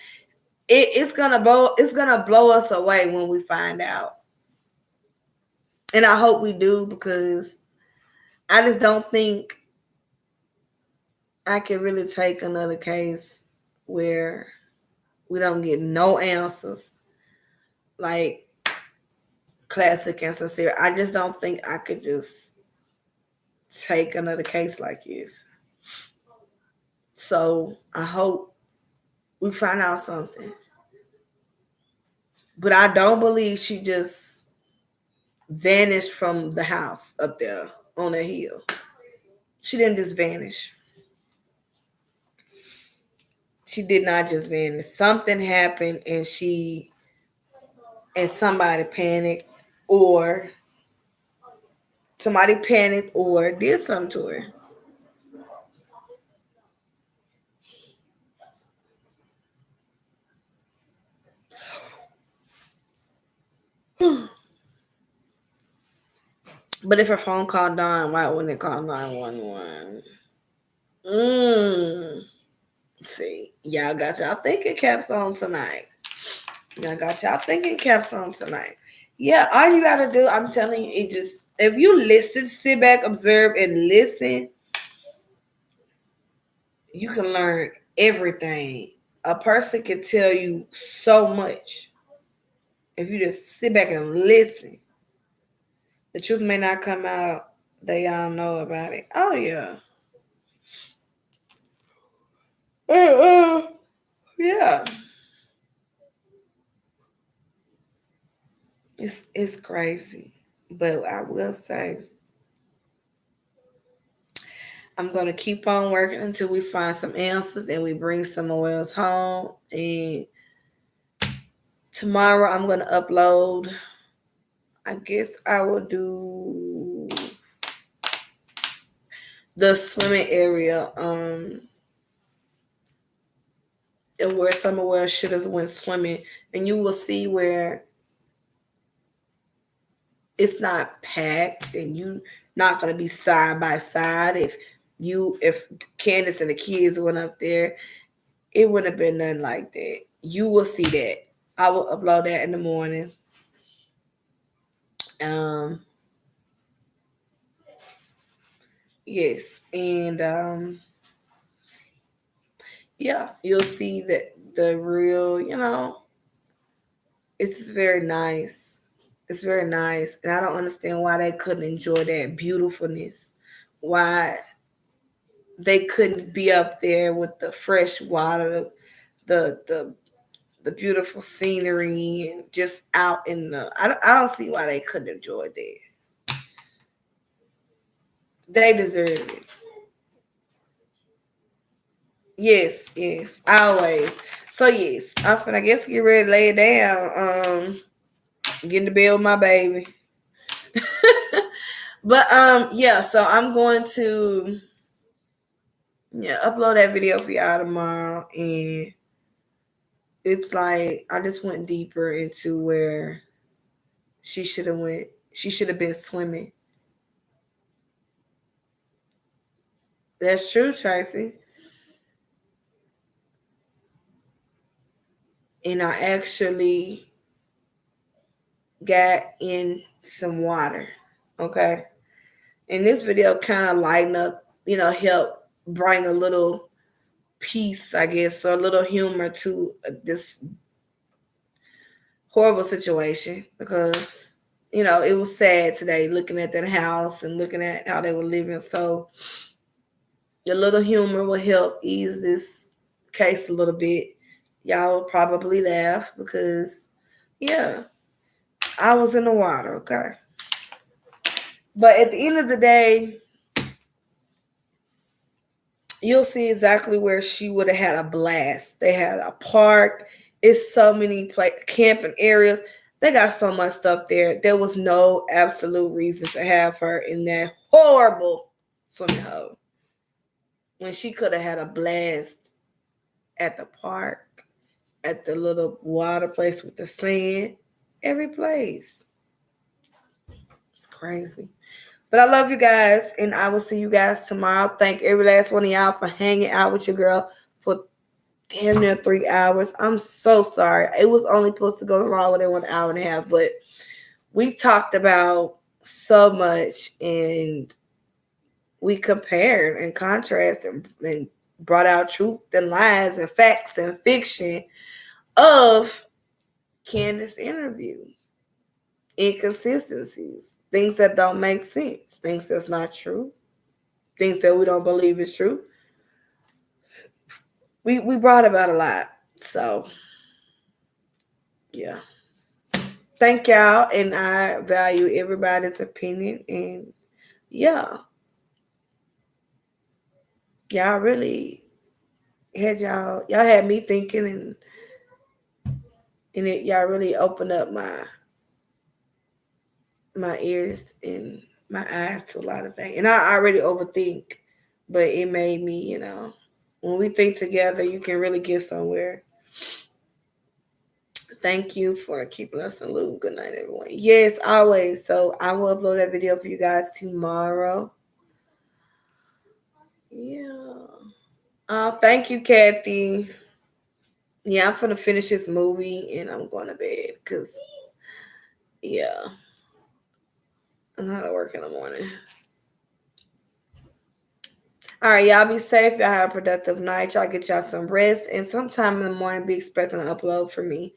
It's gonna blow us away when we find out. And I hope we do, because I just don't think I can really take another case where we don't get no answers, like classic and sincere. I just don't think I could just take another case like this. So I hope we find out something. But I don't believe she just vanished from the house up there on the hill. She didn't just vanish. She did not just vanish. Something happened, and somebody panicked, or did something to her. But if her phone called Don, why wouldn't it call 911? See, y'all got y'all thinking caps on tonight. Y'all got y'all thinking caps on tonight. Yeah, all you gotta do, I'm telling you, if you listen, sit back, observe, and listen, you can learn everything. A person can tell you so much if you just sit back and listen. The truth may not come out. They all know about it. Oh yeah. Yeah. It's crazy. But I will say, I'm gonna keep on working until we find some answers and we bring someone else home. And tomorrow I'm gonna upload. I guess I will do the swimming area, and where Summer Wells should have went swimming, and you will see where it's not packed, and you not gonna be side by side. If Candus and the kids went up there, it wouldn't have been nothing like that. You will see that. I will upload that in the morning. Um, yes, and yeah, you'll see that the real, it's very nice. It's very nice, and I don't understand why they couldn't enjoy that beautifulness. Why they couldn't be up there with the fresh water, the the the beautiful scenery, and just out in the. I don't see why they couldn't enjoy that. They deserve it. Yes, yes, always. So yes, I'm finna guess get ready to lay it down. Get in the bed with my baby. But yeah, so I'm going to upload that video for y'all tomorrow, and it's like I just went deeper into where she should have been swimming. That's true, Tracy. And I actually got in some water. Okay. And this video kind of lighten up, help bring a little peace, I guess, or a little humor to this horrible situation, because, it was sad today looking at that house and looking at how they were living. So a little humor will help ease this case a little bit. Y'all will probably laugh because, yeah, I was in the water, okay? But at the end of the day, you'll see exactly where she would have had a blast. They had a park. It's so many camping areas. They got so much stuff there. There was no absolute reason to have her in that horrible swimming hole when she could have had a blast at the park, at the little water place with the sand, every place. It's crazy. But I love you guys, and I will see you guys tomorrow. Thank every last one of y'all for hanging out with your girl for damn near 3 hours. I'm so sorry. It was only supposed to go longer than 1 hour and a half, but we talked about so much, and we compared and contrasted and brought out truth and lies and facts and fiction of Candus' interview, inconsistencies, things that don't make sense, things that's not true, things that we don't believe is true. We brought about a lot. So yeah. Thank y'all, and I value everybody's opinion, and yeah. Y'all really y'all had me thinking, and y'all really opened up my ears and my eyes to a lot of things. And I already overthink, but it made me, when we think together, you can really get somewhere. Thank you for keeping us in the loop. Good night, everyone. Yes, always. So I will upload that video for you guys tomorrow. Yeah. Thank you, Kathy. Yeah, I'm gonna finish this movie and I'm going to bed because, yeah, I'm not at work in the morning. All right, y'all be safe. Y'all have a productive night. Y'all get y'all some rest, and sometime in the morning, be expecting an upload for me.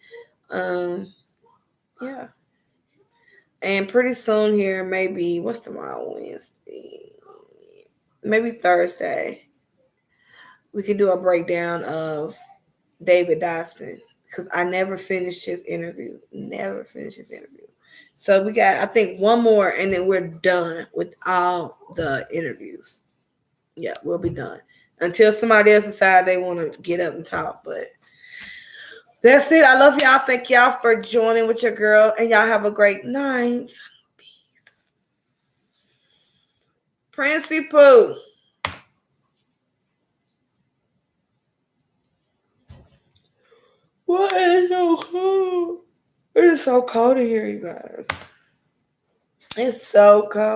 Yeah, and pretty soon here, maybe what's tomorrow? Wednesday, maybe Thursday. We can do a breakdown of David Dodson because I never finished his interview. Never finished his interview. So we got, I think, one more, and then we're done with all the interviews. Yeah, we'll be done until somebody else decides they want to get up and talk. But that's it. I love y'all. Thank y'all for joining with your girl, and y'all have a great night. Peace. Princey Pooh. What is so cold? It is so cold in here, you guys. It's so cold.